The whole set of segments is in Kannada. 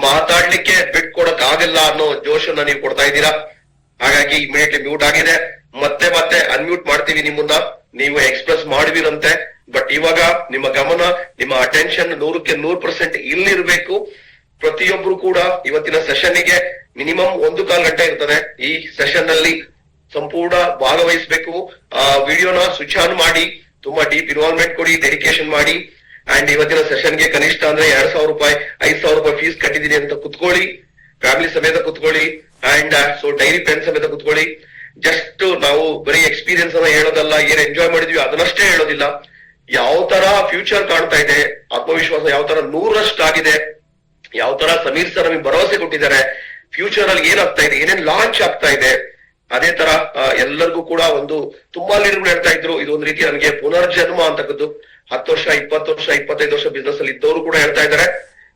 ಮಾತಾಡ್ಲಿಕ್ಕೆ ಬಿಟ್ಕೊಡಕ್ ಆಗಿಲ್ಲ ಅನ್ನೋ ಜೋಶನ್ನ ನೀವು ಕೊಡ್ತಾ ಇದ್ದೀರಾ. ಹಾಗಾಗಿ ಇಮಿಡಿಯೇಟ್ಲಿ ಮ್ಯೂಟ್ ಆಗಿದೆ. ಮತ್ತೆ ಮತ್ತೆ ಅನ್ಮ್ಯೂಟ್ ಮಾಡ್ತೀವಿ ನಿಮ್ಮನ್ನ, ನೀವು ಎಕ್ಸ್ಪ್ರೆಸ್ ಮಾಡುವಿರಂತೆ. ಬಟ್ ಇವಾಗ ನಿಮ್ಮ ಗಮನ, ನಿಮ್ಮ ಅಟೆನ್ಷನ್ 100% ಇಲ್ಲಿರ್ಬೇಕು. ಪ್ರತಿಯೊಬ್ರು ಕೂಡ ಇವತ್ತಿನ ಸೆಷನ್ಗೆ ಮಿನಿಮಮ್ 1.25 ಗಂಟೆ ಇರ್ತದೆ. ಈ ಸೆಷನ್ ನಲ್ಲಿ ಸಂಪೂರ್ಣ ಭಾಗವಹಿಸ್ಬೇಕು. ಆ ವಿಡಿಯೋನ ಸ್ವಿಚ್ ಆನ್ ಮಾಡಿ, ತುಂಬಾ ಡೀಪ್ ಇನ್ವಾಲ್ವ್ಮೆಂಟ್ ಕೊಡಿ, ಡೆಡಿಕೇಶನ್ ಮಾಡಿ. ಅಂಡ್ ಇವತ್ತಿನ ಸೆಷನ್ಗೆ ಕನಿಷ್ಠ ಅಂದ್ರೆ 2,000 ರೂಪಾಯಿ 5,000 ರೂಪಾಯಿ ಫೀಸ್ ಕಟ್ಟಿದೀನಿ ಅಂತ ಕುತ್ಕೊಳ್ಳಿ, ಫ್ಯಾಮಿಲಿ ಸಮೇತ ಕುತ್ಕೊಳ್ಳಿ. ಅಂಡ್ ಸೊ ಡೈರಿ ಪೆನ್ ಸಮೇತ ಕುತ್ಕೊಳ್ಳಿ. ಜಸ್ಟ್ ನಾವು ಬರೀ ಎಕ್ಸ್ಪೀರಿಯನ್ಸ್ ಅನ್ನ ಹೇಳೋದಲ್ಲ, ಏನ್ ಎಂಜಾಯ್ ಮಾಡಿದ್ವಿ ಅದನ್ನಷ್ಟೇ ಹೇಳೋದಿಲ್ಲ. ಯಾವ ತರ ಫ್ಯೂಚರ್ ಕಾಣ್ತಾ ಇದೆ, ಆತ್ಮವಿಶ್ವಾಸ ಯಾವ ತರ 100% ಆಗಿದೆ, ಯಾವ ತರ ಸಮೀರ್ ಸರ್ ನಮಗೆ ಭರವಸೆ ಕೊಟ್ಟಿದ್ದಾರೆ, ಫ್ಯೂಚರ್ ಅಲ್ಲಿ ಏನಾಗ್ತಾ ಇದೆ, ಏನೇನ್ ಲಾಂಚ್ ಆಗ್ತಾ ಇದೆ. ಅದೇ ತರ ಎಲ್ಲರಿಗೂ ಕೂಡ ಒಂದು ತುಂಬಾ ಲೀಡರ್ಗಳು ಹೇಳ್ತಾ ಇದ್ರು, ಇದೊಂದು ರೀತಿ ನನಗೆ ಪುನರ್ಜನ್ಮ ಅಂತಕ್ಕದ್ದು. 10 ವರ್ಷ 20 ವರ್ಷ 25 ವರ್ಷ ಬಿಸ್ನೆಸ್ ಅಲ್ಲಿ ಇದ್ದವರು ಕೂಡ ಹೇಳ್ತಾ ಇದ್ದಾರೆ,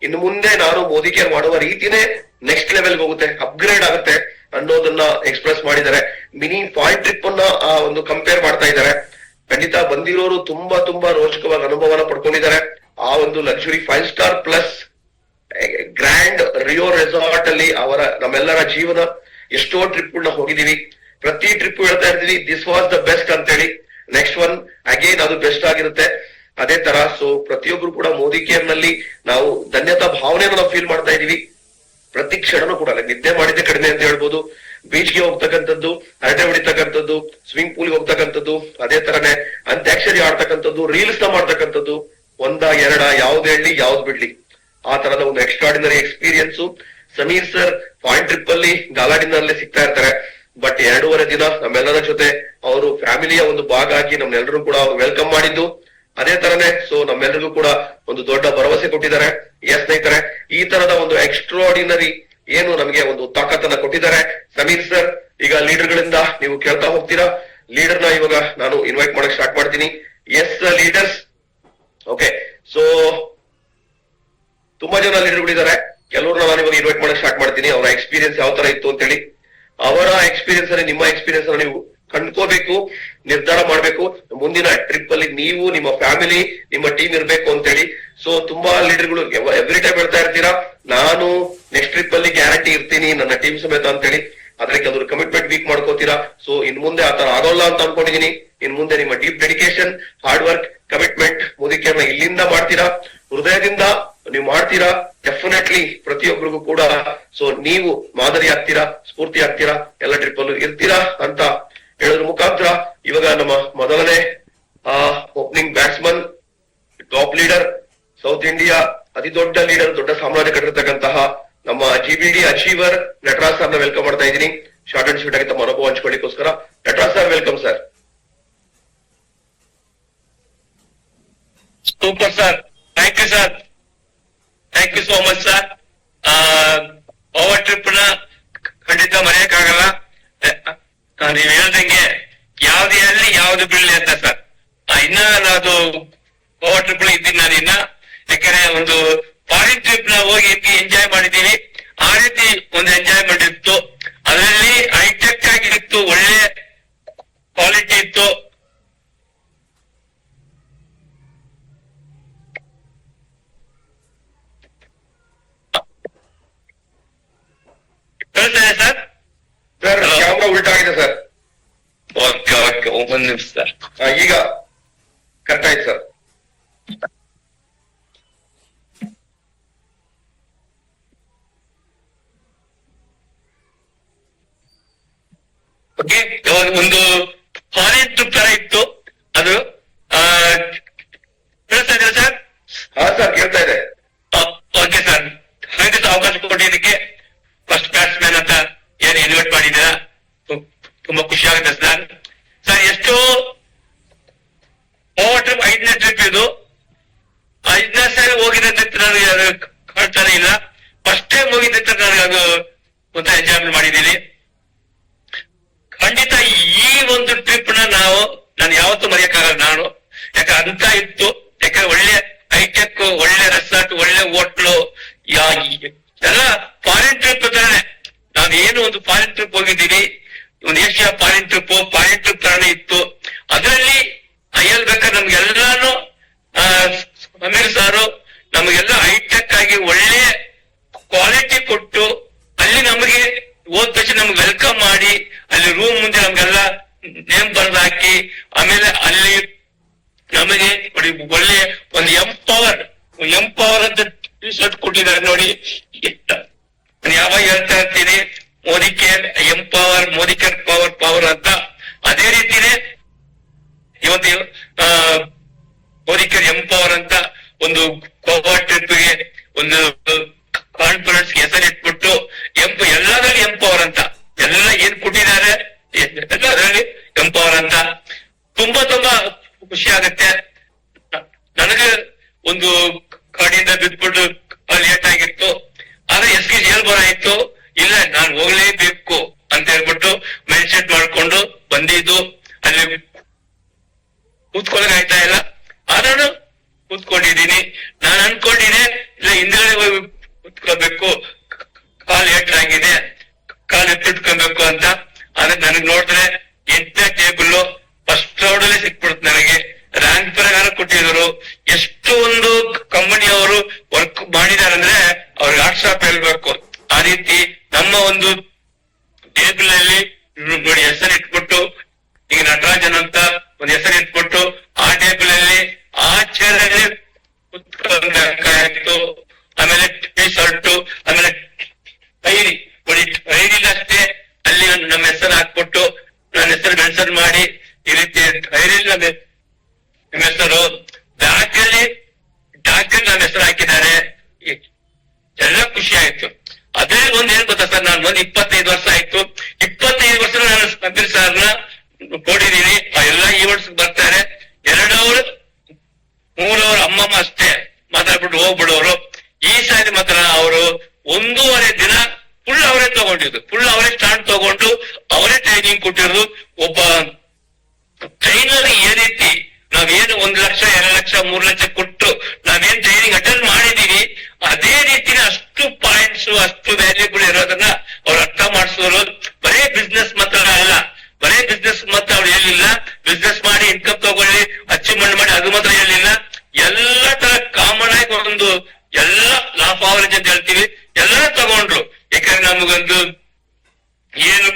ಇನ್ನು ಮುಂದೆ ನಾನು ಮೋದಿ ಕೇರ್ ಮಾಡುವ ರೀತಿನೇ ನೆಕ್ಸ್ಟ್ ಲೆವೆಲ್ಗೆ ಹೋಗುತ್ತೆ, ಅಪ್ಗ್ರೇಡ್ ಆಗುತ್ತೆ ಅನ್ನೋದನ್ನ ಎಕ್ಸ್ಪ್ರೆಸ್ ಮಾಡಿದ್ದಾರೆ. ಮಿನಿ ಫಾಯಿನ್ ಟ್ರಿಪ್ ಅನ್ನ ಒಂದು ಕಂಪೇರ್ ಮಾಡ್ತಾ ಇದ್ದಾರೆ. ಖಂಡಿತ ಬಂದಿರೋರು ತುಂಬಾ ರೋಚಕವಾಗಿ ಅನುಭವನ ಪಡ್ಕೊಂಡಿದ್ದಾರೆ. ಆ ಒಂದು ಲಕ್ಸುರಿ 5 ಸ್ಟಾರ್ ಪ್ಲಸ್ ಗ್ರ್ಯಾಂಡ್ ರಿಯೋ ರೆಸಾರ್ಟ್ ಅಲ್ಲಿ ನಮ್ಮೆಲ್ಲರ ಜೀವನ ಎಷ್ಟೋ ಟ್ರಿಪ್ ಗಳನ್ನ ಹೋಗಿದೀವಿ. ಪ್ರತಿ ಟ್ರಿಪ್ ಹೇಳ್ತಾ ಇರ್ತೀವಿ ದಿಸ್ ವಾಸ್ ದ ಬೆಸ್ಟ್ ಅಂತ ಹೇಳಿ. ನೆಕ್ಸ್ಟ್ ಒನ್ ಅಗೇನ್ ಅದು ಬೆಸ್ಟ್ ಆಗಿರುತ್ತೆ. ಅದೇ ತರ ಸೊ ಪ್ರತಿಯೊಬ್ರು ಕೂಡ ಮೋದಿ ಕೇರ್ ನಲ್ಲಿ ನಾವು ಧನ್ಯತಾ ಭಾವನೆಯನ್ನು ನಾವು ಫೀಲ್ ಮಾಡ್ತಾ ಇದೀವಿ. ಪ್ರತಿ ಕ್ಷಣನೂ ಕೂಡ ನಿದ್ದೆ ಮಾಡಿದ್ದೆ ಕಡಿಮೆ ಅಂತ ಹೇಳ್ಬೋದು. ಬೀಚ್ಗೆ ಹೋಗ್ತಕ್ಕಂಥದ್ದು, ಹರಟೆ ಹೊಡಿತಕ್ಕಂಥದ್ದು, ಸ್ವಿಮ್ಮಿಂಗ್ ಪೂಲ್ಗೆ ಹೋಗ್ತಕ್ಕಂಥದ್ದು, ಅದೇ ತರನೇ ಅಂತ್ಯಾಕ್ಷರಿ ಆಡ್ತಕ್ಕಂಥದ್ದು, ರೀಲ್ಸ್ ನ ಮಾಡ್ತಕ್ಕಂಥದ್ದು, 1 2 ಯಾವ್ದು ಹೇಳಿ ಯಾವ್ದು ಬಿಡ್ಲಿ, ಆ ತರದ ಒಂದು ಎಕ್ಸ್ಟ್ರಾರ್ಡಿನರಿ ಎಕ್ಸ್ಪೀರಿಯನ್ಸ್. ಸಮೀರ್ ಸರ್ ಫಾಯಿನ್ ಟ್ರಿಪ್ ಅಲ್ಲಿ ಗಾಲಾಡಿನಲ್ಲೇ ಸಿಗ್ತಾ ಇರ್ತಾರೆ. ಬಟ್ 2.5 ದಿನ ನಮ್ಮೆಲ್ಲರ ಜೊತೆ ಅವರು ಫ್ಯಾಮಿಲಿಯ ಒಂದು ಭಾಗ ಆಗಿ ನಮ್ಮೆಲ್ಲರೂ ಕೂಡ ವೆಲ್ಕಮ್ ಮಾಡಿದ್ದು. ಅದೇ ತರನೇ ಸೊ ನಮ್ಮೆಲ್ಲರಿಗೂ ಕೂಡ ಒಂದು ದೊಡ್ಡ ಭರವಸೆ ಕೊಟ್ಟಿದ್ದಾರೆ. ಸ್ನೇಹಿತರೆ, ಈ ತರದ ಒಂದು ಎಕ್ಸ್ಟ್ರಾರ್ಡಿನರಿ ಏನು ನಮಗೆ ಒಂದು ತಾಕತ್ತನ್ನ ಕೊಟ್ಟಿದ್ದಾರೆ ಸಮೀರ್ ಸರ್. ಈಗ ಲೀಡರ್ ಗಳಿಂದ ನೀವು ಕೇಳ್ತಾ ಹೋಗ್ತೀರಾ. ಲೀಡರ್ ನ ಇವಾಗ ನಾನು ಇನ್ವೈಟ್ ಮಾಡಕ್ ಸ್ಟಾರ್ಟ್ ಮಾಡ್ತೀನಿ. S leaders. ಓಕೆ, ಸೊ ತುಂಬಾ ಜನ ಲೀಡರ್ಗಳಿದ್ದಾರೆ. ಕೆಲವ್ರನ್ನ ನಾನು ಇವಾಗ ಇನ್ವೈಟ್ ಮಾಡಕ್ ಸ್ಟಾರ್ಟ್ ಮಾಡ್ತೀನಿ. ಅವರ ಎಕ್ಸ್ಪೀರಿಯನ್ಸ್ ಯಾವ ತರ ಇತ್ತು ಅಂತ ಹೇಳಿ, ಅವರ ಎಕ್ಸ್ಪೀರಿಯನ್ಸ್ ಅಲ್ಲಿ ನಿಮ್ಮ ಎಕ್ಸ್ಪೀರಿಯನ್ಸ್ ಅನ್ನ ನೀವು ಕಂಡ್ಕೋಬೇಕು, ನಿರ್ಧಾರ ಮಾಡ್ಬೇಕು. ಮುಂದಿನ ಟ್ರಿಪ್ ಅಲ್ಲಿ ನೀವು, ನಿಮ್ಮ ಫ್ಯಾಮಿಲಿ, ನಿಮ್ಮ ಟೀಮ್ ಇರ್ಬೇಕು ಅಂತ ಹೇಳಿ. ಸೊ ತುಂಬಾ ಲೀಡರ್ಗಳು ಎವ್ರಿ ಟೈಮ್ ಹೇಳ್ತಾ ಇರ್ತೀರಾ, ನಾನು ನೆಕ್ಸ್ಟ್ ಟ್ರಿಪ್ ಅಲ್ಲಿ ಗ್ಯಾರಂಟಿ ಇರ್ತೀನಿ ನನ್ನ ಟೀಮ್ ಸಮೇತ ಅಂತ ಹೇಳಿ. ಆದ್ರೆ ಕೆಲವರು ಕಮಿಟ್ಮೆಂಟ್ ವೀಕ್ ಮಾಡ್ಕೋತೀರಾ. ಸೊ ಇನ್ ಮುಂದೆ ಆತರ ಆಗೋಲ್ಲ ಅಂತ ಅನ್ಕೊಂಡಿದೀನಿ. ಇನ್ ಮುಂದೆ ನಿಮ್ಮ deep dedication, hard work, commitment Modi ಕೇರ್ನ ಇಲ್ಲಿಂದ ಮಾಡ್ತೀರಾ, ಹೃದಯದಿಂದ ನೀವು ಮಾಡ್ತೀರಾ. ಡೆಫಿನೆಟ್ಲಿ ಪ್ರತಿಯೊಬ್ಬರಿಗೂ ಕೂಡ ಸೊ ನೀವು ಮಾದರಿ ಆಗ್ತೀರಾ, ಸ್ಫೂರ್ತಿ ಆಗ್ತೀರಾ, ಎಲ್ಲ ಟ್ರಿಪ್ ಅಲ್ಲೂ ಇರ್ತೀರಾ ಅಂತ ಹೇಳೋದ್ರ ಮುಖಾಂತರ ಇವಾಗ ನಮ್ಮ ಮೊದಲನೇ opening batsman, top leader, south India ಅತಿ ದೊಡ್ಡ ಲೀಡರ್, ದೊಡ್ಡ ಸಾಮ್ರಾಜ್ಯ ಕಟ್ಟಿರ್ತಕ್ಕಂತಹ ನಮ್ಮ GBD ಅಚೀವರ್ ನಟರಾಜ್ ಸರ್ನ ವೆಲ್ಕಮ್ ಮಾಡ್ತಾ ಇದ್ದೀನಿ. ಶಾರ್ಟ್ ಅಂಡ್ ಸ್ವೀಟ್ ಆಗಿ ತಮ್ಮ ಅನುಭವ ಹಂಚ್ಕೊಳ್ಳಿಕ್ಕೋಸ್ಕರ Nataraj sir, welcome sir. Super sir, thank you sir, thank you so much sir. Over trip ನ ಖಂಡಿತ ಮರೆಯಕ್ಕಾಗಲ್ಲ. ನೀವು ಹೇಳ್ದಂಗೆ ಯಾವ್ದು ಹೇಳಿ ಯಾವ್ದು ಬೀಳಲಿ ಅಂತ ಸರ್. ಇನ್ನ ಅದು ಓವರ್ ಟ್ರಿಪ್ ಇದ್ದೀನಿ ನಾನು ಇನ್ನ. ಯಾಕಂದ್ರೆ ಒಂದು ಫಾರಿನ್ ಟ್ರಿಪ್ ನ ಹೋಗಿ ಎಂಜಾಯ್ ಮಾಡಿದೀವಿ. ಆ ರೀತಿ ಒಂದು ಎಂಜಾಯ್ಮೆಂಟ್ ಇತ್ತು. ಅದರಲ್ಲಿ ಹೈಟೆಕ್ ಆಗಿತ್ತು, ಒಳ್ಳೆ ಕ್ವಾಲಿಟಿ ಇತ್ತು. ಕೇಳ್ತಾ ಇದೆ ಸರ್? ಸರ್ ಕ್ಯಾಮ್ರಾ ಉಲ್ಟಾ ಆಗಿದೆ ಸರ್. ಓಕೆ ಓಕೆ, ಒಂದ್ ನಿಮಿಷ ಸರ್. ಈಗ ಕರೆಕ್ಟ್ ಆಯ್ತು ಸರ್. ಓಕೆ, ಒಂದು ಫಾರಿನ್ ಟ್ರಿಪ್ ತರ ಇತ್ತು ಅದು. ಕೇಳ್ತಾ ಇದ್ದೀರಾ ಸರ್? ಹಾ ಸರ್, ಕೇಳ್ತಾ ಇದೆ. ಓಕೆ ಸರ್, ಖಂಡಿತ ಅವಕಾಶ ಕೊಟ್ಟಿದ್ದಕ್ಕೆ ಫಸ್ಟ್ ಬ್ಯಾಟ್ಸ್ಮನ್ ಅಂತ ಏನ್ ಇನ್ವೈಟ್ ಮಾಡಿದ್ದೀರಾ, ತುಂಬಾ ಖುಷಿ ಆಗುತ್ತೆ ಸರ್. ಸರ್ ಎಷ್ಟೋ ಓವರ್ ಟ್ರಿಪ್ 5ನೇ ಟ್ರಿಪ್ ಇದು. 5ನೇ ಸಾರಿ ಹೋಗಿದೆ ಅಂತ ನನಗೆ ಅದು ಕಾಣ್ತಾನೆ ಇಲ್ಲ. ಫಸ್ಟ್ ಟೈಮ್ ಹೋಗಿದೆ ಅಂತ ನನಗೆ ಅದು ಒಂಥರ ಎಂಜಾಯ್ಮೆಂಟ್ ಮಾಡಿದ್ದೀನಿ. ಖಂಡಿತ ಈ ಒಂದು ಟ್ರಿಪ್ ನಾನು ಯಾವತ್ತೂ ಮರೆಯಕ್ಕಾಗಲ್ಲ ನಾನು. ಯಾಕಂದ್ರೆ ಅಂತ ಇತ್ತು. ಯಾಕಂದ್ರೆ ಒಳ್ಳೆ ಹೈಟೆಕ್, ಒಳ್ಳೆ ರೆಸಾರ್ಟ್, ಒಳ್ಳೆ ಹೋಟ್ಲು, ಎಲ್ಲ ಫಾರಿನ್ ಟ್ರಿಪ್ ತರಾನೆ. ನಾನು ಏನು ಒಂದು ಫಾರಿನ್ ಟ್ರಿಪ್ ಹೋಗಿದ್ದೀನಿ, ಒಂದು ಏಷ್ಯಾ ಫಾರಿನ್ ಟ್ರಿಪ್ ತರಾನೇ ಇತ್ತು. ಅದರಲ್ಲಿ ಹೇಳ್ಬೇಕಾದ್ರೆ ನಮ್ಗೆಲ್ಲಾನು ಸಮೀರ್ ಸಾರು ನಮಗೆಲ್ಲ ಹೈಟೆಕ್ ಆಗಿ ಒಳ್ಳೆ ಕೊಟ್ಟಿದ್ದಾರೆ ನೋಡಿ. ನಾನು ಯಾವಾಗ ಹೇಳ್ತಾ ಇರ್ತೀನಿ Modi care empower, Modi care power power ಅಂತ. ಅದೇ ರೀತಿನೇ ಇವತ್ತು ಮೋದಿ ಕೇರ್ ಎಂಪವರ್ ಅಂತ ಒಂದು ಗೋವಾ ಟ್ರಿಪ್ ಗೆ ಒಂದು ಕಾನ್ಫರೆನ್ಸ್ ಹೆಸರಿಟ್ಬಿಟ್ಟು ಎಲ್ಲದರಲ್ಲಿ ಎಂಪವರ್ ಅಂತ ಎಲ್ಲ ಏನ್ ಕೊಟ್ಟಿದ್ದಾರೆ ಎಲ್ಲದರಲ್ಲಿ ಎಂಪವರ್ ಅಂತ. ತುಂಬಾ ತುಂಬಾ ಖುಷಿ ಆಗತ್ತೆ. ನನಗೆ ಒಂದು ಗಾಡಿಯಿಂದ ಬಿದ್ಬಿಟ್ಟು ಲೇಟ್ ಆಗಿತ್ತು, ಆದ್ರೆ ಎಸ್ ಗೆ ಜೈಲ್ ಬರಾಯಿತು. ಇಲ್ಲ ನಾನು ಹೋಗ್ಲೇಬೇಕು ಅಂತ ಹೇಳ್ಬಿಟ್ಟು ಮೈಂಡ್ ಸೆಟ್ ಮಾಡ್ಕೊಂಡು ಬಂದಿದ್ದು. ಅಲ್ಲಿ ಕೂತ್ಕೊಳ್ಳಕ್ ಆಯ್ತಾ ಇಲ್ಲ, ಆದ್ರೂ ಕೂತ್ಕೊಂಡಿದ್ದೀನಿ. ನಾನು ಅನ್ಕೊಂಡಿದ್ದೆ ಇಲ್ಲ ಹಿಂದ್ಗಡೆ ಹೋಗಿ ಕೂತ್ಕೋಬೇಕು, ಕಾಲ್ ಲೇಟ್ ಆಗಿದೆ, ಕಾಲ್ ಎತ್ತಿಟ್ಕೊಬೇಕು ಅಂತ. ಆದ್ರೆ ನನಗ್ ನೋಡಿದ್ರೆ 8ನೇ ಟೇಬಲ್ ಫಸ್ಟ್ ರೌಂಡ್ ಅಲ್ಲೇ ಸಿಕ್ಬಿಡುತ್ತೆ ನನಗೆ. ರ್ಯಾಂಕ್ ಪ್ರಕಾರ ಕೊಟ್ಟಿದ್ರು. ಎಷ್ಟು ಒಂದು ಕಂಪನಿಯವರು ವರ್ಕ್ ಮಾಡಿದಾರೆ ಅಂದ್ರೆ ಅವ್ರಿಗೆ ವಾಟ್ಸ್ಆಪ್ ಹೇಳ್ಬೇಕು. ಆ ರೀತಿ ನಮ್ಮ ಒಂದು ಟೇಬಲ್ ಅಲ್ಲಿ ನೋಡಿ ಹೆಸರು ಇಟ್ಬಿಟ್ಟು, ಈಗ ನಟರಾಜನ್ ಅಂತ ಒಂದು ಹೆಸರು ಇಟ್ಬಿಟ್ಟು ಆ ಟೇಬಲ್ ಅಲ್ಲಿ ಆ ಚೇರ್ ಅಲ್ಲಿ ಕುತ್ಕೊಳ್ಬೇಕಾಯ್ತು. ಆಮೇಲೆ ಟಿ ಶರ್ಟ್, ಆಮೇಲೆ ಡೈರಿ ನೋಡಿ, ಡೈರಿಲಿ ಅಷ್ಟೇ ಅಲ್ಲಿ ನಮ್ಮ ಹೆಸರು ಹಾಕ್ಬಿಟ್ಟು ನನ್ನ ಹೆಸರು ಮೆನ್ಷನ್ ಮಾಡಿ ಈ ರೀತಿ ಡೈರಿಲಿ ನಮ್ಮ ಹೆಸರು, ಡಾಕಲ್ಲಿ ನನ್ನ ಹೆಸರು ಹಾಕಿದ್ದಾರೆ. ಎಲ್ಲ ಖುಷಿ ಆಯ್ತು. ಅದೇ ಒಂದ್ ಏನ್ ಗೊತ್ತಾ ಸರ್, ನಾನು ಬಂದು 25 ವರ್ಷ ಆಯ್ತು. 25 ವರ್ಷ ನಾನು ಕಪಿಲ್ ಸರ್ನ ನೋಡಿದೀನಿ. ಎಲ್ಲ ಈವೆಂಟ್ಸ್ ಬರ್ತಾರೆ. 2 ಅವರ್ 3 ಅವರ್ ಅಮ್ಮಮ್ಮ ಅಷ್ಟೇ ಮಾತಾಡ್ಬಿಟ್ಟು ಹೋಗ್ಬಿಡೋರು. ಈ ಸಾರಿ ಮಾತ್ರ ಅವರು 1.5 ದಿನ ಫುಲ್ ಅವರೇ ತಗೊಂಡಿದ್ದು, ಫುಲ್ ಅವರೇ ಸ್ಟಾಂಡ್ ತಗೊಂಡು ಅವರೇ ಟ್ರೈನಿಂಗ್ ಕೊಟ್ಟಿರೋದು. ಒಬ್ಬ ಟ್ರೈನರ್ ಈ ರೀತಿ ನಾವೇನು 1 ಲಕ್ಷ 2 ಲಕ್ಷ 3 ಲಕ್ಷ ಕೊಟ್ಟು ನಾವೇನ್ ಟ್ರೈನಿಂಗ್ ಅಟೆಂಡ್ ಮಾಡಿದೀವಿ, ಅದೇ ರೀತಿನ ಅಷ್ಟು ಪಾಯಿಂಟ್ಸ್ ಅಷ್ಟು ವ್ಯಾಲ್ಯೂಬಲ್ ಇರೋದನ್ನ ಅವ್ರು ಅರ್ಥ ಮಾಡಿಸೋರು. ಬರೇ ಬಿಸ್ನೆಸ್ ಮಾತ್ರ ಅಲ್ಲ, ಬರೇ ಬಿಸ್ನೆಸ್ ಮಾತ್ರ ಅವ್ರು ಹೇಳಿಲ್ಲ. ಬಿಸ್ನೆಸ್ ಮಾಡಿ ಇನ್ಕಮ್ ತಗೊಳ್ಳಿ, ಅಚೀವ್ಮೆಂಟ್ ಮಾಡಿ ಅದು ಮಾತ್ರ ಹೇಳಿಲ್ಲ. ಎಲ್ಲ ತರ ಕಾಮನ್ ಆಗಿ ಒಂದು ಎಲ್ಲ ಲಾಫ್ ಅವರೇಜ್ ಅಂತ ಹೇಳ್ತೀವಿ, ಎಲ್ಲ ತಗೊಂಡ್ರು. ಯಾಕಂದ್ರೆ ನಮಗೊಂದು ಏನು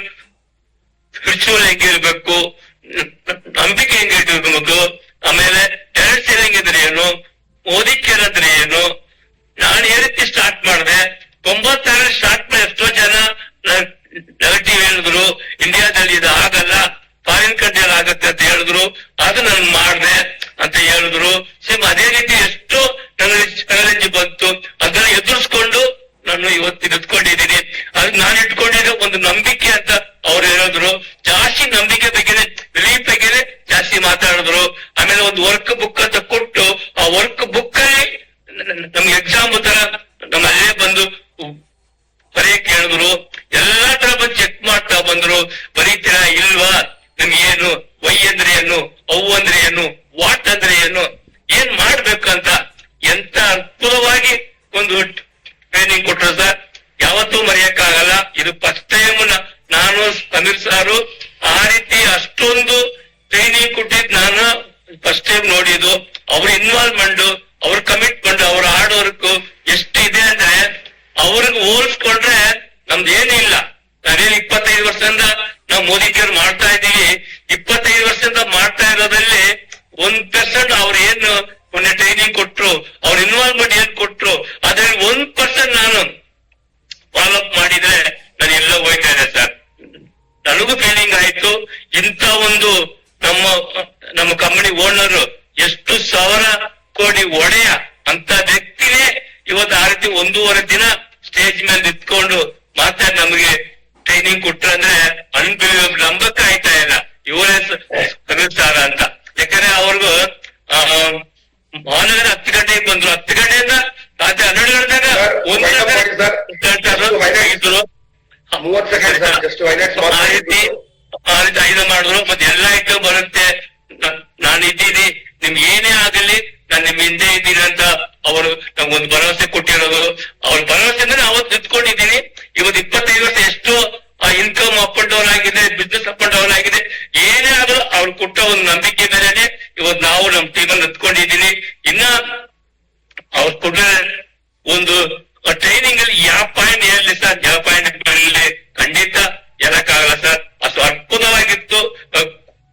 ಸ್ಪಿರಿಚುವಲ್ ಹೆಂಗಿರ್ಬೇಕು, ನಂಬಿಕೆ ಹೆಂಗಿರ್ಬೇಕು, ಆಮೇಲೆ ಡೈರೆಕ್ಟ್ ಸೆಲ್ಲಿಂಗ್ ಇದ್ರೆ ಏನು, ಮೋದಿ ಕೇರ್ ಅಂದ್ರೆ ಏನು. ನಾನು ಈ ರೀತಿ ಸ್ಟಾರ್ಟ್ ಮಾಡಿದೆ. 96 ಸ್ಟಾರ್ಟ್ ಮಾಡಿ ಎಷ್ಟೋ ಜನ ನೆಗೆಟಿವ್ ಹೇಳಿದ್ರು, ಇಂಡಿಯಾದಲ್ಲಿ ಇದು ಆಗಲ್ಲ, ಫಾರಿನ್ ಕಂಟ್ರಿಯಲ್ಲಿ ಆಗತ್ತೆ ಅಂತ ಹೇಳಿದ್ರು. ಅದು ನಾನು ಮಾಡಿದೆ ಅಂತ ಹೇಳಿದ್ರು. ಸೇಮ್ ಅದೇ ರೀತಿ ಎಷ್ಟೋ ನನಗೆ ಚಾಲೆಂಜ್ ಬಂತು, ಅದನ್ನ ಎದುರಿಸ್ಕೊಂಡು ನಾನು ಇವತ್ತು ನಿಂತ್ಕೊಂಡಿದ್ದೀನಿ. ಅದಕ್ಕೆ ನಾನು ಇಟ್ಕೊಂಡಿದ್ದೆ ಒಂದು ನಂಬಿಕೆ ಅಂತ ಅವ್ರು ಹೇಳಿದ್ರು. ಜಾಸ್ತಿ ನಂಬಿಕೆ ಬಗ್ಗೆನೆ, ಬಿಲೀಫ್ ಬಗ್ಗೆನೆ ಜಾಸ್ತಿ ಮಾತಾಡಿದ್ರು. ಆಮೇಲೆ ಒಂದು ವರ್ಕ್ ಬುಕ್ ಅಂತ ಕೊಟ್ಟು ಆ ವರ್ಕ್ ಬುಕ್ ಅಲ್ಲಿ ನಮ್ಗೆ ಎಕ್ಸಾಮ್ ತರ ನಮ್ಮ ಅಲ್ಲೇ ಬಂದು ಬರೆಯಕ್ ಹೇಳಿದ್ರು. ಎಲ್ಲಾ ತರ ಬಂದು ಚೆಕ್ ಮಾಡ್ತಾ ಬಂದ್ರು. ಬರೀತೀರಾ ಇಲ್ವಾ, ನಿಮ್ಗೆ ಏನು ವೈ ಅಂದ್ರೆ ಏನು, ಅವು ಅಂದ್ರೆ ಏನು, ವಾಟ್ ಅಂದ್ರೆ ಏನು, ಏನ್ ಮಾಡ್ಬೇಕಂತ ಎಂತ ಅದ್ಭುತವಾಗಿ ಒಂದು ಟ್ರೈನಿಂಗ್ ಕೊಟ್ರು ಸರ್. ಯಾವತ್ತೂ ಮರೆಯಕ್ಕಾಗಲ್ಲ. ಇದು ಫಸ್ಟ್ ಟೈಮ್ ನಾನು ಸಮೀರ್ ಸಾರು ಆ ರೀತಿ ಅಷ್ಟೊಂದು ಟ್ರೈನಿಂಗ್ ಕೊಟ್ಟಿದ್ ನಾನು ಫಸ್ಟ್ ಟೈಮ್ ನೋಡಿದ್ದು. ಅವ್ರ ಇನ್ವಾಲ್ವ್ಮೆಂಟ್, ಅವ್ರ ಕಮಿಟ್ಮೆಂಟ್, ಅವ್ರ ಹಾರ್ಡ್ ವರ್ಕ್ ಎಷ್ಟಿದೆ ಅಂದ್ರೆ ಅವ್ರಿಗೆ ಹೋಲಿಸ್ಕೊಂಡ್ರೆ ನಮ್ದು ಏನೂ ಇಲ್ಲ. ನಾವೇನು 25 ವರ್ಷದಿಂದ ನಾವು ಮೋದಿ ಕೇರ್ ಮಾಡ್ತಾ ಇದ್ದೀವಿ. 25 ವರ್ಷದಿಂದ ಮಾಡ್ತಾ ಇರೋದ್ರಲ್ಲಿ 1% ಅವ್ರು ಏನು ಮೊನ್ನೆ ಟ್ರೈನಿಂಗ್ ಕೊಟ್ರು, ಅವ್ರ ಇನ್ವಾಲ್ವ್ಮೆಂಟ್ ಏನ್ ಕೊಟ್ರು, ಅದ್ರಲ್ಲಿ 1% ನಾನು ಫಾಲೋ ಅಪ್ ಮಾಡಿದ್ರೆ ನಾನು ಎಲ್ಲ ಹೋಯ್ತಾ ಇದೆ ಸರ್. ನನಗೂ ಫೀಲಿಂಗ್ ಆಯ್ತು. ಇಂಥ ಒಂದು ನಮ್ಮ ಕಂಪನಿ ಓನರ್ ಎಷ್ಟು 1000 ಕೋಟಿ ಒಡೆಯ ಅಂತ ವ್ಯಕ್ತಿನೇ ಇವತ್ತು ಆ ರೀತಿ 1.5 ದಿನ ಸ್ಟೇಜ್ ಮೇಲೆ ನಿಂತ್ಕೊಂಡು ಮಾತಾಡಿ ನಮಗೆ ಟ್ರೈನಿಂಗ್ ಕೊಟ್ರಂದ್ರೆ ಅನ್ಬಿಲೀವಬಲ್, ನಂಬಕ್ಕೆ ಆಯ್ತಾ ಇಲ್ಲ ಇವರೇ ಸಮೀರ್ ಸಾರ ಅಂತ. ಯಾಕಂದ್ರೆ ಅವ್ರಿಗೂ ಮಾನವರ 10 ಗಂಟೆಗೆ ಬಂದ್ರು. 10 ಗಂಟೆಯಿಂದ ರಾತ್ರಿ 12 ಗಂಟೆಗ ಇದ್ರು. ಆ ರೀತಿ ಐದು ಮಾಡಿದ್ರು. ಮತ್ತೆ ಎಲ್ಲ ಐಟಮ್ ಬರುತ್ತೆ, ನಾನು ಇದ್ದೀನಿ, ನಿಮ್ಗೆ ಏನೇ ಆಗಲಿ ನಾನು ನಿಮ್ ಹಿಂದೆ ಇದ್ದೀನಿ ಅಂತ ಅವರು ನಮ್ಗೊಂದು ಭರವಸೆ ಕೊಟ್ಟಿರೋದು. ಅವ್ರ ಭರವಸೆ ಅಂದ್ರೆ ಅವತ್ತು ನಿಂತ್ಕೊಂಡಿದ್ದೀನಿ. ಇವತ್ತು 25 ವರ್ಷ ಎಷ್ಟು ಇನ್ಕಮ್ ಅಪ್ ಅಂಡ್ ಡೌನ್ ಆಗಿದೆ, ಬಿಸ್ನೆಸ್ ಅಪ್ ಅಂಡ್ ಡೌನ್ ಆಗಿದೆ. ಏನೇ ಆದ್ರೂ ಅವ್ರು ಕೊಟ್ಟ ಒಂದು ನಂಬಿಕೆ ಮೇಲೆನೆ ಇವತ್ತು ನಾವು ನಮ್ ಟೀಮಲ್ಲಿ ನಿಂತ್ಕೊಂಡಿದ್ದೀನಿ. ಇನ್ನ ಅವ್ರು ಕೊಟ್ಟ ಒಂದು ಟ್ರೈನಿಂಗ್ ಅಲ್ಲಿ ಯಾವ ಪಾಯಿಂಟ್ ಹೇಳಲಿ ಸರ್, ಯಾವ ಪಾಯಿಂಟ್ ಹೇಳಲಿ ಖಂಡಿತ ಹೇಳಕ್ಕಾಗಲ್ಲ ಸರ್. ಅಷ್ಟು ಅದ್ಭುತವಾಗಿತ್ತು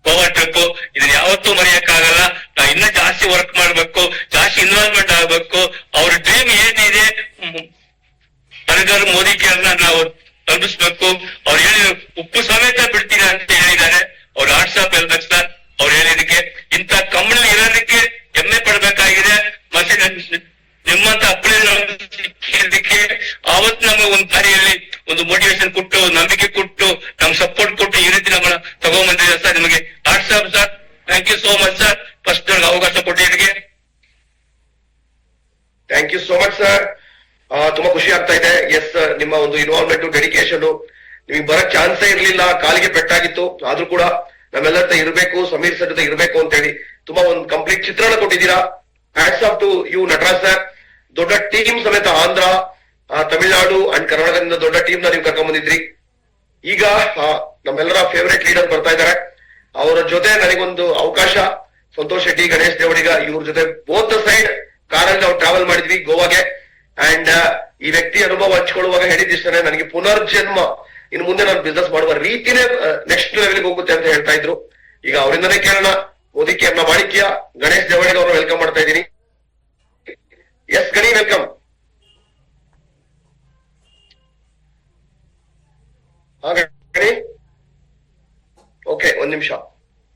ಗೋವಾ ಟ್ರಿಪ್. ಇದನ್ನ ಯಾವತ್ತೂ ಮರೆಯಕ್ಕಾಗಲ್ಲ. ನಾವು ಇನ್ನ ಜಾಸ್ತಿ ವರ್ಕ್ ಮಾಡ್ಬೇಕು, ಜಾಸ್ತಿ ಇನ್ವಾಲ್ವ್ಮೆಂಟ್ ಆಗ್ಬೇಕು. ಅವ್ರ ಡ್ರೀಮ್ ಏನಿದೆ ಸರ್ದಾರ್ ಮೋದಿ ಕೇರ್ನ ನಾವು ತಲುಪಿಸ್ಬೇಕು. ಅವ್ರು ಹೇಳಿ ಉಪ್ಪು ಸಮೇತ ಬಿಡ್ತೀರಾ ಅಂತ ಹೇಳಿದ್ದಾರೆ. ಅವ್ರು ವಾಟ್ಸ್ಆಪ್ ಹೇಳ್ಬೇಕು ಸರ್. ಅವ್ರು ಹೇಳಿದಕ್ಕೆ ಇಂಥ ಕಂಬಳಿ ಇರೋದಕ್ಕೆ ಹೆಮ್ಮೆ ಪಡ್ಬೇಕಾಗಿದೆ. ಮತ್ತೆ ನಿಮ್ಮಂತ ಅಪ್ಲೈದಕ್ಕೆ ಆವತ್ತು ನಮಗೆ ಒಂದು ದಾರಿಯಲ್ಲಿ ಒಂದು ಮೋಟಿವೇಶನ್ ಕೊಟ್ಟು, ನಂಬಿಕೆ ಕೊಟ್ಟು, ನಮ್ ಸಪೋರ್ಟ್ ಕೊಟ್ಟು ಈ ರೀತಿ ನಮ್ಮನ್ನ ತಗೊಂಡ್ಬಂದಿದೆ ಸರ್. ನಿಮಗೆ WhatsApp sir. Thank you so much sir. First ಅವಕಾಶ ಕೊಟ್ಟಿದ್ದಕ್ಕೆ thank you so much sir. ತುಂಬಾ ಖುಷಿ ಆಗ್ತಾ ಇದೆ. ಎಸ್, ನಿಮ್ಮ ಒಂದು ಇನ್ವಾಲ್ವ್ಮೆಂಟ್, ಡೆಡಿಕೇಶನ್ ನಿಮಗೆ ಬರಕ್ ಚಾನ್ಸೇ ಇರ್ಲಿಲ್ಲ, ಕಾಲಿಗೆ ಪೆಟ್ಟಾಗಿತ್ತು. ಆದ್ರೂ ಕೂಡ ನಮ್ಮೆಲ್ಲರ ಜೊತೆ ಇರಬೇಕು, ಸಮೀರ್ ಸರ್ ಜೊತೆ ಇರಬೇಕು ಅಂತ ಹೇಳಿ ತುಂಬಾ ಒಂದು ಕಂಪ್ಲೀಟ್ ಚಿತ್ರಣ ಕೊಟ್ಟಿದ್ದೀರಾ. Hats off to you Nataraj sir. ದೊಡ್ಡ ಟೀಮ್ ಸಮೇತ ಆಂಧ್ರ, ತಮಿಳುನಾಡು ಅಂಡ್ ಕರ್ನಾಟಕದಿಂದ ದೊಡ್ಡ ಟೀಮ್ ನ ನೀವು ಕರ್ಕೊಂಡ್ ಬಂದಿದ್ರಿ. ಈಗ ನಮ್ಮೆಲ್ಲರ ಫೇವರೇಟ್ ಲೀಡರ್ ಬರ್ತಾ ಇದ್ದಾರೆ. ಅವರ ಜೊತೆ ನನಗೊಂದು ಅವಕಾಶ, ಸಂತೋಷ್ ಶೆಟ್ಟಿ, ಗಣೇಶ್ ದೇವಡಿಗ, ಇವ್ರ ಜೊತೆ ಬೋತ್ ಸೈಡ್ ಕಾರಲ್ಲಿ ನಾವು ಟ್ರಾವೆಲ್ ಮಾಡಿದ್ವಿ ಗೋವಾಗೆ. ಅಂಡ್ ಈ ವ್ಯಕ್ತಿ ಅನುಭವ ಹಂಚ್ಕೊಳ್ಳುವಾಗ ಹೇಳಿದಿಷ್ಟೇ, ನನಗೆ ಪುನರ್ಜನ್ಮ, ಇನ್ನು ಮುಂದೆ ನಾನು ಬಿಸ್ನೆಸ್ ಮಾಡುವ ರೀತಿನೇ ನೆಕ್ಸ್ಟ್ ಲೆವೆಲ್ಗೆ ಹೋಗುತ್ತೆ ಅಂತ ಹೇಳ್ತಾ ಇದ್ರು. ಈಗ ಅವರಿಂದನೇ ಕೇಳೋಣ. ಮೋದಿ ಕೇರ್ನ ಮಾಣಿಕ್ಯ ಗಣೇಶ್ ದೇವಡಿಗ ಅವ್ರನ್ನ ವೆಲ್ಕಮ್ ಮಾಡ್ತಾ ಇದ್ದೀನಿ. ಎಸ್ ಗಣಿ, ವೆಲ್ಕಮ್. ಗಣಿ, ಓಕೆ, ಒಂದ್ ನಿಮಿಷ.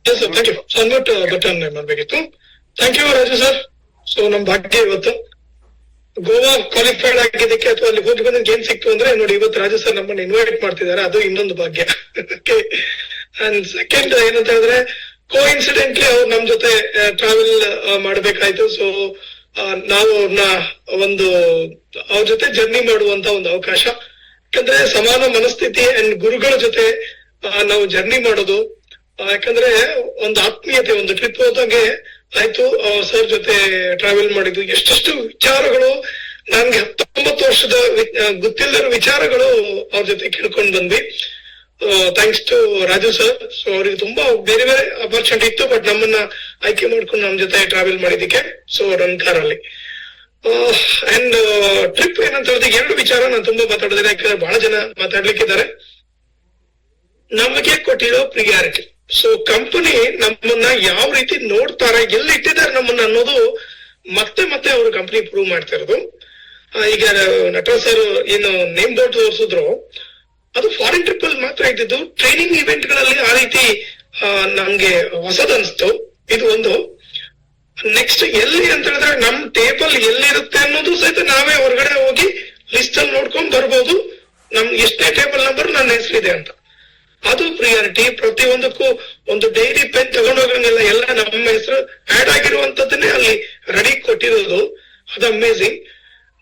Thank you. ಅನ್ಮ್ಯೂಟ್ ಬಟನ್ ಮಾಡ್ಬೇಕಿತ್ತು. Thank you Raju sir. So ನಮ್ ಭಾಗ್ಯ ಇವತ್ತು ಗೋವಾ ಕ್ವಾಲಿಫೈಡ್ ಆಗಿದ್ದಕ್ಕೆ ಅಥವಾ ಅಲ್ಲಿ ಹೋಗಿ ಬಂದ್ರೆ ಏನ್ ಸಿಕ್ತು ಅಂದ್ರೆ ನೋಡಿ, ಇವತ್ತು ರಾಜು ಸರ್ ನಮ್ಮನ್ನ ಇನ್ವೈಟ್ ಮಾಡ್ತಿದ್ದಾರೆ, ಅದು ಇನ್ನೊಂದು ಭಾಗ್ಯ. ಅಂಡ್ ಸೆಕೆಂಡ್ ಏನಂತ ಹೇಳಿದ್ರೆ, ಕೋ ಇನ್ಸಿಡೆಂಟ್ಲಿ ಅವ್ರು ನಮ್ ಜೊತೆ ಟ್ರಾವೆಲ್ ಮಾಡ್ಬೇಕಾಯ್ತು. ಸೊ ನಾವು ಅವ್ರನ್ನ ಒಂದು ಅವ್ರ ಜೊತೆ ಜರ್ನಿ ಮಾಡುವಂತ ಒಂದು ಅವಕಾಶ. ಯಾಕಂದ್ರೆ ಸಮಾನ ಮನಸ್ಥಿತಿ ಅಂಡ್ ಗುರುಗಳ ಜೊತೆ ನಾವು ಜರ್ನಿ ಮಾಡೋದು, ಯಾಕಂದ್ರೆ ಒಂದು ಆತ್ಮೀಯತೆ, ಒಂದು ಟ್ರಿಪ್ ಹೋದಾಗೆ ಆಯ್ತು. ಸರ್ ಜೊತೆ ಟ್ರಾವೆಲ್ ಮಾಡಿದ್ದು ಎಷ್ಟೆಷ್ಟು ವಿಚಾರಗಳು ನನ್ಗೆ 19 ವರ್ಷದ ಗೊತ್ತಿಲ್ಲದ ವಿಚಾರಗಳು ಅವ್ರ ಜೊತೆ ಕೇಳ್ಕೊಂಡ್ ಬಂದ್ವಿ. Thanks to Raju sir. So ಅವ್ರಿಗೆ ತುಂಬಾ ಬೇರೆ ಬೇರೆ ಅಪರ್ಚುನಿಟಿ ಇತ್ತು, ಬಟ್ ನಮ್ಮನ್ನ ಆಯ್ಕೆ ಮಾಡ್ಕೊಂಡು ನಮ್ ಜೊತೆ ಟ್ರಾವೆಲ್ ಮಾಡಿದಕ್ಕೆ. ಸೊ ನನ್ನ ಕಾರಲ್ಲಿ ಅಂಡ್ ಟ್ರಿಪ್ ಏನಂತ ಹೇಳಿದ್ರೆ 2 ವಿಚಾರ ನಾನು ತುಂಬಾ ಮಾತಾಡಿದ್ರೆ, ಯಾಕಂದ್ರೆ ಬಹಳ ಜನ ಮಾತಾಡ್ಲಿಕ್ಕಿದ್ದಾರೆ. ನಮಗೆ ಕೊಟ್ಟಿರೋ ಪ್ರಿಯಾರಿಟಿ. ಸೊ ಕಂಪನಿ ನಮ್ಮನ್ನ ಯಾವ ರೀತಿ ನೋಡ್ತಾರೆ, ಎಲ್ಲಿ ಇಟ್ಟಿದ್ದಾರೆ ನಮ್ಮನ್ನ ಅನ್ನೋದು ಮತ್ತೆ ಮತ್ತೆ ಅವರು ಕಂಪನಿ ಪ್ರೂವ್ ಮಾಡ್ತಾ ಇರೋದು. ಈಗ ನಟರಾಜ್ ಸರ್ ಏನು ನೇಮ್ ಬೋರ್ಡ್ ತೋರಿಸಿದ್ರು, ಅದು ಫಾರಿನ್ ಟ್ರಿಪ್ ಅಲ್ಲಿ ಮಾತ್ರ ಇದ್ದಿದ್ದು. ಟ್ರೈನಿಂಗ್ ಇವೆಂಟ್ ಗಳಲ್ಲಿ ಆ ರೀತಿ ನಮ್ಗೆ ಹೊಸದನ್ಸ್ತು. ಇದು ಒಂದು. ನೆಕ್ಸ್ಟ್ ಎಲ್ಲಿ ಅಂತ ಹೇಳಿದ್ರೆ, ನಮ್ ಟೇಬಲ್ ಎಲ್ಲಿರುತ್ತೆ ಅನ್ನೋದು ಸಹಿತ ನಾವೇ ಹೊರಗಡೆ ಹೋಗಿ ಲಿಸ್ಟ್ ಅಲ್ಲಿ ನೋಡ್ಕೊಂಡ್ ಬರ್ಬೋದು. ನಮ್ ಎಷ್ಟೇ ಟೇಬಲ್ ನಂಬರ್ ನನ್ನ ಹೆಸರಿದೆ ಅಂತ. ಅದು ಪ್ರಿಯಾರಿಟಿ. ಪ್ರತಿಯೊಂದಕ್ಕೂ ಒಂದು ಡೈರಿ ಪೆನ್ ತಗೊಂಡೋಗಂಗಿಲ್ಲ, ಎಲ್ಲ ನಮ್ಮ ಹೆಸರು ಆಡ್ ಆಗಿರುವಂತದ್ದನ್ನೇ ಅಲ್ಲಿ ರೆಡಿ ಕೊಟ್ಟಿರೋದು. ಅದು ಅಮೇಝಿಂಗ್.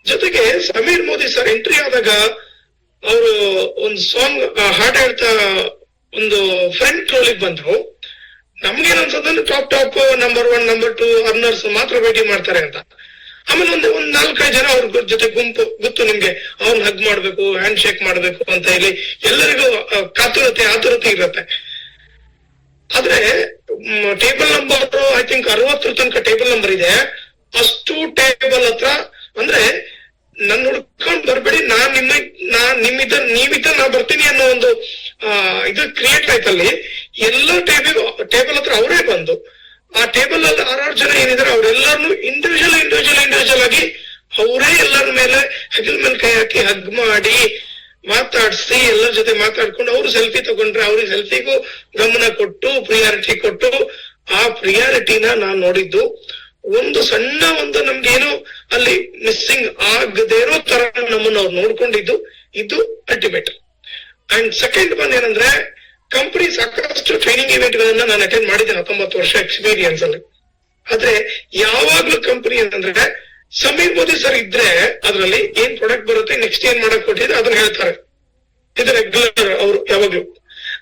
ಜೊತೆಗೆ ಸಮೀರ್ ಮೋದಿ ಸರ್ ಎಂಟ್ರಿ ಆದಾಗ ಅವರು ಒಂದು ಸಾಂಗ್ ಹಾಡ್ ಹೇಳ್ತಾ ಒಂದು ಫ್ರಂಟ್ ರೋಲಿಗೆ ಬಂದ್ರು. ನಮ್ಗೇನ್ ಅನ್ಸೋದ್ರೆ ಟಾಪ್ ನಂಬರ್ 1, ನಂಬರ್ 2 ಅರ್ನರ್ಸ್ ಮಾತ್ರ ಭೇಟಿ ಮಾಡ್ತಾರೆ ಅಂತ. ಆಮೇಲೆ ಒಂದ್ 4-5 ಜನ ಅವ್ರ ಜೊತೆ ಗುಂಪು ಗೊತ್ತು ನಿಮ್ಗೆ, ಅವ್ನ್ ಹಗ್ ಮಾಡ್ಬೇಕು, ಹ್ಯಾಂಡ್ ಶೇಕ್ ಮಾಡ್ಬೇಕು ಅಂತ ಹೇಳಿ ಎಲ್ಲರಿಗೂ ಆತುರತೆ ಇರುತ್ತೆ. ಆದ್ರೆ ಟೇಬಲ್ ನಂಬರ್ ಐ ಥಿಂಕ್ 60 ತನಕ ಟೇಬಲ್ ನಂಬರ್ ಇದೆ. ಅಷ್ಟು ಟೇಬಲ್ ಹತ್ರ ಅಂದ್ರೆ ನನ್ನ ಹುಡ್ಕೊಂಡ್ ಬರ್ಬೇಡಿ, ನೀವಿದ್ದ ನಾ ಬರ್ತೀನಿ ಅನ್ನೋ ಒಂದು ಇದು ಕ್ರಿಯೇಟ್ ಆಯ್ತಲ್ಲಿ. ಎಲ್ಲ ಟೇಬಲ್ ಹತ್ರ ಅವರೇ ಬಂದು ಆ ಟೇಬಲ್ ಅಲ್ಲಿ 6 ಜನ ಏನಿದ್ದಾರೆ ಅವರೆಲ್ಲರನ್ನು ಇಂಡಿವಿಜುವಲ್ ಆಗಿ ಅವರೇ ಎಲ್ಲರ ಮೇಲೆ ಹೆಗಲ್ ಮೇಲೆ ಕೈ ಹಾಕಿ ಹಗ್ ಮಾಡಿ ಮಾತಾಡ್ಸಿ ಎಲ್ಲರ ಜೊತೆ ಮಾತಾಡ್ಕೊಂಡು ಅವ್ರು ಸೆಲ್ಫಿ ತಗೊಂಡ್ರೆ ಅವ್ರಿಗೆ ಸೆಲ್ಫಿಗೂ ಗಮನ ಕೊಟ್ಟು ಪ್ರಿಯಾರಿಟಿ ಕೊಟ್ಟು, ಆ ಪ್ರಿಯಾರಿಟಿನ ನಾನ್ ನೋಡಿದ್ದು. ಒಂದು ಸಣ್ಣ ಒಂದು ನಮ್ಗೇನು ಅಲ್ಲಿ ಮಿಸ್ಸಿಂಗ್ ಆಗದೇ ಇರೋ ತರ ನಮ್ಮನ್ನ ಅವ್ರು ನೋಡ್ಕೊಂಡಿದ್ದು, ಇದು ಅಲ್ಟಿಮೇಟ್. ಅಂಡ್ ಸೆಕೆಂಡ್ ಒನ್ ಏನಂದ್ರೆ, ಕಂಪನಿ ಸಾಕಷ್ಟು ಟ್ರೈನಿಂಗ್ ಇವೆಂಟ್ ಗಳನ್ನ ನಾನು ಅಟೆಂಡ್ ಮಾಡಿದ್ದೇನೆ 19 ವರ್ಷ ಎಕ್ಸ್ಪೀರಿಯನ್ಸ್ ಅಲ್ಲಿ. ಆದ್ರೆ ಯಾವಾಗ್ಲೂ ಕಂಪನಿ ಏನಂದ್ರೆ, ಸಮೀರ್ ಮೋದಿ ಸರ್ ಇದ್ರೆ ಅದ್ರಲ್ಲಿ ಏನ್ ಪ್ರಾಡಕ್ಟ್ ಬರುತ್ತೆ, ನೆಕ್ಸ್ಟ್ ಏನ್ ಮಾಡಕ್ ಕೊಟ್ಟಿದ್ರೆ ಅದನ್ನ ಹೇಳ್ತಾರೆ. ಇದು ರೆಗ್ಯುಲರ್ ಅವರು ಯಾವಾಗ್ಲೂ.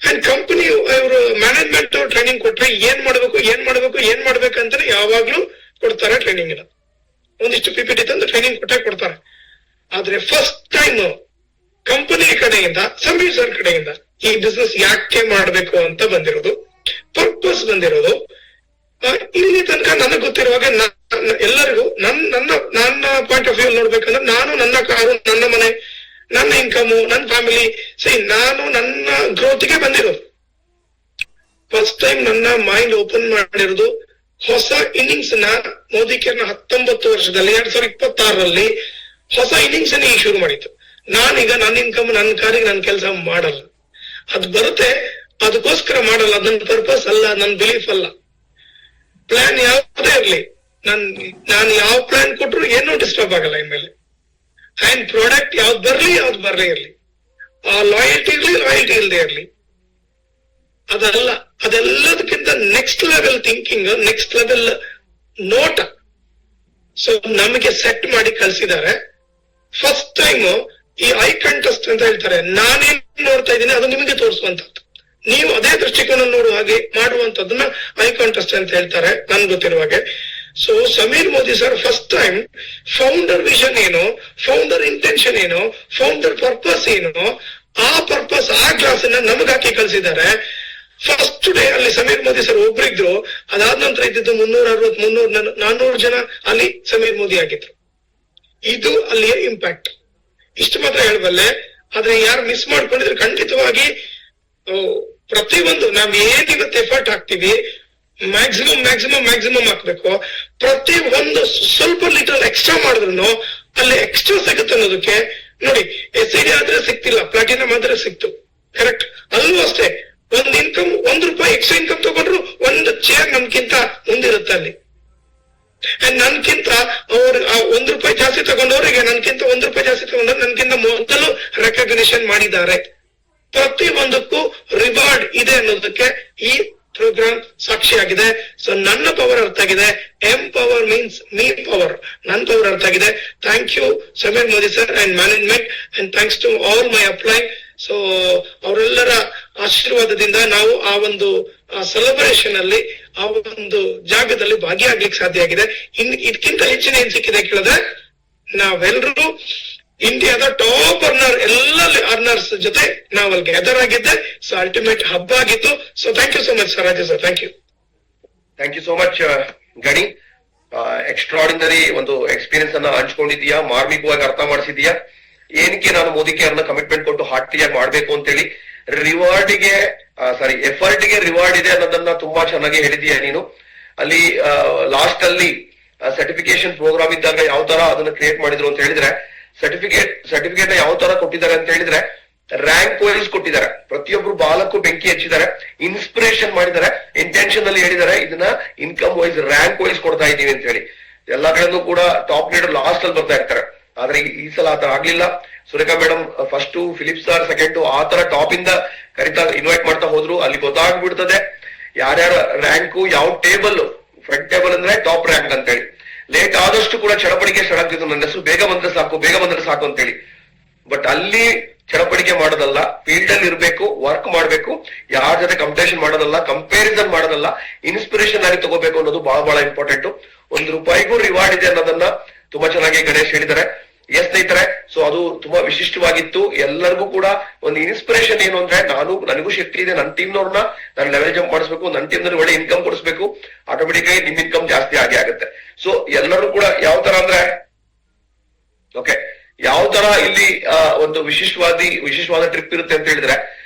ಅಂಡ್ ಕಂಪನಿ ಅವರು ಮ್ಯಾನೇಜ್ಮೆಂಟ್ ಟ್ರೈನಿಂಗ್ ಕೊಟ್ರೆ ಏನ್ ಮಾಡ್ಬೇಕಂತಾನೆ ಯಾವಾಗ್ಲೂ ಕೊಡ್ತಾರೆ ಟ್ರೈನಿಂಗ್. ಒಂದಿಷ್ಟು PPT ತಂದು ಟ್ರೈನಿಂಗ್ ಕೊಡ್ತಾರೆ. ಆದ್ರೆ ಫಸ್ಟ್ ಟೈಮ್ ಕಂಪನಿ ಕಡೆಯಿಂದ, ಸಮೀರ್ ಸರ್ ಕಡೆಯಿಂದ ಈ ಬಿಸ್ನೆಸ್ ಯಾಕೆ ಮಾಡ್ಬೇಕು ಅಂತ ಬಂದಿರೋದು, ಪರ್ಪಸ್ ಬಂದಿರೋದು. ಇಲ್ಲಿ ತನಕ ನನಗ್ ಗೊತ್ತಿರುವಾಗ ಎಲ್ಲರಿಗೂ ನನ್ನ ಪಾಯಿಂಟ್ ಆಫ್ ವ್ಯೂ ನೋಡ್ಬೇಕಂದ್ರೆ, ನಾನು ನನ್ನ ಕಾರು, ನನ್ನ ಮನೆ, ನನ್ನ ಇನ್ಕಮ್, ನನ್ನ ಫ್ಯಾಮಿಲಿ, ನಾನು ನನ್ನ ಗ್ರೋತ್ಗೆ ಬಂದಿರೋದು. ಫಸ್ಟ್ ಟೈಮ್ ನನ್ನ ಮೈಂಡ್ ಓಪನ್ ಮಾಡಿರೋದು ಹೊಸ ಇನ್ನಿಂಗ್ಸ್ ನ ಮೋದಿ ಕೇರ್ನ 19 ವರ್ಷದಲ್ಲಿ 2026ರಲ್ಲಿ ಹೊಸ ಇನ್ನಿಂಗ್ಸ್ ಅನ್ನ ಶುರು ಮಾಡಿತ್ತು. ನಾನೀಗ ನನ್ನ ಇನ್ಕಮ್ ನನ್ನ ಕಾರಿಗೆ ನನ್ನ ಕೆಲಸ ಮಾಡಲ್ಲ. ಅದು ಬರುತ್ತೆ, ಅದಕ್ಕೋಸ್ಕರ ಮಾಡಲ್ಲ. ಅದು ನನ್ನ ಪರ್ಪಸ್ ಅಲ್ಲ, ನನ್ನ ಬಿಲೀಫ್ ಅಲ್ಲ. ಪ್ಲಾನ್ ಯಾವ್ದೇ ಇರ್ಲಿ, ನಾನು ಯಾವ ಪ್ಲಾನ್ ಕೊಟ್ರು ಏನೂ ಡಿಸ್ಟರ್ಬ್ ಆಗಲ್ಲ ಇನ್ಮೇಲೆ. ಅಂಡ್ ಪ್ರಾಡಕ್ಟ್ ಯಾವ್ದು ಬರ್ಲಿ ಇರ್ಲಿ, ಆ ಲಾಯಲ್ಟಿ ಇರ್ಲಿ ಲಾಯಲ್ಟಿ ಇಲ್ಲದೆ ಇರ್ಲಿ, ಅದಲ್ಲ. ಅದೆಲ್ಲದಕ್ಕಿಂತ next level thinking, next level ನೋಟ. ಸೊ ನಮಗೆ ಸೆಟ್ ಮಾಡಿ ಕಳ್ಸಿದ್ದಾರೆ. ಫಸ್ಟ್ ಟೈಮ್ ಈ ಐ ಕಂಟೆಸ್ಟ್ ಅಂತ ಹೇಳ್ತಾರೆ. ನಾನೇನ್ ನೋಡ್ತಾ ಇದ್ದೀನಿ ಅದು ನಿಮಗೆ ತೋರಿಸುವಂತದ್ದು, ನೀವು ಅದೇ ದೃಷ್ಟಿಕೋನ ನೋಡುವ ಹಾಗೆ ಮಾಡುವಂತದ್ದನ್ನ ಐ ಕಾಂಟೆಸ್ಟ್ ಅಂತ ಹೇಳ್ತಾರೆ, ನನ್ಗೆ ಗೊತ್ತಿರುವ ಹಾಗೆ. So Sameer Modi sir first time founder vision ಏನು, ಫೌಂಡರ್ ಇಂಟೆನ್ಷನ್ ಏನು, ಫೌಂಡರ್ ಪರ್ಪಸ್ ಏನು, ಆ ಪರ್ಪಸ್ ಆ ಕ್ಲಾಸ್ ಅನ್ನ ನಮಗಾಕಿ ಕಳ್ಸಿದ್ದಾರೆ. ಫಸ್ಟ್ ಡೇ ಅಲ್ಲಿ ಸಮೀರ್ ಮೋದಿ ಸರ್ ಒಬ್ರಿದ್ರು, ಅದಾದ ನಂತರ ಇದ್ದಿದ್ದು 360-400 ಜನ ಅಲ್ಲಿ ಸಮೀರ್ ಮೋದಿ ಆಗಿದ್ರು. ಇದು ಅಲ್ಲಿಯ ಇಂಪ್ಯಾಕ್ಟ್. ಇಷ್ಟು ಮಾತ್ರ ಹೇಳಬಲ್ಲೆ. ಆದ್ರೆ ಯಾರು ಮಿಸ್ ಮಾಡ್ಕೊಂಡಿದ್ರೆ ಖಂಡಿತವಾಗಿ ಪ್ರತಿಯೊಂದು ನಾವ್ ಏನ್ ಇವತ್ತು ಎಫರ್ಟ್ ಹಾಕ್ತಿವಿ ಮ್ಯಾಕ್ಸಿಮಮ್ ಹಾಕ್ಬೇಕು. ಪ್ರತಿ ಒಂದು ಸ್ವಲ್ಪ ಲೀಟರ್ ಎಕ್ಸ್ಟ್ರಾ ಮಾಡಿದ್ರು ಅಲ್ಲಿ ಎಕ್ಸ್ಟ್ರಾ ಸಿಗುತ್ತೆ ಅನ್ನೋದಕ್ಕೆ ನೋಡಿ. SID ಆದ್ರೆ ಸಿಕ್ತಿಲ್ಲ, ಪ್ಲಾಟಿನಮ್ ಆದ್ರೆ ಸಿಕ್ತು, ಕರೆಕ್ಟ್. ಅಲ್ಲೂ ಅಷ್ಟೇ, ಒಂದ್ ಇನ್ಕಮ್ ₹1 ಎಕ್ಸ್ಟ್ರಾ ಇನ್ಕಮ್ ತಗೊಂಡ್ರು ಒಂದು ಚೇರ್ ನಮ್ಗಿಂತ ಮುಂದಿರುತ್ತೆ ಅಲ್ಲಿ. ನನ್ಕಿಂತ ಅವ್ರು ₹1 ಜಾಸ್ತಿ ತಗೊಂಡವ್ರಿಗೆ ನನ್ಕಿಂತ ₹1 ಜಾಸ್ತಿ ತಗೊಂಡ್ರೆ ನನ್ಕಿಂತ ಮೊದಲು ರೆಕಗ್ನಿಷನ್ ಮಾಡಿದ್ದಾರೆ. ಪ್ರತಿ ಒಂದಕ್ಕೂ ರಿವಾರ್ಡ್ ಇದೆ ಅನ್ನೋದಕ್ಕೆ ಈ ಪ್ರೋಗ್ರಾಮ್ ಸಾಕ್ಷಿಯಾಗಿದೆ. ಸೊ ನನ್ನ ಪವರ್ ಅರ್ಥ ಆಗಿದೆ. ಪವರ್ ಮೀನ್ಸ್ ಮೀ ಪವರ್, ನನ್ನ ಪವರ್ ಅರ್ಥ ಆಗಿದೆ. Thank you Sameer Modi sir and management, and thanks to all my apply. So ಅವರೆಲ್ಲರ ಆಶೀರ್ವಾದದಿಂದ ನಾವು ಆ ಒಂದು ಸೆಲೆಬ್ರೇಷನ್ ಅಲ್ಲಿ, ಆ ಒಂದು ಜಾಗದಲ್ಲಿ ಭಾಗಿಯಾಗ್ಲಿಕ್ಕೆ ಸಾಧ್ಯ ಆಗಿದೆ. ಇದಕ್ಕಿಂತ ಹೆಚ್ಚಿನ ಏನ್ ಸಿಕ್ಕಿದೆ ಕೇಳಿದ್ರೆ, ನಾವೆಲ್ಲರೂ ಇಂಡಿಯಾದ ಟಾಪ್ ಎಲ್ಲ ಅರ್ನರ್ಸ್ ಜೊತೆ ನಾವಲ್ಲಿ ಗ್ಯಾದರ್ ಆಗಿದ್ದೆ. ಸೊ ಅಲ್ಟಿಮೇಟ್ ಹಬ್ಬ ಆಗಿತ್ತು. So thank you so much sir, Raju sir, thank you so much Gani. Extraordinary ಒಂದು ಎಕ್ಸ್ಪೀರಿಯನ್ಸ್ ಅನ್ನ ಹಂಚ್ಕೊಂಡಿದೀಯಾ, ಮಾರ್ಮಿಕವಾಗಿ ಅರ್ಥ ಮಾಡಿಸಿದೀಯಾ. ಏನಕ್ಕೆ ನಾನು ಮೋದಿ ಕೇರ್ನ ಕಮಿಟ್ಮೆಂಟ್ ಕೊಟ್ಟು ಹಾರ್ಟಿಯಾಗಿ ಮಾಡ್ಬೇಕು ಅಂತೇಳಿ. ರಿವಾರ್ಡ್ಗೆ ಎಫರ್ಟ್ಗೆ ರಿವಾರ್ಡ್ ಇದೆ ಅನ್ನೋದನ್ನ ತುಂಬಾ ಚೆನ್ನಾಗಿ ಹೇಳಿದೀಯ ನೀನು. ಅಲ್ಲಿ ಲಾಸ್ಟ್ ಅಲ್ಲಿ ಸರ್ಟಿಫಿಕೇಶನ್ ಪ್ರೋಗ್ರಾಮ್ ಇದ್ದಾಗ ಯಾವ ತರ ಅದನ್ನ ಕ್ರಿಯೇಟ್ ಮಾಡಿದ್ರು ಅಂತ ಹೇಳಿದ್ರೆ, ಸರ್ಟಿಫಿಕೇಟ್ ನ ಯಾವ ತರ ಕೊಟ್ಟಿದ್ದಾರೆ ಅಂತ ಹೇಳಿದ್ರೆ, ರ್ಯಾಂಕ್ ವೈಸ್ ಕೊಟ್ಟಿದ್ದಾರೆ. ಪ್ರತಿಯೊಬ್ರು ಬಾಲಕ್ಕೂ ಬೆಂಕಿ ಹಚ್ಚಿದ್ದಾರೆ, ಇನ್ಸ್ಪಿರೇಷನ್ ಮಾಡಿದ್ದಾರೆ, ಇಂಟೆನ್ಷನ್ ಅಲ್ಲಿ ಹೇಳಿದ್ದಾರೆ ಇದನ್ನ ಇನ್ಕಮ್ ವೈಸ್ ರ್ಯಾಂಕ್ ವೈಸ್ ಕೊಡ್ತಾ ಇದೀವಿ ಅಂತ ಹೇಳಿ. ಎಲ್ಲಾ ಕಡೆನೂ ಕೂಡ ಟಾಪ್ ಲೀಡರ್ ಲಾಸ್ಟ್ ಅಲ್ಲಿ ಬರ್ತಾ ಇರ್ತಾರೆ. ಆದ್ರೆ ಈ ಸಲ ಆತರ ಆಗ್ಲಿಲ್ಲ. Surekha madam first, Philip sir second, ಆ ತರ ಟಾಪ್ ಇಂದ ಕರಿತಾ ಇನ್ವೈಟ್ ಮಾಡ್ತಾ ಹೋದ್ರು. ಅಲ್ಲಿ ಗೊತ್ತಾಗ್ಬಿಡ್ತದೆ ಯಾರ್ಯಾರ ರ್ಯಾಂಕು, ಯಾವ ಟೇಬಲ್, ಫ್ರಂಟ್ ಟೇಬಲ್ ಅಂದ್ರೆ ಟಾಪ್ ರ್ಯಾಂಕ್ ಅಂತ ಹೇಳಿ. ಲೇಟ್ ಆದಷ್ಟು ಕೂಡ ಚಡಪಡಿಕೆ ಸ್ಟಾರ್ಟ್ ಆಗ್ತಿತ್ತು, ನನ್ನ ಹೆಸರು ಬೇಗ ಬಂದ್ರೆ ಸಾಕು ಅಂತೇಳಿ. ಬಟ್ ಅಲ್ಲಿ ಚಡಪಡಿಕೆ ಮಾಡೋದಲ್ಲ, ಫೀಲ್ಡ್ ಅಲ್ಲಿ ಇರ್ಬೇಕು, ವರ್ಕ್ ಮಾಡ್ಬೇಕು, ಯಾರ ಜೊತೆ ಕಂಪಿಟೇಷನ್ ಮಾಡೋದಲ್ಲ, ಕಂಪ್ಯಾರಿಸನ್ ಮಾಡೋದಲ್ಲ, ಇನ್ಸ್ಪಿರೇಷನ್ ಆಗಿ ತಗೋಬೇಕು ಅನ್ನೋದು ಬಹಳ ಇಂಪಾರ್ಟೆಂಟ್. ₹1 ರಿವಾರ್ಡ್ ಇದೆ ಅನ್ನೋದನ್ನ ತುಂಬಾ ಚೆನ್ನಾಗಿ ಗಣೇಶ್ ಹೇಳಿದ್ದಾರೆ. ಎಸ್ ಸ್ನೇಹಿತರೆ, ಸೊ ಅದು ತುಂಬಾ ವಿಶಿಷ್ಟವಾಗಿತ್ತು. ಎಲ್ಲರಿಗೂ ಕೂಡ ಒಂದು ಇನ್ಸ್ಪಿರೇಷನ್ ಏನು ಅಂದ್ರೆ, ನನಗೂ ಶಕ್ತಿ ಇದೆ, ನನ್ನ ಟೀಮ್ನವ್ರನ್ನ ನಾನು ಲೆವೆಲ್ ಜಂಪ್ ಮಾಡಿಸ್ಬೇಕು, ನನ್ನ ಟೀಮ್ನವ್ರಿಗೆ ಒಳ್ಳೆ ಇನ್ಕಮ್ ಕೊಡಿಸ್ಬೇಕು, ಆಟೋಮೆಟಿಕ್ ಆಗಿ ನಿಮ್ ಇನ್ಕಮ್ ಜಾಸ್ತಿ ಆಗುತ್ತೆ. ಸೊ ಎಲ್ಲರೂ ಕೂಡ ಯಾವ ತರ ಅಂದ್ರೆ, ಓಕೆ, ಯಾವ ತರ ಇಲ್ಲಿ ಒಂದು ವಿಶಿಷ್ಟವಾದ ಟ್ರಿಪ್ ಇರುತ್ತೆ ಅಂತ ಹೇಳಿದ್ರೆ,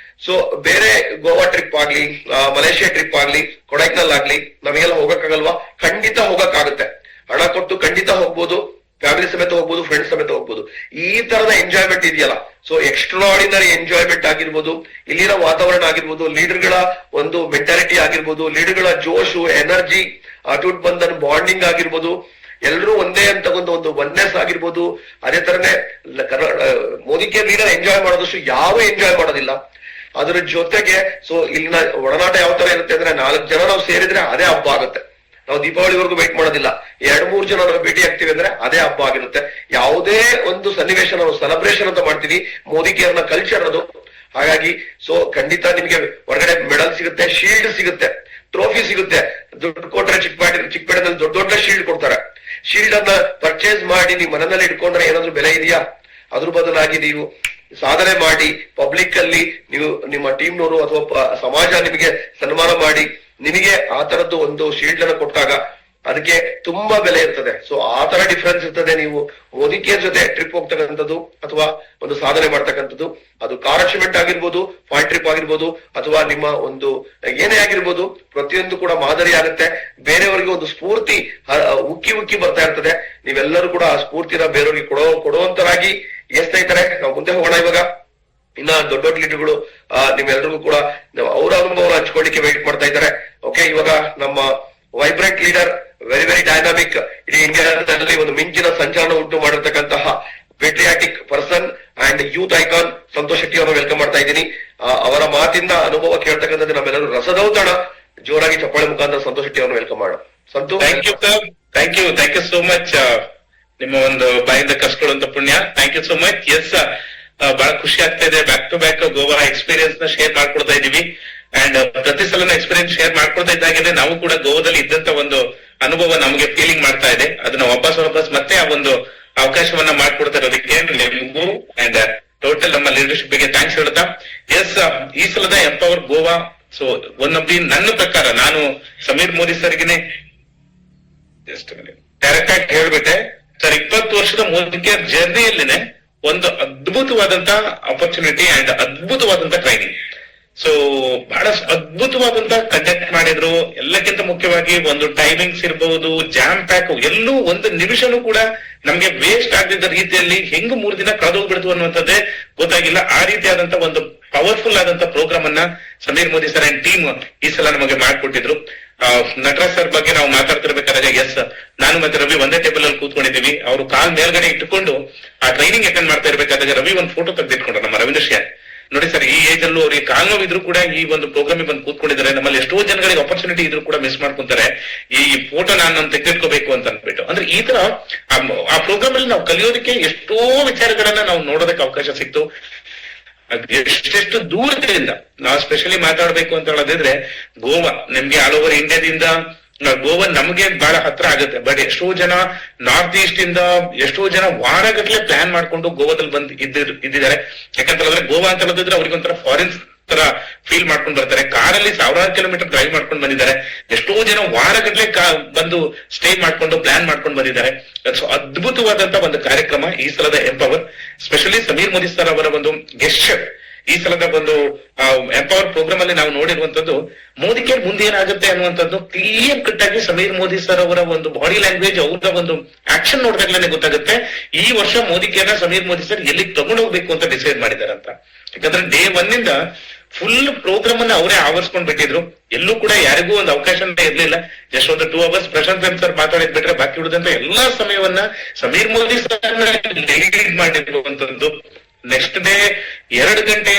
ಸೊ ಬೇರೆ ಗೋವಾ ಟ್ರಿಪ್ ಆಗ್ಲಿ, ಮಲೇಷಿಯಾ ಟ್ರಿಪ್ ಆಗ್ಲಿ, ಕೊಡೈಕನಲ್ ಆಗ್ಲಿ, ನಮಗೆಲ್ಲ ಹೋಗಕ್ಕಾಗಲ್ವಾ? ಖಂಡಿತ ಹೋಗಕ್ಕಾಗುತ್ತೆ. ಹಣ ಕೊಟ್ಟು ಖಂಡಿತ ಹೋಗ್ಬೋದು, ಫ್ಯಾಮಿಲಿ ಸಮೇತ ಹೋಗ್ಬೋದು, ಫ್ರೆಂಡ್ಸ್ ಸಮೇತ ಹೋಗ್ಬೋದು. ಈ ತರದ ಎಂಜಾಯ್ಮೆಂಟ್ ಇದೆಯಲ್ಲ, ಸೊ ಎಕ್ಸ್ಟ್ರಾರ್ಡಿನರಿ ಎಂಜಾಯ್ಮೆಂಟ್ ಆಗಿರ್ಬೋದು, ಇಲ್ಲಿನ ವಾತಾವರಣ ಆಗಿರ್ಬೋದು, ಲೀಡರ್ಗಳ ಒಂದು ಮೆಂಟಾಲಿಟಿ ಆಗಿರ್ಬೋದು, ಲೀಡರ್ಗಳ ಜೋಶು, ಎನರ್ಜಿ, ಅಟೂಟ್ ಬಂಧನ್ ಬಾಂಡಿಂಗ್ ಆಗಿರ್ಬೋದು, ಎಲ್ಲರೂ ಒಂದೇ ಅಂತ ಒಂದು ಒನ್ನೆಸ್ ಆಗಿರ್ಬೋದು. ಅದೇ ತರನೇ ಮೋದಿ ಕೇರ್ ಲೀಡರ್ ಎಂಜಾಯ್ ಮಾಡೋದಷ್ಟು ಯಾವ ಎಂಜಾಯ್ ಮಾಡೋದಿಲ್ಲ. ಅದ್ರ ಜೊತೆಗೆ ಸೊ ಇಲ್ಲಿನ ಒಡನಾಟ ಯಾವ ತರ ಇರುತ್ತೆ ಅಂದ್ರೆ, 4 ಜನ ನಾವು ಸೇರಿದ್ರೆ ಅದೇ ಹಬ್ಬ ಆಗುತ್ತೆ. ನಾವು ದೀಪಾವಳಿವರೆಗೂ ವೇಟ್ ಮಾಡೋದಿಲ್ಲ, 2-3 ಜನ ನಾವು ಭೇಟಿ ಆಗ್ತೀವಿ ಅಂದ್ರೆ ಅದೇ ಹಬ್ಬ ಆಗಿರುತ್ತೆ. ಯಾವುದೇ ಒಂದು ಸನ್ನಿವೇಶ ನಾವು ಸೆಲೆಬ್ರೇಷನ್ ಅಂತ ಮಾಡ್ತೀವಿ, ಮೋದಿ ಕೇರ್ನ ಕಲ್ಚರ್ ಅದು. ಹಾಗಾಗಿ ಸೊ ಖಂಡಿತ ನಿಮ್ಗೆ ಹೊರಗಡೆ ಮೆಡಲ್ ಸಿಗುತ್ತೆ, ಶೀಲ್ಡ್ ಸಿಗುತ್ತೆ, ಟ್ರೋಫಿ ಸಿಗುತ್ತೆ. ದುಡ್ಡು ಕೊಟ್ರೆ ಚಿಕ್ಕಪೇಟೆನಲ್ಲಿ ದೊಡ್ಡ ಶೀಲ್ಡ್ ಕೊಡ್ತಾರೆ. ಶೀಲ್ಡ್ ಅನ್ನ ಪರ್ಚೇಸ್ ಮಾಡಿ ನೀವು ಮನೆಯಲ್ಲಿ ಇಟ್ಕೊಂಡ್ರೆ ಏನಾದ್ರು ಬೆಲೆ ಇದೆಯಾ? ಅದ್ರ ಬದಲಾಗಿ ನೀವು ಸಾಧನೆ ಮಾಡಿ ಪಬ್ಲಿಕ್ ಅಲ್ಲಿ ನೀವು ನಿಮ್ಮ ಟೀಮ್ನವರು ಅಥವಾ ಸಮಾಜ ನಿಮಗೆ ಸನ್ಮಾನ ಮಾಡಿ ನಿಮಗೆ ಆ ತರದ್ದು ಒಂದು ಶೀಲ್ಡ್ ಅನ್ನು ಕೊಟ್ಟಾಗ ಅದಕ್ಕೆ ತುಂಬಾ ಬೆಲೆ ಇರ್ತದೆ. ಸೊ ಆ ತರ ಡಿಫ್ರೆನ್ಸ್ ಇರ್ತದೆ. ನೀವು ಮೋದಿ ಕೇರ್ ಜೊತೆ ಟ್ರಿಪ್ ಹೋಗ್ತಕ್ಕಂಥದ್ದು ಅಥವಾ ಒಂದು ಸಾಧನೆ ಮಾಡ್ತಕ್ಕಂಥದ್ದು, ಅದು ಕಾರ್ ಅಚೀವ್ಮೆಂಟ್ ಆಗಿರ್ಬೋದು, ಫಾಯಿನ್ ಟ್ರಿಪ್ ಆಗಿರ್ಬೋದು, ಅಥವಾ ನಿಮ್ಮ ಒಂದು ಏನೇ ಆಗಿರ್ಬೋದು, ಪ್ರತಿಯೊಂದು ಕೂಡ ಮಾದರಿ ಆಗುತ್ತೆ. ಬೇರೆಯವರಿಗೆ ಒಂದು ಸ್ಫೂರ್ತಿ ಉಕ್ಕಿ ಬರ್ತಾ ಇರ್ತದೆ. ನೀವೆಲ್ಲರೂ ಕೂಡ ಆ ಸ್ಫೂರ್ತಿನ ಬೇರೆಯವ್ರಿಗೆ ಕೊಡುವಂತರಾಗಿ ಸ್ನೇಹಿತರೆ, ನಾವು ಮುಂದೆ ಹೋಗೋಣ. ಇವಾಗ ಇನ್ನ ದೊಡ್ಡ ದೊಡ್ಡ ಲೀಡರ್ಗಳು ನಿಮ್ಮೆಲ್ರಿಗೂ ಕೂಡ ಅವರ ಅನುಭವ ಹಂಚ್ಕೊಳ್ಳಿಕ್ಕೆ ವೇಟ್ ಮಾಡ್ತಾ ಇದ್ದಾರೆ. ಓಕೆ, ಇವಾಗ ನಮ್ಮ vibrant leader, very very dynamic, ಇಡೀ ಇಂಡಿಯಾದಲ್ಲಿ ಒಂದು ಮಿಂಚಿನ ಸಂಚಲನ ಉಂಟು ಮಾಡಿರ್ತಕ್ಕಂತಹ patriotic person and youth icon Santosh Shetty ಅವರನ್ನು ವೆಲ್ಕಮ್ ಮಾಡ್ತಾ ಇದ್ದೀನಿ. ಅವರ ಮಾತಿಂದ ಅನುಭವ ಕೇಳ್ತಕ್ಕಂಥದ್ದು ನಮ್ಮೆಲ್ಲರೂ ರಸದೌತಣ. ಜೋರಾಗಿ ಚಪ್ಪಾಳೆ ಮುಖಾಂತರ ಸಂತೋಷ್ ಶೆಟ್ಟಿ ಅವರನ್ನು ವೆಲ್ಕಮ್ ಮಾಡೋಣ. Santosh, thank you sir, thank you so much. ನಿಮ್ಮ ಒಂದು ಬಾಯಿಂದ ಕಸ್ಕೊಳ್ಳುವಂತ ಪುಣ್ಯ. Thank you so much. Yes, ಬಹಳ ಖುಷಿ ಆಗ್ತಾ ಇದೆ. Back to back Goa experience ನ ಶೇರ್ ಮಾಡ್ಕೊಳ್ತಾ ಇದೀವಿ. ಅಂಡ್ ಪ್ರತಿ ಸಲನ ಎಕ್ಸ್ಪೀರಿಯನ್ಸ್ ಶೇರ್ ಮಾಡ್ಕೊಳ್ತಾ ಇದ್ದಾಗೇನೆ ನಾವು ಕೂಡ ಗೋವಾದಲ್ಲಿ ಇದ್ದಂತ ಒಂದು ಅನುಭವ ನಮಗೆ ಫೀಲಿಂಗ್ ಮಾಡ್ತಾ ಇದೆ. ಅದನ್ನ ವಾಪಸ್ ಮತ್ತೆ ಆ ಒಂದು ಅವಕಾಶವನ್ನ ಮಾಡ್ಕೊಡ್ತಾ ಇರೋದಕ್ಕೆ ನಿಮಗೂ ಅಂಡ್ ಟೋಟಲ್ ನಮ್ಮ ಲೀಡರ್ಶಿಪ್ ಗೆ ಥ್ಯಾಂಕ್ಸ್ ಹೇಳ್ತಾ, ಎಸ್, ಈ ಸಲದ empower Goa so one of the, ನನ್ನ ಪ್ರಕಾರ ನಾನು ಸಮೀರ್ ಮೋದಿ ಸರ್ಗೆ ಡೈರೆಕ್ಟ್ ಆಗಿ ಹೇಳ್ಬಿಟ್ಟೆ ಸರ್, 20 ವರ್ಷದ ಮೋದಿ ಜರ್ನಿಯಲ್ಲಿನೇ ಒಂದು ಅದ್ಭುತವಾದಂತ ಆಪರ್ಚುನಿಟಿ ಅಂಡ್ ಅದ್ಭುತವಾದಂತ ಟ್ರೈನಿಂಗ್. ಸೊ ಬಹಳ ಅದ್ಭುತವಾದಂತ ಕಂಡಕ್ಟ್ ಮಾಡಿದ್ರು. ಎಲ್ಲಕ್ಕಿಂತ ಮುಖ್ಯವಾಗಿ ಒಂದು ಟೈಮಿಂಗ್ಸ್ ಇರಬಹುದು, ಜಾಮ್ ಪ್ಯಾಕ್, ಎಲ್ಲೂ ಒಂದು ನಿಮಿಷನೂ ಕೂಡ ನಮ್ಗೆ ವೇಸ್ಟ್ ಆಗದಿದ್ದ ರೀತಿಯಲ್ಲಿ ಹೆಂಗ್ 3 ದಿನ ಕಳೆದೋಗ್ಬಿಡ್ತು ಅನ್ನುವಂಥದ್ದೇ ಗೊತ್ತಾಗಿಲ್ಲ. ಆ ರೀತಿಯಾದಂತ ಒಂದು ಪವರ್ಫುಲ್ ಆದಂತ ಪ್ರೋಗ್ರಾಮ್ ಅನ್ನ Sameer Modi sir and team ಈ ಸಲ ನಮಗೆ ಮಾಡ್ಕೊಟ್ಟಿದ್ರು. ನಟರಾಜ್ ಸರ್ ಬಗ್ಗೆ ನಾವು ಮಾತಾಡ್ತಿರ್ಬೇಕಾದ್ರೆ, ಎಸ್, ನಾನು ಮತ್ತೆ ರವಿ ಒಂದೇ ಟೇಬಲ್ ಅಲ್ಲಿ ಕೂತ್ಕೊಂಡಿದ್ದೀವಿ. ಅವರು ಕಾಲ್ ಮೇಲ್ಗಡೆ ಇಟ್ಟುಕೊಂಡು ಆ ಟ್ರೈನಿಂಗ್ ಅಟೆಂಡ್ ಮಾಡ್ತಾ ಇರ್ಬೇಕಾದಾಗ ರವಿ ಒಂದು ಫೋಟೋ ತೆಗೆದಿಟ್ಕೊಂಡ್ರು, ನಮ್ಮ ರವೀಂದ್ರ ಶ್ಯಾನ್. ನೋಡಿ ಸರ್, ಈ ಏಜ್ ಅಲ್ಲೂ ಅವ್ರಿಗೆ ಕಾಲ್ ನೋವಿದ್ರು ಕೂಡ ಈ ಒಂದು ಪ್ರೋಗ್ರಾಮ್ ಬಂದು ಕೂತ್ಕೊಂಡಿದ್ದಾರೆ. ನಮ್ಮಲ್ಲಿ ಎಷ್ಟೋ ಜನಗಳಿಗೆ ಆಪರ್ಚುನಿಟಿ ಇದ್ರು ಕೂಡ ಮಿಸ್ ಮಾಡ್ಕೊಂತಾರೆ. ಈ ಫೋಟೋ ನಾನು ತೆಗೆದಿಟ್ಕೋಬೇಕು ಅಂತ ಅನ್ಬಿಟ್ಟು. ಅಂದ್ರೆ ಈ ತರ ಆ ಪ್ರೋಗ್ರಾಮ್ ಅಲ್ಲಿ ನಾವು ಕಲಿಯೋದಕ್ಕೆ ಎಷ್ಟೋ ವಿಚಾರಗಳನ್ನ ನಾವು ನೋಡೋದಕ್ಕೆ ಅವಕಾಶ ಸಿಕ್ತು. ಎಷ್ಟೆಷ್ಟು ದೂರದಿಂದ ನಾವು ಸ್ಪೆಷಲಿ ಮಾತಾಡ್ಬೇಕು ಅಂತ ಹೇಳೋದಿದ್ರೆ, ಗೋವಾ ನಿಮ್ಗೆ ಆಲ್ ಓವರ್ ಇಂಡಿಯಾದಿಂದ ಗೋವಾ ನಮಗೆ ಬಹಳ ಹತ್ರ ಆಗುತ್ತೆ. ಬಟ್ ಎಷ್ಟೋ ಜನ ನಾರ್ತ್ ಈಸ್ಟ್ ಇಂದ ಎಷ್ಟೋ ಜನ ವಾರಗಟ್ಲೆ ಪ್ಲಾನ್ ಮಾಡ್ಕೊಂಡು ಗೋವಾದಲ್ಲಿ ಬಂದು ಇದ್ದಿದ್ದಾರೆ. ಯಾಕಂತಂದ್ರೆ ಗೋವಾ ಅಂತ ಹೇಳಿದ್ರೆ ಅವ್ರಿಗೆ ಒಂಥರ ಫಾರಿನ್ ತರ ಫೀಲ್ ಮಾಡ್ಕೊಂಡು ಬರ್ತಾರೆ. ಕಾರಲ್ಲಿ 1000 ಕಿಲೋಮೀಟರ್ ಡ್ರೈವ್ ಮಾಡ್ಕೊಂಡು ಬಂದಿದ್ದಾರೆ. ಎಷ್ಟೋ ಜನ ವಾರಗಟ್ಲೆ ಬಂದು ಸ್ಟೇ ಮಾಡ್ಕೊಂಡು ಪ್ಲಾನ್ ಮಾಡ್ಕೊಂಡು ಬಂದಿದ್ದಾರೆ. ಸೊ ಅದ್ಭುತವಾದಂತ ಒಂದು ಕಾರ್ಯಕ್ರಮ ಈ ಸಲದ empower, specially Sameer Modi sir ಅವರ ಒಂದು ಗೆಸ್ಚರ್. ಈ ಸಲದ ಒಂದು ಎಂಪವರ್ ಪ್ರೋಗ್ರಾಮ್ ಅಲ್ಲಿ ನಾವು ನೋಡಿರುವಂತದ್ದು ಮೋದಿ ಕೇರ್ ಮುಂದೆ ಏನಾಗುತ್ತೆ ಅನ್ನುವಂಥದ್ದು ಕ್ಲಿಯರ್ ಕಟ್ ಆಗಿ ಸಮೀರ್ ಮೋದಿ ಸರ್ ಅವರ ಒಂದು ಬಾಡಿ ಲ್ಯಾಂಗ್ವೇಜ್, ಅವರ ಒಂದು ಆಕ್ಷನ್ ನೋಡಿದಾಗ್ಲೇ ಗೊತ್ತಾಗುತ್ತೆ ಈ ವರ್ಷ ಮೋದಿ ಕೇರ್ನ ಸಮೀರ್ ಮೋದಿ ಸರ್ ಎಲ್ಲಿಗೆ ತಗೊಂಡು ಹೋಗ್ಬೇಕು ಅಂತ ಡಿಸೈಡ್ ಮಾಡಿದಾರೆ ಅಂತ. ಯಾಕಂದ್ರೆ ಡೇ 1 ಇಂದ ಫುಲ್ ಪ್ರೋಗ್ರಾಮ್ ಅನ್ನ ಅವರೇ ಆವರಿಸ್ಕೊಂಡ್ ಬಿಟ್ಟಿದ್ರು. ಎಲ್ಲೂ ಕೂಡ ಯಾರಿಗೂ ಒಂದು ಅವಕಾಶನೇ ಇರ್ಲಿಲ್ಲ. ಜಸ್ಟ್ ಒಂದು 2 ಅವರ್ಸ್ ಪ್ರಶಾಂತ್ ಪ್ರೇಮ್ ಸರ್ ಮಾತಾಡಿದ್ ಬಿಟ್ರೆ ಬಾಕಿ ಉಳಿದಂತ ಎಲ್ಲಾ ಸಮಯವನ್ನ ಸಮೀರ್ ಮೋದಿ ಸರ್ ಲೀಡ್ ಮಾಡಿರುವಂತದ್ದು. ನೆಕ್ಸ್ಟ್ ಡೇ 2 ಗಂಟೆ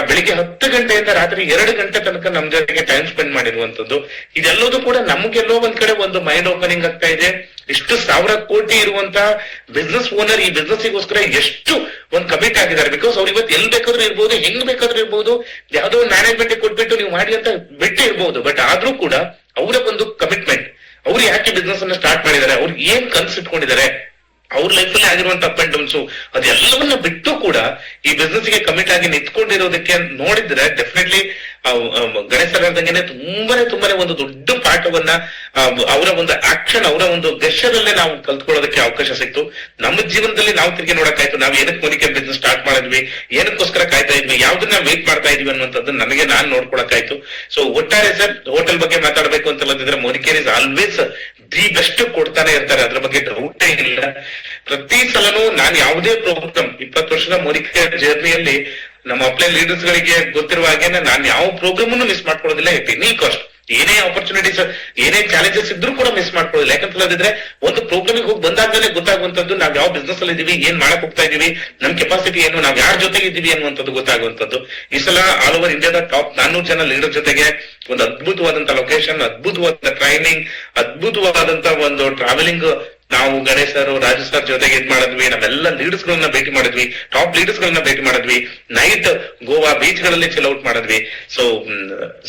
ಬೆಳಿಗ್ಗೆ 10 ಗಂಟೆಯಿಂದ ರಾತ್ರಿ 2 ಗಂಟೆ ತನಕ ನಮ್ ಜೊತೆಗೆ ಟೈಮ್ ಸ್ಪೆಂಡ್ ಮಾಡಿರುವಂತದ್ದು. ಇದೆಲ್ಲದೂ ಕೂಡ ನಮ್ಗೆಲ್ಲೋ ಒಂದ್ ಕಡೆ ಒಂದು ಮೈಂಡ್ ಓಪನಿಂಗ್ ಆಗ್ತಾ ಇದೆ. ಇಷ್ಟು 1000 ಕೋಟಿ ಇರುವಂತ ಬಿಸ್ನೆಸ್ ಓನರ್ ಈ ಬಿಸ್ನೆಸ್ಗೋಸ್ಕರ ಎಷ್ಟು ಒಂದು ಕಮಿಟ್ ಆಗಿದ್ದಾರೆ. ಬಿಕಾಸ್ ಅವ್ರು ಇವತ್ತು ಎಲ್ಲಿ ಬೇಕಾದ್ರೂ ಇರ್ಬೋದು, ಹೆಂಗ್ ಬೇಕಾದ್ರೂ ಇರ್ಬೋದು, ಯಾವ್ದೋ ಒಂದು ಮ್ಯಾನೇಜ್ಮೆಂಟ್ ಕೊಟ್ಬಿಟ್ಟು ನೀವು ಮಾಡಿ ಅಂತ ಬಿಟ್ಟು ಇರ್ಬೋದು. ಬಟ್ ಆದ್ರೂ ಕೂಡ ಅವರ ಒಂದು ಕಮಿಟ್ಮೆಂಟ್, ಅವ್ರು ಯಾಕೆ ಬಿಸ್ನೆಸ್ ಅನ್ನ ಸ್ಟಾರ್ಟ್ ಮಾಡಿದ್ದಾರೆ, ಅವ್ರು ಏನ್ ಕನ್ಸ್ ಇಟ್ಕೊಂಡಿದ್ದಾರೆ, ಅವ್ರ ಲೈಫ್ ಅಲ್ಲಿ ಆಗಿರುವಂತ ಅಪ್ ಅಂಡ್ ಡೌನ್ಸ್, ಅದೆಲ್ಲವನ್ನ ಬಿಟ್ಟು ಕೂಡ ಈ ಬಿಸ್ನೆಸ್ ಗೆ ಕಮಿಟ್ ಆಗಿ ನಿಂತ್ಕೊಂಡಿರೋದಕ್ಕೆ ನೋಡಿದ್ರೆ ಡೆಫಿನೆಟ್ಲಿ ಗಣೇಶ್ ಸರ್ದಂಗೆನೆ ತುಂಬಾನೇ ಒಂದು ದೊಡ್ಡ ಪಾಠವನ್ನ ಅವರ ಒಂದು ಆಕ್ಷನ್, ಅವರ ಒಂದು ಗೆಸ್ಚರಲ್ಲೇ ನಾವು ಕಲ್ತ್ಕೊಳ್ಳೋದಕ್ಕೆ ಅವಕಾಶ ಸಿಕ್ತು. ನಮ್ಮ ಜೀವನದಲ್ಲಿ ನಾವು ತಿರುಗಿ ನೋಡಕ್ಕಾಯ್ತು. ನಾವು ಏನಕ್ಕೆ ಮೋದಿಕೇರ್ ಬಿಸ್ನೆಸ್ ಸ್ಟಾರ್ಟ್ ಮಾಡಿದ್ವಿ, ಏನಕ್ಕೋಸ್ಕರ ಕಾಯ್ತಾ ಇದ್ವಿ, ಯಾವ್ದನ್ನ ವೇಟ್ ಮಾಡ್ತಾ ಇದೀವಿ ಅನ್ನುವಂಥದ್ದು ನನಗೆ ನಾನು ನೋಡ್ಕೊಳಕ್ಕಾಯ್ತು. ಸೊ ಒಟ್ಟಾರೆ ಸರ್, ಹೋಟೆಲ್ ಬಗ್ಗೆ ಮಾತಾಡ್ಬೇಕು ಅಂತ ಹೇಳಿದ್ರೆ Modicare is always the best ಕೊಡ್ತಾನೆ ಇರ್ತಾರೆ, ಅದ್ರ ಬಗ್ಗೆ ಡೌಟೇ ಇಲ್ಲ. ಪ್ರತಿ ಸಲನೂ ನಾನು ಯಾವುದೇ ಪ್ರೋಗ್ರಾಮ್ 20 ವರ್ಷದ ಮೋದಿಕೇರ್ ಜರ್ನಿಯಲ್ಲಿ ನಮ್ಮ ಅಪ್ಲೈ ಲೀಡರ್ಸ್ ಗಳಿಗೆ ಗೊತ್ತಿರುವ ಹಾಗೇನೆ ನಾನು ಯಾವ ಪ್ರೋಗ್ರಾಮ್ ಅನ್ನು ಮಿಸ್ ಮಾಡ್ಕೊಳ್ಳೋದಿಲ್ಲ. ಎನಿ ಕಾಸ್ಟ್, ಏನೇ ಆಪರ್ಚುನಿಟೀಸ್, ಏನೇ ಚಾಲೆಂಜಸ್ ಇದ್ರೂ ಕೂಡ ಮಿಸ್ ಮಾಡ್ಕೊಳ್ಳೋದಿಲ್ಲ. ಯಾಕಂತ ಹೇಳಿದ್ರೆ ಒಂದು ಪ್ರೋಗ್ರಾಮಿಗೆ ಹೋಗಿ ಬಂದಾಗಲೇ ಗೊತ್ತಾಗುವಂತದ್ದು ನಾವ್ ಯಾವ ಬಿಸ್ನೆಸ್ ಅಲ್ಲಿ ಇದೀವಿ, ಏನ್ ಮಾಡಕ್ ಹೋಗ್ತಾ ಇದೀವಿ, ನಮ್ ಕೆಪಾಸಿಟಿ ಏನು, ನಾವ್ ಯಾರ ಜೊತೆಗೆ ಇದೀವಿ ಅನ್ನುವಂಥದ್ದು ಗೊತ್ತಾಗುವಂತದ್ದು. ಈ ಸಲ ಆಲ್ ಓವರ್ ಇಂಡಿಯಾದ ಟಾಪ್ 400 ಜನ ಲೀಡರ್ ಜೊತೆಗೆ ಒಂದು ಅದ್ಭುತವಾದಂತ ಲೊಕೇಶನ್, ಅದ್ಭುತವಾದ ಟ್ರೈನಿಂಗ್, ಅದ್ಭುತವಾದಂತ ಒಂದು ಟ್ರಾವೆಲಿಂಗ್ ನಾವು ಗಣೇಶ್ ಸರ್, ರಾಜು ಸರ್ ಜೊತೆಗೆ ಇದ್ ಮಾಡಿದ್ವಿ. ನಾವೆಲ್ಲ ಲೀಡರ್ಸ್ ಗಳನ್ನ ಭೇಟಿ ಮಾಡಿದ್ವಿ, ಟಾಪ್ ಲೀಡರ್ಸ್ ಗಳನ್ನ ಭೇಟಿ ಮಾಡಿದ್ವಿ. ನೈಟ್ ಗೋವಾ ಬೀಚ್ ಗಳಲ್ಲಿ ಚಿಲ್ ಔಟ್ ಮಾಡಿದ್ವಿ. ಸೊ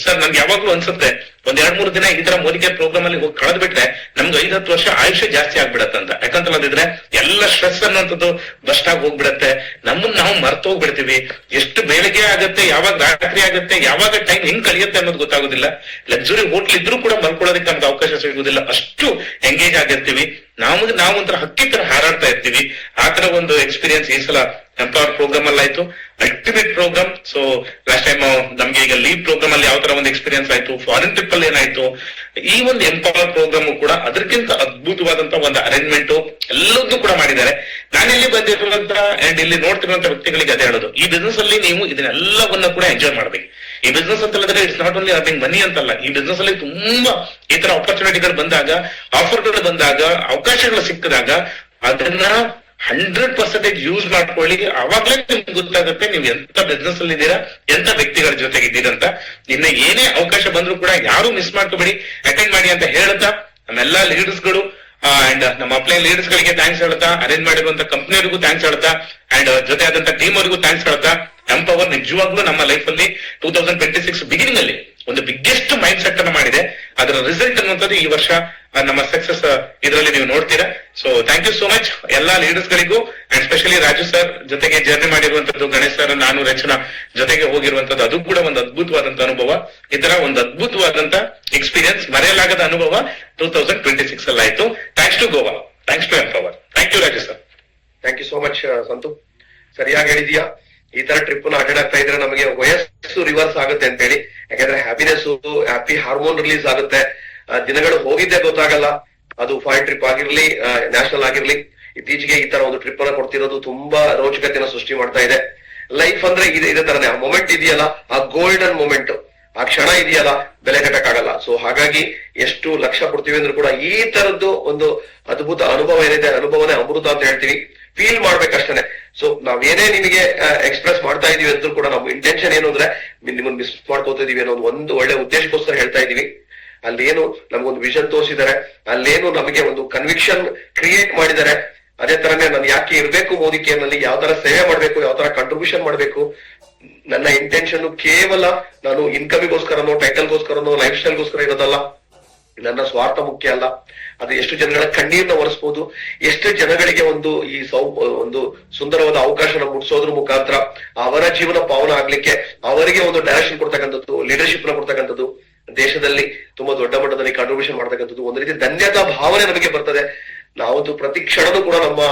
ಸರ್, ನನ್ಗೆ ಯಾವಾಗ್ಲೂ ಅನ್ಸುತ್ತೆ ಒಂದ್ 2-3 ದಿನ ಈ ತರ ಮೋದಿಕೇರ್ ಪ್ರೋಗ್ರಾಮ್ ಅಲ್ಲಿ ಹೋಗಿ ಕಳೆದ್ ಬಿಟ್ರೆ ನಮ್ಗೆ 5-10 ವರ್ಷ ಆಯುಷ್ಯ ಜಾಸ್ತಿ ಆಗ್ಬಿಡತ್ತಂತ. ಯಾಕಂತ ಹೇಳಿದ್ರೆ ಎಲ್ಲ ಸ್ಟ್ರೆಸ್ ಅನ್ನುವಂಥದ್ದು ಬಸ್ಟ್ ಆಗಿ ಹೋಗ್ಬಿಡತ್ತೆ. ನಮ್ಮನ್ನ ನಾವು ಮರ್ತು ಹೋಗ್ಬಿಡ್ತೀವಿ. ಎಷ್ಟು ಬೆಳಿಗ್ಗೆ ಆಗತ್ತೆ, ಯಾವಾಗ ರಾತ್ರಿ ಆಗತ್ತೆ, ಯಾವಾಗ ಟೈಮ್ ಹೆಂಗ್ ಕಳಿಯುತ್ತೆ ಅನ್ನೋದು ಗೊತ್ತಾಗೋದಿಲ್ಲ. ಲಕ್ಸುರಿ ಹೋಟ್ಲ್ ಇದ್ರೂ ಕೂಡ ಮಲ್ಕೊಳ್ಳೋದಕ್ಕೆ ನಮ್ಗೆ ಅವಕಾಶ ಸಿಗುವುದಿಲ್ಲ. ಅಷ್ಟು ಎಂಗೇಜ್ ಆಗಿರ್ತೀವಿ. ನಾವು ಒಂಥರ ಹಕ್ಕಿ ತರ ಹಾರಾಡ್ತಾ ಇರ್ತೀವಿ. ಆ ತರ ಒಂದು ಎಕ್ಸ್ಪೀರಿಯನ್ಸ್ ಈ ಸಲ ಎಂಪವರ್ ಪ್ರೋಗ್ರಾಮ್ ಅಲ್ಲಿ ಆಯ್ತು, ultimate program. So last time ನಮ್ಗೆ ಈಗ ಲೀವ್ ಪ್ರೋಗ್ರಾಮ್ ಅಲ್ಲಿ ಯಾವ ತರ ಒಂದು ಎಕ್ಸ್ಪೀರಿಯನ್ಸ್ ಆಯ್ತು, ಫಾರಿನ್ ಟ್ರಿಪ್ ಅಲ್ಲಿ ಏನಾಯ್ತು, ಈ ಒಂದು ಎಂಪವರ್ ಪ್ರೋಗ್ರಾಮ್ ಕೂಡ ಅದಕ್ಕಿಂತ ಅದ್ಭುತವಾದಂತ ಒಂದು ಅರೇಂಜ್ಮೆಂಟ್ ಎಲ್ಲದೂ ಕೂಡ ಮಾಡಿದ್ದಾರೆ. ನಾನಿಲ್ಲಿ ಬಂದಿರುವಂತ ಅಂಡ್ ಇಲ್ಲಿ ನೋಡ್ತಿರುವಂತ ವ್ಯಕ್ತಿಗಳಿಗೆ ಅದೇ ಹೇಳೋದು, ಈ ಬಿಸ್ನೆಸ್ ಅಲ್ಲಿ ನೀವು ಇದನ್ನೆಲ್ಲವನ್ನ ಕೂಡ ಎಂಜಾಯ್ ಮಾಡ್ಬೇಕು. ಈ ಬಿಸ್ನೆಸ್ ಅಂತ ಹೇಳಿದ್ರೆ it's not only earning money ಅಂತಲ್ಲ, ಈ ಬಿಸ್ನೆಸ್ ಅಲ್ಲಿ ತುಂಬಾ ಈ ತರ ಆಪರ್ಚುನಿಟಿಗಳು ಬಂದಾಗ, ಆಫರ್ಗಳು ಬಂದಾಗ, ಅವಕಾಶಗಳು ಸಿಕ್ಕಿದಾಗ ಅದನ್ನ 100% ಯೂಸ್ ಮಾಡ್ಕೊಳ್ಳಿ. ಅವಾಗ್ಲೇ ನಿಮ್ಗೆ ಗೊತ್ತಾಗುತ್ತೆ ನೀವು ಎಂತ ಬಿಸ್ನೆಸ್ ಅಲ್ಲಿ ಇದ್ದೀರಾ, ಎಂತ ವ್ಯಕ್ತಿಗಳ ಜೊತೆಗಿದ್ದೀರಾ ಅಂತ. ಇನ್ನ ಏನೇ ಅವಕಾಶ ಬಂದ್ರು ಕೂಡ ಯಾರು ಮಿಸ್ ಮಾಡ್ಕೋಬೇಡಿ, ಅಟೆಂಡ್ ಮಾಡಿ ಅಂತ ಹೇಳ್ತಾ ನಮ್ಮೆಲ್ಲಾ ಲೀಡರ್ಸ್ ಗಳು ಅಂಡ್ ನಮ್ಮ ಅಪ್ಲೈನ್ ಲೀಡರ್ಸ್ ಗಳಿಗೆ ಥ್ಯಾಂಕ್ಸ್ ಹೇಳ್ತಾ, ಅರೇಂಜ್ ಮಾಡಿರುವಂತ ಕಂಪ್ನಿಯವರಿಗೂ ಥ್ಯಾಂಕ್ಸ್ ಹೇಳ್ತಾ ಅಂಡ್ ಜೊತೆ ಆದಂತ ಟೀಮ್ ಅವರಿಗೂ ಥ್ಯಾಂಕ್ಸ್ ಹೇಳ್ತಾ, ಎಂಪವರ್ ನಿಜವಾಗ್ಲೂ ನಮ್ಮ ಲೈಫ್ ಅಲ್ಲಿ 2026 ಬಿಗಿನಿಂಗ್ ಅಲ್ಲಿ ಒಂದು ಬಿಗ್ಗೆಸ್ಟ್ ಮೈಂಡ್ ಸೆಟ್ ಅನ್ನು ಮಾಡಿದೆ. ಅದರ ರಿಸಲ್ಟ್ ಅನ್ನುವಂಥದ್ದು ಈ ವರ್ಷ ನಮ್ಮ ಸಕ್ಸಸ್ ಇದರಲ್ಲಿ ನೀವು ನೋಡ್ತೀರಾ. So thank you so much ಎಲ್ಲಾ ಲೀಡರ್ಸ್ ಗಳಿಗೂ ಅಂಡ್ ಸ್ಪೆಷಲಿ ರಾಜು ಸರ್ ಜೊತೆಗೆ ಜರ್ನಿ ಮಾಡಿರುವಂತದ್ದು, ಗಣೇಶ್ ಸರ್, ನಾನು ರಚನಾ ಜೊತೆಗೆ ಹೋಗಿರುವಂತದ್ದು, ಅದು ಕೂಡ ಒಂದು ಅದ್ಭುತವಾದಂತ ಅನುಭವ. ಈ ತರ ಒಂದು ಅದ್ಭುತವಾದಂತ ಎಕ್ಸ್ಪೀರಿಯನ್ಸ್, ಮರೆಯಲಾಗದ ಅನುಭವ 2026 ಅಲ್ಲಿ ಆಯ್ತು. Thanks to Goa, thanks to empower. Thank you Raju sir. Thank you so much Santu, ಸರಿಯಾಗಿ ಹೇಳಿದ್ಯಾ. ಈ ತರ ಟ್ರಿಪ್ ನ ಅಟೆಂಡ್ ಆಗ್ತಾ ಇದ್ರೆ ನಮಗೆ ವಯಸ್ಸು ರಿವರ್ಸ್ ಆಗುತ್ತೆ ಅಂತ ಹೇಳಿ, ಯಾಕಂದ್ರೆ ಹ್ಯಾಪಿನೆಸ್, ಹ್ಯಾಪಿ ಹಾರ್ಮೋನ್ ರಿಲೀಸ್ ಆಗುತ್ತೆ. ದಿನಗಳು ಹೋಗಿದ್ದೆ ಗೊತ್ತಾಗಲ್ಲ. ಅದು ಫಾರಿನ್ ಟ್ರಿಪ್ ಆಗಿರ್ಲಿ, ನ್ಯಾಷನಲ್ ಆಗಿರ್ಲಿ, ಇತ್ತೀಚೆಗೆ ಈ ತರ ಒಂದು ಟ್ರಿಪ್ ಅನ್ನ ಕೊಡ್ತಿರೋದು ತುಂಬಾ ರೋಚಕತೆಯನ್ನು ಸೃಷ್ಟಿ ಮಾಡ್ತಾ ಇದೆ. ಲೈಫ್ ಅಂದ್ರೆ ಇದೇ ತರನೇ, ಆ ಮೊಮೆಂಟ್ ಇದೆಯಲ್ಲ, ಆ ಗೋಲ್ಡನ್ ಮೊಮೆಂಟ್, ಆ ಕ್ಷಣ ಇದೆಯಲ್ಲ, ಬೆಲೆ ಕಟ್ಟಕ್ಕಾಗಲ್ಲ. ಸೊ ಹಾಗಾಗಿ ಎಷ್ಟು ಲಕ್ಷ ಕೊಡ್ತೀವಿ ಅಂದ್ರೂ ಕೂಡ ಈ ತರದ್ದು ಒಂದು ಅದ್ಭುತ ಅನುಭವ ಏನಿದೆ, ಅನುಭವನೇ ಅಮೃತ ಅಂತ ಹೇಳ್ತೀವಿ. ಫೀಲ್ ಮಾಡ್ಬೇಕಷ್ಟೇನೆ. ಸೊ ನಾವೇನೇ ನಿಮಗೆ ಎಕ್ಸ್ಪ್ರೆಸ್ ಮಾಡ್ತಾ ಇದೀವಿ ಅಂದ್ರೂ ಕೂಡ ನಮ್ಮ ಇಂಟೆನ್ಷನ್ ಏನು ಅಂದ್ರೆ ನಿಮ್ಮನ್ನ ಮಿಸ್ ಮಾಡ್ಕೋತಾ ಇದೀವಿ ಅನ್ನೋ ಒಂದು ಒಳ್ಳೆ ಉದ್ದೇಶಕ್ಕೋಸ್ಕರ ಹೇಳ್ತಾ ಇದೀವಿ. ಅಲ್ಲೇನು ನಮ್ಗೊಂದು ವಿಷನ್ ತೋರಿಸಿದ್ದಾರೆ, ಅಲ್ಲೇನು ನಮಗೆ ಒಂದು ಕನ್ವಿಕ್ಷನ್ ಕ್ರಿಯೇಟ್ ಮಾಡಿದ್ದಾರೆ. ಅದೇ ತರನೇ ನಾನು ಯಾಕೆ ಇರ್ಬೇಕು ಮೋದಿ ಕೇರ್ನಲ್ಲಿ, ಯಾವ ತರ ಸೇವೆ ಮಾಡ್ಬೇಕು, ಯಾವ ತರ ಕಾಂಟ್ರಿಬ್ಯೂಷನ್ ಮಾಡ್ಬೇಕು. ನನ್ನ ಇಂಟೆನ್ಷನ್ ಕೇವಲ ನಾನು ಇನ್ಕಮಿಗೋಸ್ಕರನೋ, ಟೈಟಲ್ಗೋಸ್ಕರನೋ, ಲೈಫ್ ಸ್ಟೈಲ್ಗೋಸ್ಕರ ಇರೋದಲ್ಲ. ನನ್ನ ಸ್ವಾರ್ಥ ಮುಖ್ಯ ಅಲ್ಲ. ಅದು ಎಷ್ಟು ಜನಗಳ ಕಣ್ಣೀರ್ನ ಒರೆಸ್ಬೋದು, ಎಷ್ಟು ಜನಗಳಿಗೆ ಒಂದು ಒಂದು ಸುಂದರವಾದ ಅವಕಾಶನ ಮುಟ್ಸೋದ್ರ ಮುಖಾಂತರ ಅವರ ಜೀವನ ಪಾವನ ಆಗ್ಲಿಕ್ಕೆ ಅವರಿಗೆ ಒಂದು ಡೈರೆಕ್ಷನ್ ಕೊಡ್ತಕ್ಕಂಥದ್ದು, ಲೀಡರ್ಶಿಪ್ ನ ಕೊಡ್ತಕ್ಕಂಥದ್ದು, ದೇಶದಲ್ಲಿ ತುಂಬಾ ದೊಡ್ಡ ಮಟ್ಟದಲ್ಲಿ ಕಾಂಟ್ರಿಬ್ಯೂಷನ್ ಮಾಡ್ತಕ್ಕಂಥದ್ದು, ಒಂದು ರೀತಿ ಧನ್ಯತಾ ಭಾವನೆ ನಮಗೆ ಬರ್ತದೆ. ನಾವು ಪ್ರತಿ ಕ್ಷಣನೂ ಕೂಡ ನಮ್ಮ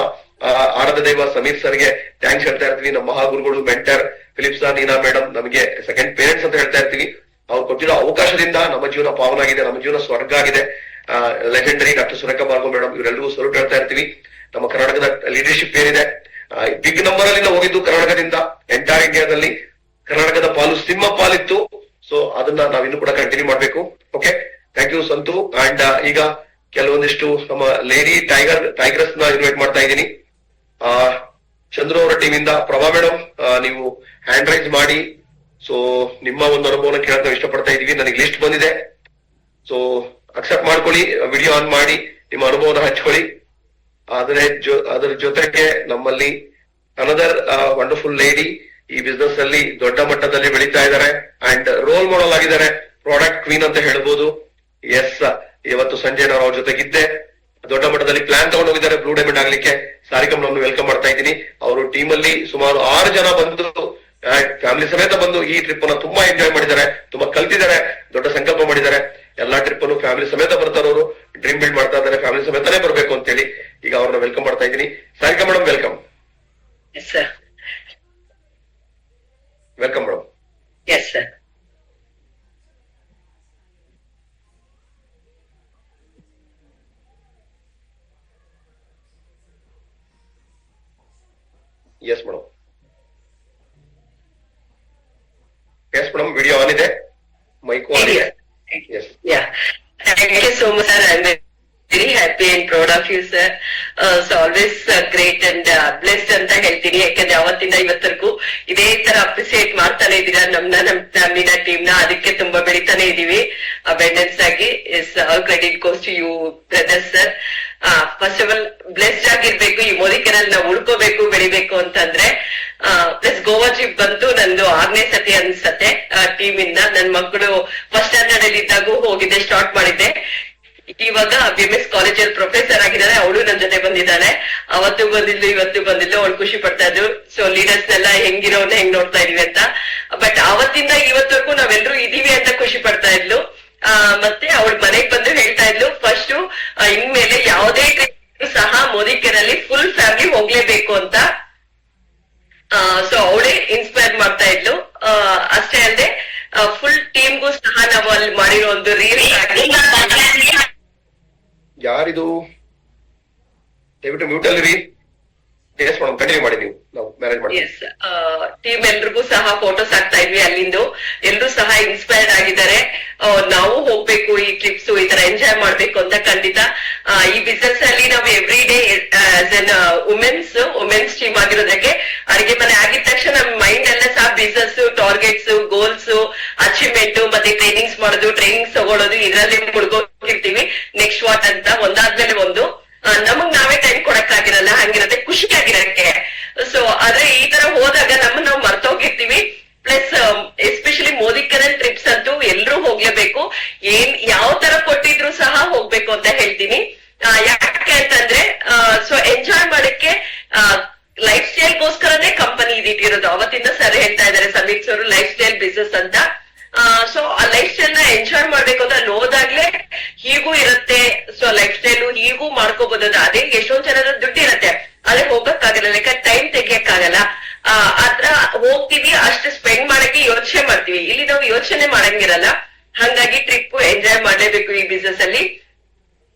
ಆರಾಧ್ಯ ದೈವ ಸಮೀರ್ ಸರ್ಗೆ ಥ್ಯಾಂಕ್ಸ್ ಹೇಳ್ತಾ ಇರ್ತೀವಿ. ನಮ್ಮ ಮಹಾಗುರುಗಳು ಮೆಂಟರ್ ಫಿಲಿಪ್ ಸರ್, ನೀನಾ ಮೇಡಮ್ ನಮಗೆ ಸೆಕೆಂಡ್ ಪೇರೆಂಟ್ಸ್ ಅಂತ ಹೇಳ್ತಾ ಇರ್ತೀವಿ. ಅವ್ರು ಕೊಟ್ಟಿರೋ ಅವಕಾಶದಿಂದ ನಮ್ಮ ಜೀವನ ಪಾವನ ಆಗಿದೆ, ನಮ್ಮ ಜೀವನ ಸ್ವರ್ಗ ಆಗಿದೆ. Legendary doctor Surekha Bhargava madam, ಇವರೆಲ್ಲರಿಗೂ ಸಲ್ಯೂಟ್ ಹೇಳ್ತಾ ಇರ್ತೀವಿ. ನಮ್ಮ ಕರ್ನಾಟಕದ ಲೀಡರ್ಶಿಪ್ ಏನಿದೆ, ಬಿಗ್ ನಂಬರ್ ಅಲ್ಲಿ ನಾವು ಹೋಗಿದ್ದು ಕರ್ನಾಟಕದಿಂದ. ಎಂಟೈರ್ ಇಂಡಿಯಾದಲ್ಲಿ ಕರ್ನಾಟಕದ ಪಾಲು ಸಿಂಹ ಪಾಲಿತ್ತು. ಸೊ ಅದನ್ನ ನಾವಿನ್ನು ಕೂಡ ಕಂಟಿನ್ಯೂ ಮಾಡ್ಬೇಕು. Okay, thank you Santu. And ಈಗ ಕೆಲವೊಂದಿಷ್ಟು ನಮ್ಮ ಲೇಡಿ ಟೈಗರ್ಸ್ ನ ಇನ್ವೈಟ್ ಮಾಡ್ತಾ ಇದ್ದೀನಿ. ಚಂದ್ರು ಅವರ ಟೀಮ್ ಇಂದ ಪ್ರಭಾ ಮೇಡಮ್, ನೀವು ಹ್ಯಾಂಡ್ ರೈಸ್ ಮಾಡಿ. ಸೊ ನಿಮ್ಮ ಒಂದು ಅನುಭವನ ಕೇಳಕ್ ನಾವು ಇಷ್ಟಪಡ್ತಾ ಇದೀವಿ. ನನಗೆ ಲಿಸ್ಟ್ ಬಂದಿದೆ, ಸೊ ಅಕ್ಸೆಪ್ಟ್ ಮಾಡ್ಕೊಳ್ಳಿ, ವಿಡಿಯೋ ಆನ್ ಮಾಡಿ ನಿಮ್ಮ ಅನುಭವನ ಹಂಚ್ಕೊಳ್ಳಿ. ಅದರ ಜೊತೆಗೆ ನಮ್ಮಲ್ಲಿ ಅನದರ್ ವಂಡರ್ಫುಲ್ ಲೇಡಿ ಈ ಬಿಸ್ನೆಸ್ ಅಲ್ಲಿ ದೊಡ್ಡ ಮಟ್ಟದಲ್ಲಿ ಬೆಳೀತಾ ಇದ್ದಾರೆ ಅಂಡ್ ರೋಲ್ ಮಾಡೆಲ್ ಆಗಿದ್ದಾರೆ, ಪ್ರಾಡಕ್ಟ್ ಕ್ವೀನ್ ಅಂತ ಹೇಳ್ಬೋದು. ಎಸ್, ಇವತ್ತು ಸಂಜೆ ನಾನು ಅವ್ರ ಜೊತೆಗಿದ್ದೆ. ದೊಡ್ಡ ಮಟ್ಟದಲ್ಲಿ ಪ್ಲಾನ್ ತಗೊಂಡು ಹೋಗಿದ್ದಾರೆ ಬ್ಲೂ ಡೈಮಂಡ್ ಆಗ್ಲಿಕ್ಕೆ. ಸಾರಿಕಮ್ ನಾನು ವೆಲ್ಕಮ್ ಮಾಡ್ತಾ ಇದ್ದೀನಿ. ಅವರು ಟೀಮ್ ಅಲ್ಲಿ ಸುಮಾರು 6 ಜನ ಬಂದು ಫ್ಯಾಮಿಲಿ ಸಮೇತ ಬಂದು ಈ ಟ್ರಿಪ್ ಅನ್ನ ತುಂಬಾ ಎಂಜಾಯ್ ಮಾಡಿದ್ದಾರೆ, ತುಂಬಾ ಕಲ್ತಿದ್ದಾರೆ, ದೊಡ್ಡ ಸಂಕಲ್ಪ ಮಾಡಿದ್ದಾರೆ. ಎಲ್ಲಾ ಟ್ರಿಪ್ ಅನ್ನು ಫ್ಯಾಮಿಲಿ ಸಮೇತ ಬರ್ತಾರೆ. ಅವರು ಡ್ರೀಮ್ ಬಿಲ್ಡ್ ಮಾಡ್ತಾ ಇದ್ದಾರೆ, ಫ್ಯಾಮಿಲಿ ಸಮೇತನೇ ಬರ್ಬೇಕು ಅಂತ ಹೇಳಿ. ಈಗ ಅವ್ರನ್ನ ವೆಲ್ಕಮ್ ಮಾಡ್ತಾ ಇದ್ದೀನಿ. Sarika madam welcome. Welcome madam. Yes sir. Yes madam. Yes madam, video on ಇದೆ, ಮೈಕ್ ಆನ್ ಇದೆ. S. Yeah. Thank you so much, sir. I'm very happy and proud of you, sir. So always great and blessed ಅಂತ ಹೇಳ್ತೀನಿ. ಯಾಕಂದ್ರೆ ಅವತ್ತಿಂದ ಇವತ್ತರೆಗೂ ಇದೇ ತರ ಅಪ್ರಿಸಿಯೇಟ್ ಮಾಡ್ತಾನೆ ಇದೀರಾ ನಮ್ಮಿನ ಟೀಮ್ ನ. ಅದಕ್ಕೆ ತುಂಬಾ ಬೆಳಿತಾನೆ ಇದೀವಿ ಅಬೆಂಡೆನ್ಸ್ ಆಗಿ. All credit goes to you brothers sir. First of all blessed ಆಗಿರ್ಬೇಕು. ಈ ಮೋದಿ ಕೆರೆಯಲ್ಲಿ ನಾವು ಉಳ್ಕೋಬೇಕು, ಬೆಳಿಬೇಕು ಅಂತಂದ್ರೆ ಪ್ಲಸ್ ಗೋವಾ ಟ್ರಿಪ್ ಬಂತು ನಂದು 6ನೇ ಸತಿ ಅನ್ಸತ್ತೆ ಟೀಮ್ ಇಂದ. ನನ್ ಮಕ್ಕಳು ಫಸ್ಟ್ ಸ್ಟ್ಯಾಂಡರ್ಡ್ ಅಲ್ಲಿ ಇದ್ದಾಗೂ ಹೋಗಿದ್ದೆ, ಸ್ಟಾರ್ಟ್ ಮಾಡಿದ್ದೆ. ಇವಾಗ BMS ಕಾಲೇಜಲ್ಲಿ ಪ್ರೊಫೆಸರ್ ಆಗಿದ್ದಾಳೆ, ಅವಳು ನನ್ ಜೊತೆ ಬಂದಿದ್ದಾಳೆ. ಅವತ್ತು ಬಂದಿದ್ಲು, ಇವತ್ತು ಬಂದಿದ್ಲು. ಅವಳು ಖುಷಿ ಪಡ್ತಾ ಇದ್ರು. ಸೊ ಲೀಡರ್ಸ್ ನೆಲ್ಲ ಹೆಂಗಿರೋನ್ನ ಹೆಂಗ್ ನೋಡ್ತಾ ಇದೀವಿ ಅಂತ. ಬಟ್ ಅವತ್ತಿಂದ ಇವತ್ತರೆಗೂ ನಾವೆಲ್ಲರೂ ಇದೀವಿ ಅಂತ ಖುಷಿ ಪಡ್ತಾ ಇದ್ಲು. ಮತ್ತೆ ಅವಳ ಮನೆಗ್ ಬಂದು ಹೇಳ್ತಾ ಇದ್ಲು, ಫಸ್ಟ್ ಇನ್ಮೇಲೆ ಯಾವುದೇ ಸಹ ಮೋದಿ ಕೇರಲ್ಲಿ ಫುಲ್ ಫ್ಯಾಮಿಲಿ ಹೋಗ್ಲೇಬೇಕು ಅಂತ. ಸೊ ಅವಳೇ ಇನ್ಸ್ಪೈರ್ ಮಾಡ್ತಾ ಇದ್ಲು. ಅಷ್ಟೇ ಅಲ್ಲದೆ ಫುಲ್ ಟೀಮ್ಗೂ ಸಹ ನಾವು ಅಲ್ಲಿ ಮಾಡಿರೋ ಒಂದು ರೀಲ್ಸ್ ಯಾರಿದು? ದಯವಿಟ್ಟು ಮ್ಯೂಟ್ ಅಲ್ಲಿ ಎಸ್ ಮೇಡಮ್, ಕಂಟಿನ್ಯೂ ಮಾಡಿ ನೀವು, ನಾವು ಮ್ಯಾನೇಜ್ ಮಾಡಿ. ಎಸ್, ಟೀಮ್ ಎಲ್ರಿಗೂ ಸಹ ಫೋಟೋಸ್ ಹಾಕ್ತಾ ಇದ್ವಿ ಅಲ್ಲಿಂದು. ಎಲ್ರು ಸಹ ಇನ್ಸ್ಪೈರ್ಡ್ ಆಗಿದ್ದಾರೆ. ನಾವು ಹೋಗ್ಬೇಕು ಈ ಟ್ರಿಪ್ಸ್, ಈ ತರ ಎಂಜಾಯ್ ಮಾಡ್ಬೇಕು ಅಂತ. ಖಂಡಿತ ಈ ಬಿಸ್ನೆಸ್ ಅಲ್ಲಿ ನಾವು ಎವ್ರಿ ಡೇ ವುಮೆನ್ಸ್ ಟೀಮ್ ಆಗಿರೋದಕ್ಕೆ ಅಡಿಗೆ ಮನೆ ಆಗಿದ ತಕ್ಷಣ ನಮ್ಮ ಮೈಂಡ್ ಎಲ್ಲ ಸಹ ಬಿಸ್ನೆಸ್, ಟಾರ್ಗೆಟ್ಸ್, ಗೋಲ್ಸ್, ಅಚೀವ್ಮೆಂಟ್ ಮತ್ತೆ ಟ್ರೈನಿಂಗ್ಸ್ ಮಾಡೋದು, ಟ್ರೈನಿಂಗ್ಸ್ ತಗೊಳ್ಳೋದು, ಇದರಲ್ಲಿ ಮುಳುಗೋಗಿರ್ತೀವಿ. ನೆಕ್ಸ್ಟ್ ವಾಟ್ ಅಂತ ಒಂದಾದ್ಮೇಲೆ ಒಂದು ನಮಗ್ ನಾವೇ ಟೈಮ್ ಕೊಡಕ್ಕಾಗಿರಲ್ಲ, ಹಂಗಿರತ್ತೆ ಖುಷಿ ಆಗಿರಕ್ಕೆ. ಸೊ ಆದ್ರೆ ಈ ತರ ಹೋದಾಗ ನಮ್ಮನ್ನ ನಾವು ಮರ್ತೋಗಿರ್ತೀವಿ. ಪ್ಲಸ್ ಎಸ್ಪೆಷಲಿ ಮೋದಿಕರನ್ ಟ್ರಿಪ್ಸ್ ಅಂತೂ ಎಲ್ರೂ ಹೋಗ್ಲೇಬೇಕು. ಯಾವ ತರ ಕೊಟ್ಟಿದ್ರು ಸಹ ಹೋಗ್ಬೇಕು ಅಂತ ಹೇಳ್ತೀನಿ. ಯಾಕೆ ಅಂತಂದ್ರೆ ಸೊ ಎಂಜಾಯ್ ಮಾಡಕ್ಕೆ ಲೈಫ್ ಸ್ಟೈಲ್ಗೋಸ್ಕರನೇ ಕಂಪನಿ ಇದಿಟ್ಟಿರೋದು. ಅವತ್ತಿಂದ ಸರ್ ಹೇಳ್ತಾ ಇದಾರೆ Sameer sir, life style business ಅಂತ. ಸೊ ಆ ಲೈಫ್ ಸ್ಟೈಲ್ ನ ಎಂಜಾಯ್ ಮಾಡ್ಬೇಕು ಅಂತ ಅಲ್ಲಿ ಹೋದಾಗ್ಲೇ ಹೀಗೂ ಇರುತ್ತೆ. ಸೊ ಲೈಫ್ ಸ್ಟೈಲ್ ಹೀಗೂ ಮಾಡ್ಕೋಬಹುದು. ಅದೇ ಎಷ್ಟೊಂದ್ ಜನರ ದುಡ್ಡು ಇರತ್ತೆ, ಅದೇ ಹೋಗಕ್ಕಾಗಲ್ಲ, ಲೆಕ್ಕ ಟೈಮ್ ತೆಗಿಯಕ್ಕಾಗಲ್ಲ. ಆತರ ಹೋಗ್ತೀವಿ, ಅಷ್ಟು ಸ್ಪೆಂಡ್ ಮಾಡಕ್ಕೆ ಯೋಚನೆ ಮಾಡ್ತೀವಿ. ಇಲ್ಲಿ ನಾವು ಯೋಚನೆ ಮಾಡಂಗಿರಲ್ಲ. ಹಂಗಾಗಿ ಟ್ರಿಪ್ ಎಂಜಾಯ್ ಮಾಡ್ಲೇಬೇಕು ಈ ಬಿಸ್ನೆಸ್ ಅಲ್ಲಿ.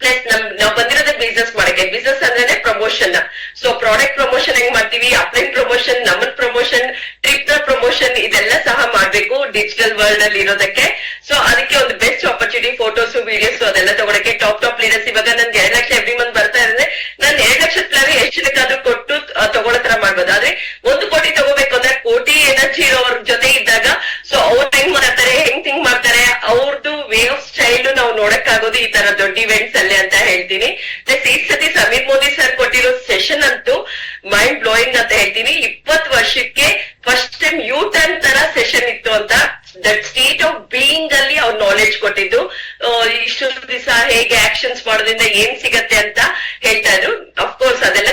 ಪ್ಲಸ್ ನಾವ್ ಬಂದಿರೋದೇ ಬಿಸ್ನೆಸ್ ಮಾಡಕ್ಕೆ. ಬಿಸ್ನೆಸ್ ಅಂದ್ರೆ ಪ್ರಮೋಷನ್. ಸೊ ಪ್ರಾಡಕ್ಟ್ ಪ್ರಮೋಷನ್ ಹೆಂಗ್ ಮಾಡ್ತೀವಿ, ಅಪ್ಲೈನ್ ಪ್ರಮೋಷನ್, ನಮ್ಮನ್ ಪ್ರಮೋಷನ್, ಟ್ರಿಪ್ ನ ಪ್ರಮೋಷನ್, ಇದೆಲ್ಲ ಸಹ ಮಾಡ್ಬೇಕು ಡಿಜಿಟಲ್ ವರ್ಲ್ಡ್ ಅಲ್ಲಿ ಇರೋದಕ್ಕೆ. ಸೊ ಅದಕ್ಕೆ ಒಂದು ಬೆಸ್ಟ್ ಆಪರ್ಚುನಿಟಿ, ಫೋಟೋಸ್, ವಿಡಿಯೋಸ್ ಅದೆಲ್ಲ ತಗೊಳಕ್ಕೆ. ಟಾಪ್ ಲೀಡರ್ಸ್ ಇವಾಗ ನನ್ಗೆ 2 ಲಕ್ಷ ಎವ್ರಿ ಮಂತ್ ಬರ್ತಾ ಇದ್ರೆ ನಾನು 2 ಲಕ್ಷ ಪ್ಲಾನ್ ಎಷ್ಟು ಬೇಕಾದ್ರೂ ಕೊಟ್ಟು ತಗೊಳ್ಳೋ ತರ ಮಾಡ್ಬೋದು. ಆದ್ರೆ 1 ಕೋಟಿ ತಗೋಬೇಕು ಅಂದ್ರೆ ಕೋಟಿ ಎನರ್ಜಿ ಇರೋವ್ರ ಜೊತೆ ಇದ್ದಾಗ ಸೊ ಅವ್ರು ಹೆಂಗ್ ಮಾಡ್ತಾರೆ, ಹೆಂಗ್ ಥಿಂಕ್ ಮಾಡ್ತಾರೆ, ಅವ್ರದ್ದು ವೇ ಆಫ್ ಸ್ಟೈಲ್ ನಾವು ನೋಡಕ್ಕಾಗೋದು ಈ ತರ ದೊಡ್ಡ ಇವೆಂಟ್ಸ್ ಅಲ್ಲಿ ಅಂತ ಹೇಳ್ತೀನಿ. ಪ್ಲಸ್ ಈ ಸತಿ ಸಮೀರ್ ಮೋದಿ ಸರ್ ಕೊಟ್ಟಿರೋ ಸೆಷನ್ ಅಂತೂ ಮೈಂಡ್ ಬ್ಲೋಯಿಂಗ್ ಅಂತ ಹೇಳ್ತೀನಿ. 20 ವರ್ಷಕ್ಕೆ ಫಸ್ಟ್ ಟೈಮ್ ಯೂ ಟರ್ನ್ ತರ ಸೆಷನ್ ಇತ್ತು ಅಂತ. ದಟ್ ಸ್ಟೇಟ್ ಆಫ್ ಬೀಯಿಂಗ್ ಅಲ್ಲಿ ಅವ್ರು ನಾಲೆಡ್ಜ್ ಕೊಟ್ಟಿದ್ದು. ಇಷ್ಟು ದಿವಸ ಹೇಗೆ ಆಕ್ಷನ್ಸ್ ಮಾಡೋದ್ರಿಂದ ಏನ್ ಸಿಗತ್ತೆ ಅಂತ ಹೇಳ್ತಾ ಇದ್ರು. ಅಫ್ಕೋರ್ಸ್ ಅದೆಲ್ಲ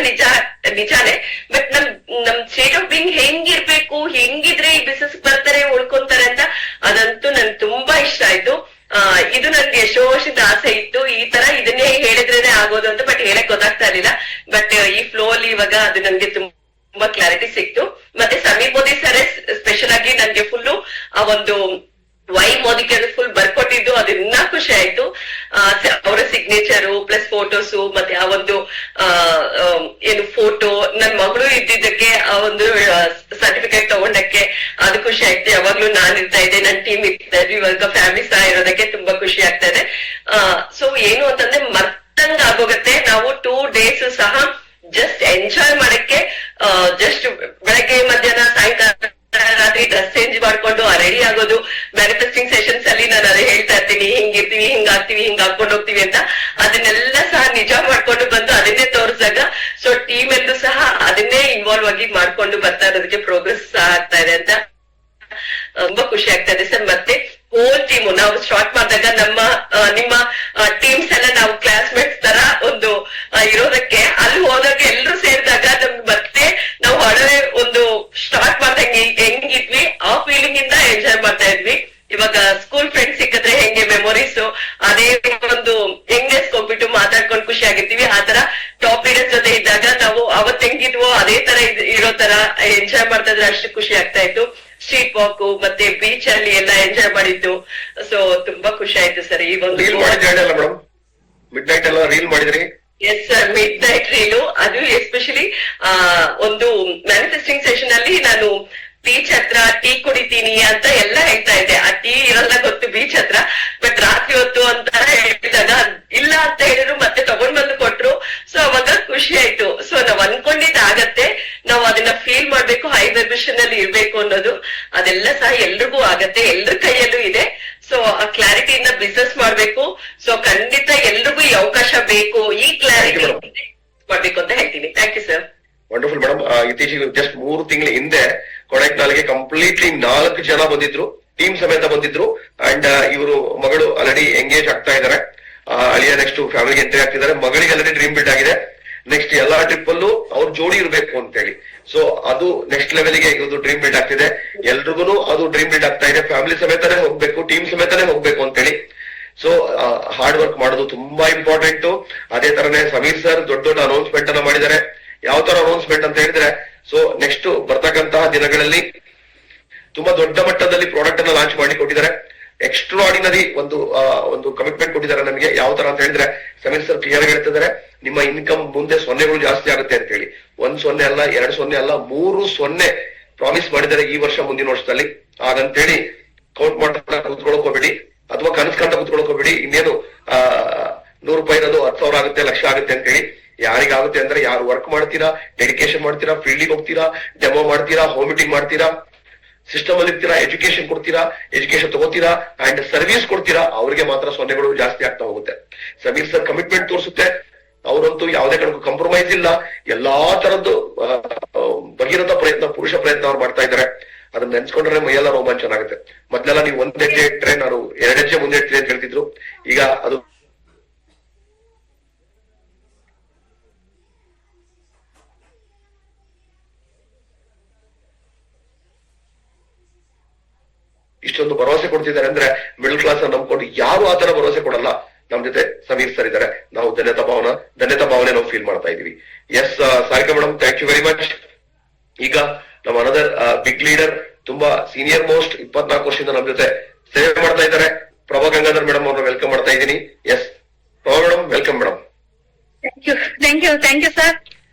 ನಿಜಾನೇ. ಬಟ್ ನಮ್ ಸ್ಟೇಟ್ ಆಫ್ ಬೀಯಿಂಗ್ ಹೆಂಗಿರ್ಬೇಕು, ಹೆಂಗಿದ್ರೆ ಈ ಬಿಸ್ನೆಸ್ ಬರ್ತಾರೆ, ಉಳ್ಕೊಂತಾರೆ ಅಂತ, ಅದಂತೂ ನನ್ಗೆ ತುಂಬಾ ಇಷ್ಟ ಆಯ್ತು. ಇದು ನನ್ಗೆ ಎಷ್ಟೋ ವರ್ಷದ ಆಸೆ ಇತ್ತು, ಈ ತರ ಇದನ್ನೇ ಹೇಳಿದ್ರೇನೆ ಆಗೋದು ಅಂತ. ಬಟ್ ಹೇಳಕ್ ಗೊತ್ತಾಗ್ತಾ ಇರ್ಲಿಲ್ಲ. ಬಟ್ ಈ ಫ್ಲೋ ಅಲ್ಲಿ ಇವಾಗ ಅದು ನನ್ಗೆ ತುಂಬಾ ಕ್ಲಾರಿಟಿ ಸಿಕ್ತು. ಮತ್ತೆ ಸಮೀರ್ ಮೋದಿ ಸರ್ ಸ್ಪೆಷಲ್ ಆಗಿ ನನ್ಗೆ ಫುಲ್ಲು ಆ ಒಂದು ವೈ ಮೋದಿಗೆ ಫುಲ್ ಬರ್ಕೊಟ್ಟಿದ್ದು, ಅದು ಇನ್ನ ಖುಷಿ ಆಯ್ತು. ಅವರ ಸಿಗ್ನೇಚರು ಪ್ಲಸ್ ಫೋಟೋಸು, ಮತ್ತೆ ಆ ಒಂದು ಏನು ಫೋಟೋ, ನನ್ ಮಗಳು ಇದ್ದಿದ್ದಕ್ಕೆ ಆ ಒಂದು ಸರ್ಟಿಫಿಕೇಟ್ ತಗೊಂಡಕ್ಕೆ ಅದು ಖುಷಿ ಆಯ್ತು. ಯಾವಾಗ್ಲೂ ನಾನ್ ಇರ್ತಾ ಇದ್ದೆ, ನನ್ ಟೀಮ್ ಇರ್ತಾ ಇದ್ವಿ, ಇವಾಗ ಫ್ಯಾಮಿಲಿ ಸಹ ಇರೋದಕ್ಕೆ ತುಂಬಾ ಖುಷಿ ಆಗ್ತಾ ಇದೆ. ಸೊ ಏನು ಅಂತಂದ್ರೆ ಮರ್ತಂಗ್ ಆಗೋಗತ್ತೆ. ನಾವು 2 days ಸಹ ಜಸ್ಟ್ ಎಂಜಾಯ್ ಮಾಡಕ್ಕೆ, ಜಸ್ಟ್ ಬೆಳಗ್ಗೆ ಮಧ್ಯಾಹ್ನ ಸಾಯಂಕಾಲ ರಾತ್ರಿ ಡ್ರೆಸ್ ಚೇಂಜ್ ಮಾಡ್ಕೊಂಡು ರೆಡಿ ಆಗೋದು. ಮ್ಯಾನಿಫೆಸ್ಟಿಂಗ್ ಸೆಷನ್ಸ್ ಅಲ್ಲಿ ನಾನು ಅದೇ ಹೇಳ್ತಾ ಇರ್ತೀನಿ, ಹಿಂಗಿರ್ತೀವಿ, ಹಿಂಗಾಗ್ತೀವಿ, ಹಿಂಗ್ ಹಾಕೊಂಡು ಹೋಗ್ತೀವಿ ಅಂತ. ಅದನ್ನೆಲ್ಲ ಸಹ ನಿಜ ಮಾಡ್ಕೊಂಡು ಬಂದು ಅದನ್ನೇ ತೋರಿಸಿದಾಗ ಸೊ ಟೀಮ್ ಎಲ್ಲೂ ಸಹ ಅದನ್ನೇ ಇನ್ವಾಲ್ವ್ ಆಗಿ ಮಾಡ್ಕೊಂಡು ಬರ್ತಾ ಇರೋದಕ್ಕೆ ಪ್ರೋಗ್ರೆಸ್ ಸಹ ಆಗ್ತಾ ಇದೆ ಅಂತ ತುಂಬಾ ಖುಷಿ ಆಗ್ತಾ ಇದೆ ಸರ್. ಮತ್ತೆ ಹೋಲ್ ಟೀಮು ನಾವು ಸ್ಟಾರ್ಟ್ ಮಾಡಿದಾಗ ನಿಮ್ಮ ಟೀಮ್ಸ್ ಎಲ್ಲ ನಾವು ಕ್ಲಾಸ್ಮೇಟ್ಸ್ ತರ ಒಂದು ಇರೋದಕ್ಕೆ, ಅಲ್ಲಿ ಹೋದಾಗ ಎಲ್ರು ಸೇರಿದಾಗ ನಮ್ಗೆ ಮತ್ತೆ ನಾವು ಹೊರಗೆ ಒಂದು ಸ್ಟಾರ್ಟ್ ಮಾಡ್ದಂಗೆ ಹೆಂಗಿದ್ವಿ ಆ ಫೀಲಿಂಗ್ ಇಂದ ಎಂಜಾಯ್ ಮಾಡ್ತಾ ಇದ್ವಿ. ಇವಾಗ ಸ್ಕೂಲ್ ಫ್ರೆಂಡ್ಸ್ ಸಿಕ್ಕಿದ್ರೆ ಹೆಂಗೆ ಮೆಮೊರೀಸ್, ಅದೇ ಒಂದು ಯಂಗ್ನೆಸ್ ಹೋಗ್ಬಿಟ್ಟು ಮಾತಾಡ್ಕೊಂಡು ಖುಷಿ ಆಗಿರ್ತೀವಿ. ಆ ತರ ಟಾಪ್ ಲೀಡರ್ಸ್ ಜೊತೆ ಇದ್ದಾಗ ನಾವು ಅವತ್ ಹೆಂಗಿದ್ವೋ ಅದೇ ತರ ಇರೋ ತರ ಎಂಜಾಯ್ ಮಾಡ್ತಾ ಇದ್ರೆ ಅಷ್ಟು ಖುಷಿ ಆಗ್ತಾ ಇತ್ತು. ಸ್ಟ್ರೀಟ್ ವಾಕ್ ಮತ್ತೆ ಬೀಚ್ ಅಲ್ಲಿ ಎಲ್ಲ ಎಂಜಾಯ್ ಮಾಡಿದ್ದು. ಸೊ ತುಂಬಾ ಖುಷಿ ಆಯ್ತು ಸರ್. ಈ ಒಂದು ಮೇಡಮ್ ಮಿಡ್ ನೈಟ್ ಎಲ್ಲ ರೀಲ್ ಮಾಡಿದ್ರಿ? Yes sir, mid night reel. ಅದು ಎಸ್ಪೆಷಲಿ ಒಂದು ಮ್ಯಾನಿಫೆಸ್ಟಿಂಗ್ ಸೆಷನ್ ಅಲ್ಲಿ ನಾನು ಬೀಚ್ ಹತ್ರ ಟೀ ಕುಡಿತೀನಿ ಅಂತ ಎಲ್ಲ ಹೇಳ್ತಾ ಇದ್ದೆ. ಆ ಟೀ ಇರಲ್ಲ ಗೊತ್ತು ಬೀಚ್ ಹತ್ರ, ಬಟ್ ರಾತ್ರಿ ಹೊತ್ತು ಅಂತ ಹೇಳಿದಾಗ ಇಲ್ಲ ಅಂತ ಹೇಳಿದ್ರು, ಮತ್ತೆ ತಗೊಂಡ್ ಬಂದು ಕೊಟ್ರು. ಸೊ ಅವಾಗ ಖುಷಿ ಆಯ್ತು. ಸೊ ನಾವ್ ಅನ್ಕೊಂಡಿದ್ ಆಗತ್ತೆ, ನಾವು ಅದನ್ನ ಫೀಲ್ ಮಾಡ್ಬೇಕು, ಹೈ ವೈಬ್ರೇಷನ್ ಅಲ್ಲಿ ಇರ್ಬೇಕು ಅನ್ನೋದು. ಅದೆಲ್ಲ ಸಹ ಎಲ್ರಿಗೂ ಆಗತ್ತೆ, ಎಲ್ರ ಕೈಯಲ್ಲೂ ಇದೆ. ಸೊ ಆ ಕ್ಲಾರಿಟಿಯಿಂದ ಬಿಸ್ನೆಸ್ ಮಾಡ್ಬೇಕು. ಸೊ ಖಂಡಿತ ಎಲ್ರಿಗೂ ಈ ಅವಕಾಶ ಬೇಕು, ಈ ಕ್ಲಾರಿಟಿ ಮಾಡ್ಬೇಕು ಅಂತ ಹೇಳ್ತೀನಿ. Thank you sir. Wonderful madam. ಇತ್ತೀಚೆಗೆ ಜಸ್ಟ್ 3 ತಿಂಗಳ ಹಿಂದೆ ಕೊಡೈಕ್ನಾಲ್ಗೆ ಕಂಪ್ಲೀಟ್ಲಿ 4 ಜನ ಬಂದಿದ್ರು, ಟೀಮ್ ಸಮೇತ ಬಂದಿದ್ರು. ಅಂಡ್ ಇವರು ಮಗಳು ಆಲ್ರೆಡಿ ಎಂಗೇಜ್ ಆಗ್ತಾ ಇದಾರೆ, ಅಳಿಯ ನೆಕ್ಸ್ಟ್ ಫ್ಯಾಮಿಲಿಗೆ ಎಂಟ್ರಿ ಆಗ್ತಿದ್ದಾರೆ. ಮಗಳಿಗೆ ಆಲ್ರೆಡಿ ಡ್ರೀಮ್ ಬಿಲ್ಡ್ ಆಗಿದೆ. ನೆಕ್ಸ್ಟ್ ಎಲ್ಲಾ ಟ್ರಿಪ್ ಅಲ್ಲೂ ಅವ್ರ ಜೋಡಿ ಇರ್ಬೇಕು ಅಂತ ಹೇಳಿ. ಸೊ ಅದು ನೆಕ್ಸ್ಟ್ ಲೆವೆಲ್ಗೆ ಇದು ಡ್ರೀಮ್ ಬಿಲ್ಡ್ ಆಗ್ತಿದೆ. ಎಲ್ರಿಗೂ ಅದು ಡ್ರೀಮ್ ಬಿಲ್ಡ್ ಆಗ್ತಾ ಇದೆ. ಫ್ಯಾಮಿಲಿ ಸಮೇತನೇ ಹೋಗ್ಬೇಕು, ಟೀಮ್ ಸಮೇತನೇ ಹೋಗ್ಬೇಕು ಅಂತ ಹೇಳಿ. ಸೊ ಹಾರ್ಡ್ ವರ್ಕ್ ಮಾಡೋದು ತುಂಬಾ ಇಂಪಾರ್ಟೆಂಟ್. ಅದೇ ತರನೇ ಸಮೀರ್ ಸರ್ ದೊಡ್ಡ ಅನೌನ್ಸ್ಮೆಂಟ್ ಅನ್ನ ಮಾಡಿದ್ದಾರೆ. ಯಾವ ತರ ಅನೌನ್ಸ್ಮೆಂಟ್ ಅಂತ ಹೇಳಿದ್ರೆ, ಸೊ ನೆಕ್ಸ್ಟ್ ಬರ್ತಕ್ಕಂತಹ ದಿನಗಳಲ್ಲಿ ತುಂಬಾ ದೊಡ್ಡ ಮಟ್ಟದಲ್ಲಿ ಪ್ರಾಡಕ್ಟ್ ಅನ್ನ ಲಾಂಚ್ ಮಾಡಿ ಕೊಟ್ಟಿದ್ದಾರೆ. ಎಕ್ಸ್ಟ್ರಾರ್ಡಿನರಿ ಒಂದು ಕಮಿಟ್ಮೆಂಟ್ ಕೊಟ್ಟಿದ್ದಾರೆ ನಮಗೆ. ಯಾವ ತರ ಅಂತ ಹೇಳಿದ್ರೆ ಸಮೀರ್ ಸರ್ ಕ್ಲಿಯರ್ ಆಗಿ ಹೇಳ್ತಿದ್ದಾರೆ, ನಿಮ್ಮ ಇನ್ಕಮ್ ಮುಂದೆ ಸೊನ್ನೆಗಳು ಜಾಸ್ತಿ ಆಗುತ್ತೆ ಅಂತ ಹೇಳಿ. 1 ಸೊನ್ನೆ ಅಲ್ಲ, 2 ಸೊನ್ನೆ ಅಲ್ಲ, 3 ಸೊನ್ನೆ ಪ್ರಾಮಿಸ್ ಮಾಡಿದ್ದಾರೆ ಈ ವರ್ಷ ಮುಂದಿನ ವರ್ಷದಲ್ಲಿ. ಹಾಗಂತೇಳಿ ಕೌಂಟ್ ಮಾಡ್ತಾ ಕೂತ್ಕೊಳಕ್ ಹೋಗ್ಬೇಡಿ, ಅಥವಾ ಕನಸ್ಕಂತ ಕೂತ್ಕೊಳಕ್ ಹೋಗ್ಬೇಡಿ. ಇನ್ನೇನು ₹100 ಇರೋದು 10,000 ಆಗುತ್ತೆ, ಲಕ್ಷ ಆಗುತ್ತೆ ಅಂತ ಹೇಳಿ. ಯಾರಿಗಾಗುತ್ತೆ ಅಂದ್ರೆ ಯಾರು ವರ್ಕ್ ಮಾಡ್ತೀರಾ, ಡೆಡಿಕೇಶನ್ ಮಾಡ್ತೀರಾ, ಫೀಲ್ಡಿಗೆ ಹೋಗ್ತೀರಾ, ಡೆಮೋ ಮಾಡ್ತೀರಾ, ಹೋಮ್ ಮೀಟಿಂಗ್ ಮಾಡ್ತೀರಾ, ಸಿಸ್ಟಮ್ ಅಲ್ಲಿ ಇರ್ತೀರಾ, ಎಜುಕೇಶನ್ ಕೊಡ್ತೀರಾ, ಎಜುಕೇಶನ್ ತಗೋತೀರಾ ಅಂಡ್ ಸರ್ವಿಸ್ ಕೊಡ್ತೀರಾ, ಅವ್ರಿಗೆ ಮಾತ್ರ ಸೊನ್ನೆಗಳು ಜಾಸ್ತಿ ಆಗ್ತಾ ಹೋಗುತ್ತೆ. ಸಮೀರ್ ಸರ್ ಕಮಿಟ್ಮೆಂಟ್ ತೋರಿಸುತ್ತೆ. ಅವರಂತೂ ಯಾವುದೇ ಕಡೆಗೂ ಕಾಂಪ್ರಮೈಸ್ ಇಲ್ಲ. ಎಲ್ಲಾ ತರದ್ದು ಭಗೀರಥ ಪ್ರಯತ್ನ, ಪುರುಷ ಪ್ರಯತ್ನ ಅವ್ರು ಮಾಡ್ತಾ ಇದ್ದಾರೆ. ಅದನ್ನ ನೆನ್ಸ್ಕೊಂಡ್ರೆ ಮೈಯೆಲ್ಲ ರೋಮಾಂಚನ ಆಗುತ್ತೆ. ಮೊದ್ಲೆಲ್ಲ ನೀವು 1 ಹೆಜ್ಜೆ ಇಟ್ಟರೆ ನಾನು 2 ಹೆಜ್ಜೆ ಮುಂದೆ ಇಡ್ತೀನಿ ಅಂತ ಹೇಳ್ತಿದ್ರು. ಈಗ ಅದು ಇಷ್ಟೊಂದು ಭರವಸೆ ಕೊಡ್ತಿದ್ದಾರೆ ಅಂದ್ರೆ ಮಿಡಲ್ ಕ್ಲಾಸ್ ನಂಬ್ಕೊಂಡು ಯಾರು ಆತರ ಭರವಸೆ ಕೊಡಲ್ಲ. ನಮ್ ಜೊತೆ ಸಮೀರ್ ಸರ್ ಇದ್ದಾರೆ. ನಾವು ಧನ್ಯತಾ ಭಾವನೆ ನಾವು ಫೀಲ್ ಮಾಡ್ತಾ ಇದೀವಿ. Yes Sarika madam, thank you very much. ಈಗ ನಮ್ಮ ಅನದರ್ ಬಿಗ್ ಲೀಡರ್, ತುಂಬಾ ಸೀನಿಯರ್ ಮೋಸ್ಟ್, 24 ವರ್ಷದಿಂದ ನಮ್ ಜೊತೆ ಸೇವೆ ಮಾಡ್ತಾ ಇದ್ದಾರೆ, ಪ್ರಭಾ ಗಂಗಾಧರ್ ಮೇಡಮ್ ಅವ್ರನ್ನ ವೆಲ್ಕಮ್ ಮಾಡ್ತಾ ಇದ್ದೀನಿ. Yes Prabha madam, welcome madam. Thank you sir.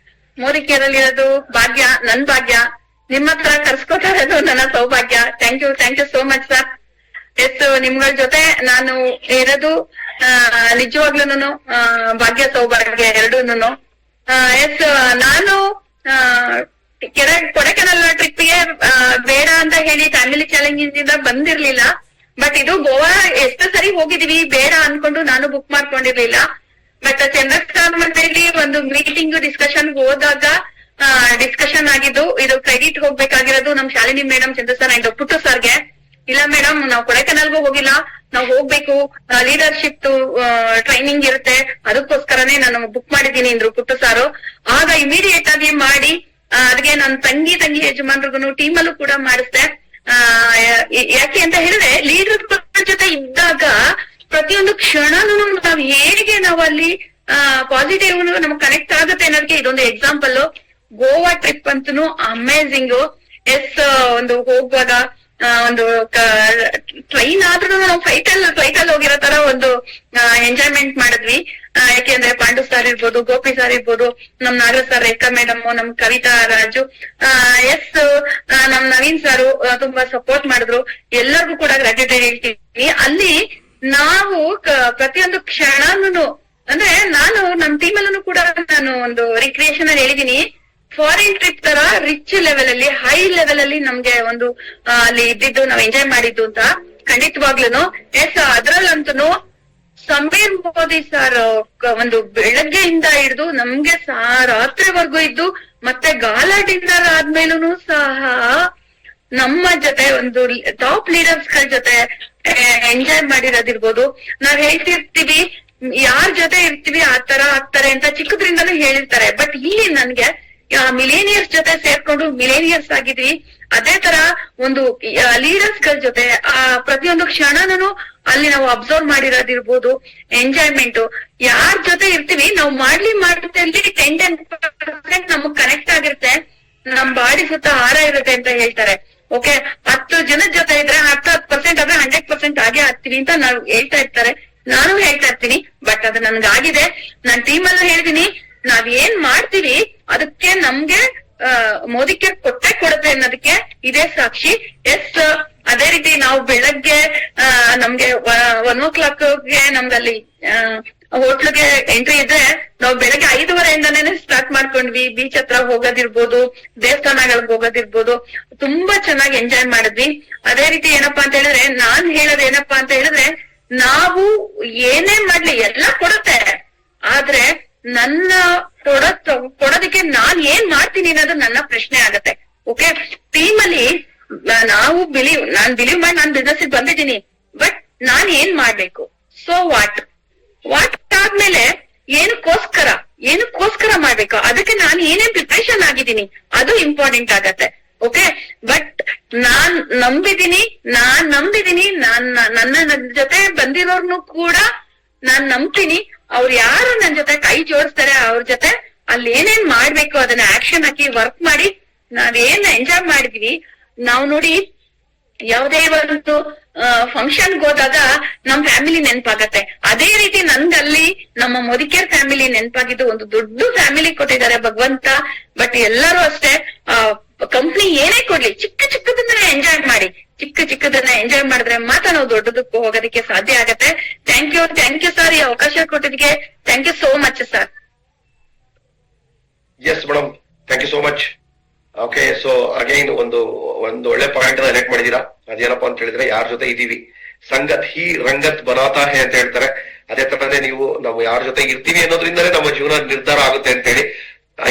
ಮೋದಿಕೇರಲ್ಲಿರೋದು ಭಾಗ್ಯ, ನನ್ ಭಾಗ್ಯ. ನಿಮ್ಮ ಹತ್ರ ಕರ್ಸ್ಕೊತಾ ಇರೋದು ನನ್ನ ಸೌಭಾಗ್ಯ. Thank you so much sir. Yes, ನಿಮ್ಗಳ ಜೊತೆ ನಾನು ಇರೋದು ನಿಜವಾಗ್ಲೂನು ಭಾಗ್ಯ ಸೌಭಾಗ್ಯ ಎರಡೂನು. ಎಸ್, ನಾನು ಕೊಡೈಕೆನಾಲ್ ಟ್ರಿಪ್ಗೆ ಬೇಡ ಅಂತ ಹೇಳಿ ಫ್ಯಾಮಿಲಿ ಚಾಲೆಂಜ್ ಇಂದ ಬಂದಿರ್ಲಿಲ್ಲ. ಬಟ್ ಇದು ಗೋವಾ ಎಷ್ಟು ಸರಿ ಹೋಗಿದೀವಿ, ಬೇಡ ಅನ್ಕೊಂಡು ನಾನು ಬುಕ್ ಮಾಡ್ಕೊಂಡಿರ್ಲಿಲ್ಲ. ಬಟ್ ಚಂದ್ರಸ್ವಾಮಿ ಒಂದು ಮೀಟಿಂಗ್ ಡಿಸ್ಕಷನ್ ಹೋದಾಗ ಡಿಸ್ಕಷನ್ ಆಗಿದ್ದು, ಇದು ಕ್ರೆಡಿಟ್ ಹೋಗ್ಬೇಕಾಗಿರೋದು ನಮ್ Shalini madam, Chandra sir and Puttu ಸರ್ಗೆ. ಇಲ್ಲ ಮೇಡಮ್, ನಾವು ಕೊಡೈಕೆನಾಲ್ಗೂ ಹೋಗಿಲ್ಲ, ನಾವು ಹೋಗ್ಬೇಕು, ಲೀಡರ್ಶಿಪ್ ಟ್ರೈನಿಂಗ್ ಇರುತ್ತೆ, ಅದಕ್ಕೋಸ್ಕರನೇ ನಾನು ಬುಕ್ ಮಾಡಿದೀನಿ ಅಂದ್ರು ಪುಟ್ಟು ಸಾರು. ಆಗ ಇಮಿಡಿಯೇಟ್ ಆಗಿ ಮಾಡಿ ಅದಕ್ಕೆ ನನ್ ತಂಗಿ ಯಜಮಾನ್ರಿಗೂ ಟೀಮ್ ಅಲ್ಲೂ ಕೂಡ ಮಾಡಿಸ್ದೆ. ಯಾಕೆ ಅಂತ ಹೇಳಿದ್ರೆ ಲೀಡರ್ ಜೊತೆ ಇದ್ದಾಗ ಪ್ರತಿಯೊಂದು ಕ್ಷಣನೂ ನಾವ್ ಅಲ್ಲಿ ಪಾಸಿಟಿವ್ ನಮ್ಗೆ ಕನೆಕ್ಟ್ ಆಗುತ್ತೆ ಅನ್ನೋದಕ್ಕೆ ಇದೊಂದು ಎಕ್ಸಾಂಪಲ್. ಗೋವಾ ಟ್ರಿಪ್ ಅಂತೂ ಅಮೇಝಿಂಗ್. ಎಸ್, ಒಂದು ಹೋಗುವಾಗ ಒಂದು ಟ್ರೈನ್ ಆದ್ರೂ ನಾವು ಫ್ಲೈಟ್ ಅಲ್ಲಿ ಹೋಗಿರೋ ತರ ಒಂದು ಎಂಜಾಯ್ಮೆಂಟ್ ಮಾಡಿದ್ವಿ. ಯಾಕೆಂದ್ರೆ ಪಾಂಡು ಸರ್ ಇರ್ಬೋದು, ಗೋಪಿ ಸರ್ ಇರ್ಬೋದು, ನಮ್ ನಾಗರಾಜ್ ಸರ್, ರೇಖಾ ಮೇಡಮ್, ನಮ್ ಕವಿತಾ ರಾಜು, ಎಸ್ ನಮ್ ನವೀನ್ ಸಾರು ತುಂಬಾ ಸಪೋರ್ಟ್ ಮಾಡಿದ್ರು. ಎಲ್ಲರಿಗೂ ಕೂಡ ಗ್ರಾಟ್ಯೂಟೇಡ್ ಹೇಳ್ತೀನಿ. ಅಲ್ಲಿ ನಾವು ಪ್ರತಿಯೊಂದು ಕ್ಷಣನು ಅಂದ್ರೆ ನಾನು ನಮ್ ಟೀಮ್ ಅಲ್ಲೂ ಕೂಡ ನಾನು ಒಂದು ರಿಕ್ರಿಯೇಷನ್ ಅಲ್ಲಿ ಹೇಳಿದೀನಿ, ಫಾರಿನ್ ಟ್ರಿಪ್ ತರ ರಿಚ್ ಲೆವೆಲ್ ಅಲ್ಲಿ, ಹೈ ಲೆವೆಲ್ ಅಲ್ಲಿ ನಮ್ಗೆ ಒಂದು ಅಲ್ಲಿ ಇದ್ದಿದ್ದು ನಾವ್ ಎಂಜಾಯ್ ಮಾಡಿದ್ದು ಅಂತ ಖಂಡಿತವಾಗ್ಲೂನು. ಎಸ್, ಅದ್ರಲ್ಲಂತೂ ಸಮೀರ್ ಮೋದಿ ಸರ್ ಒಂದು ಬೆಳಗ್ಗೆಯಿಂದ ಹಿಡಿದು ನಮ್ಗೆ ರಾತ್ರಿವರೆಗೂ ಇದ್ದು, ಮತ್ತೆ ಗಾಲಾ ಡಿನ್ನರ್ ಆದ್ಮೇಲೂ ಸಹ ನಮ್ಮ ಜೊತೆ ಒಂದು ಟಾಪ್ ಲೀಡರ್ಸ್ ಗಳ ಜೊತೆ ಎಂಜಾಯ್ ಮಾಡಿರೋದಿರ್ಬೋದು. ನಾವ್ ಹೇಳ್ತಿರ್ತೀವಿ ಯಾರ್ ಜೊತೆ ಇರ್ತೀವಿ ಆ ತರ ಆಗ್ತಾರೆ ಅಂತ ಚಿಕ್ಕದ್ರಿಂದಾನು ಹೇಳಿರ್ತಾರೆ. ಬಟ್ ಇಲ್ಲಿ ನನ್ಗೆ ಮಿಲೇನಿಯರ್ಸ್ ಜೊತೆ ಸೇರ್ಕೊಂಡು ಮಿಲೇನಿಯರ್ಸ್ ಆಗಿದ್ವಿ. ಅದೇ ತರ ಒಂದು ಲೀಡರ್ಸ್ ಗಳ ಜೊತೆ ಪ್ರತಿಯೊಂದು ಕ್ಷಣನೂ ಅಲ್ಲಿ ನಾವು ಅಬ್ಸರ್ವ್ ಮಾಡಿರೋದಿರ್ಬೋದು. ಎಂಜಾಯ್ಮೆಂಟ್ ಯಾರ್ ಜೊತೆ ಇರ್ತೀವಿ ನಾವು ಮಾಡುತ್ತೆ ಅಲ್ಲಿ 10% ನಮಗ್ ಕನೆಕ್ಟ್ ಆಗಿರುತ್ತೆ, ನಮ್ ಬಾಡಿ ಸುತ್ತ ಹಾರ ಇರುತ್ತೆ ಅಂತ ಹೇಳ್ತಾರೆ. ಓಕೆ, 10 ಜನದ ಜೊತೆ ಇದ್ರೆ 10% ಆದ್ರೆ 100% ಆಗೇ ಆಗ್ತೀವಿ ಅಂತ ನಾವು ಹೇಳ್ತಾ ಇರ್ತಾರೆ. ನಾನು ಹೇಳ್ತಾ ಇರ್ತೀನಿ. ಬಟ್ ಅದು ನನ್ಗಾಗಿದೆ. ನಾನ್ ಟೀಮ್ ಅಲ್ಲೂ ಹೇಳ್ತೀನಿ, ನಾವ್ ಏನ್ ಮಾಡ್ತೀವಿ ಅದಕ್ಕೆ ನಮ್ಗೆ ಮೋದಿಗೆ ಕೊಡುತ್ತೆ ಅನ್ನೋದಕ್ಕೆ ಇದೇ ಸಾಕ್ಷಿ. ಎಸ್, ಅದೇ ರೀತಿ ನಾವು ಬೆಳಗ್ಗೆ ನಮ್ಗೆ 1 ನಮ್ಗಲ್ಲಿ ಹೋಟ್ಲಿಗೆ ಎಂಟ್ರಿ ಇದ್ರೆ ನಾವು ಬೆಳಗ್ಗೆ 5:30 ಸ್ಟಾರ್ಟ್ ಮಾಡ್ಕೊಂಡ್ವಿ. ಬೀಚ್ ಹತ್ರ ಹೋಗೋದಿರ್ಬೋದು, ದೇವಸ್ಥಾನಗಳಿಗೆ ಹೋಗೋದಿರ್ಬೋದು, ತುಂಬಾ ಚೆನ್ನಾಗಿ ಎಂಜಾಯ್ ಮಾಡಿದ್ವಿ. ಅದೇ ರೀತಿ ಏನಪ್ಪಾ ಅಂತ ಹೇಳಿದ್ರೆ ನಾನ್ ಹೇಳೋದು ಏನಪ್ಪಾ ಅಂತ ಹೇಳಿದ್ರೆ, ನಾವು ಏನೇ ಮಾಡ್ಲಿ ಎಲ್ಲ ಕೊಡುತ್ತೆ, ಆದ್ರೆ ನನ್ನ ಕೊಡೋದಕ್ಕೆ ನಾನ್ ಏನ್ ಮಾಡ್ತೀನಿ ಅನ್ನೋದು ನನ್ನ ಪ್ರಶ್ನೆ ಆಗತ್ತೆ. ಓಕೆ, ಟೀಮ್ ಅಲ್ಲಿ ನಾನ್ ಬಿಲೀವ್ ಮಾಡಿ ನಾನ್ ಬಿಸ್ನೆಸ್ ಬಂದಿದ್ದೀನಿ. ಬಟ್ ನಾನ್ ಏನ್ ಮಾಡ್ಬೇಕು, ಸೊ ವಾಟ್ ಆದ್ಮೇಲೆ ಏನಕ್ಕೋಸ್ಕರ ಮಾಡ್ಬೇಕು, ಅದಕ್ಕೆ ನಾನು ಏನೇನ್ ಪ್ರಿಪರೇಷನ್ ಆಗಿದ್ದೀನಿ ಅದು ಇಂಪಾರ್ಟೆಂಟ್ ಆಗತ್ತೆ. ಓಕೆ, ಬಟ್ ನಾನ್ ನಂಬಿದೀನಿ, ನನ್ನ ಜೊತೆ ಬಂದಿರೋರ್ನು ಕೂಡ ನಾನ್ ನಂಬ್ತೀನಿ. ಅವ್ರು ಯಾರು ನನ್ ಜೊತೆ ಕೈ ಜೋಡಿಸ್ತಾರೆ ಅವ್ರ ಜೊತೆ ಅಲ್ಲಿ ಏನೇನ್ ಮಾಡ್ಬೇಕು ಅದನ್ನ ಆಕ್ಷನ್ ಹಾಕಿ ವರ್ಕ್ ಮಾಡಿ ನಾವೇನ್ ಎಂಜಾಯ್ ಮಾಡಿದ್ವಿ. ನಾವು ನೋಡಿ ಯಾವುದೇ ಒಂದು ಫಂಕ್ಷನ್ ಹೋದಾಗ ನಮ್ ಫ್ಯಾಮಿಲಿ ನೆನಪಾಗತ್ತೆ. ಅದೇ ರೀತಿ ನಂದಲ್ಲಿ ನಮ್ಮ ಮೋದಿಕೇರ್ ಫ್ಯಾಮಿಲಿ ನೆನಪಾಗಿದ್ದು. ಒಂದು ದೊಡ್ಡ ಫ್ಯಾಮಿಲಿ ಕೊಟ್ಟಿದ್ದಾರೆ ಭಗವಂತ. ಬಟ್ ಎಲ್ಲರೂ ಅಷ್ಟೇ, ಕಂಪ್ನಿ ಏನೇ ಕೊಡ್ಲಿ ಚಿಕ್ಕ ಚಿಕ್ಕದನ್ನ ಎಂಜಾಯ್ ಮಾಡಿ. ಚಿಕ್ಕ ಚಿಕ್ಕದನ್ನ ಎಂಜಾಯ್ ಮಾಡಿದ್ರೆ ಮಾತ್ರ ನಾವು ದೊಡ್ಡದಕ್ಕೂ ಹೋಗೋದಕ್ಕೆ ಸಾಧ್ಯ ಆಗತ್ತೆ. ಥ್ಯಾಂಕ್ ಯು ಸರ್, ಈ ಅವಕಾಶ ಕೊಟ್ಟಿದ್ದಕ್ಕೆ thank you so much sir. Yes madam, thank you so much. Okay, so again ಒಂದು ಒಳ್ಳೆ ಪಾಯಿಂಟ್ ಎಲೆಕ್ಟ್ ಮಾಡಿದೀರಾ. ಅದೇನಪ್ಪಾ ಅಂತ ಹೇಳಿದ್ರೆ, ಯಾರ ಜೊತೆ ಇದೀವಿ, ಸಂಗತ್ ಹಿ ರಂಗತ್ ಬನಾತಾ ಹೇ ಅಂತ ಹೇಳ್ತಾರೆ. ಅದೇ ತರನೇ ನಾವು ಯಾರ ಜೊತೆ ಇರ್ತೀವಿ ಅನ್ನೋದ್ರಿಂದಲೇ ನಮ್ಮ ಜೀವನ ನಿರ್ಧಾರ ಆಗುತ್ತೆ ಅಂತ ಹೇಳಿ.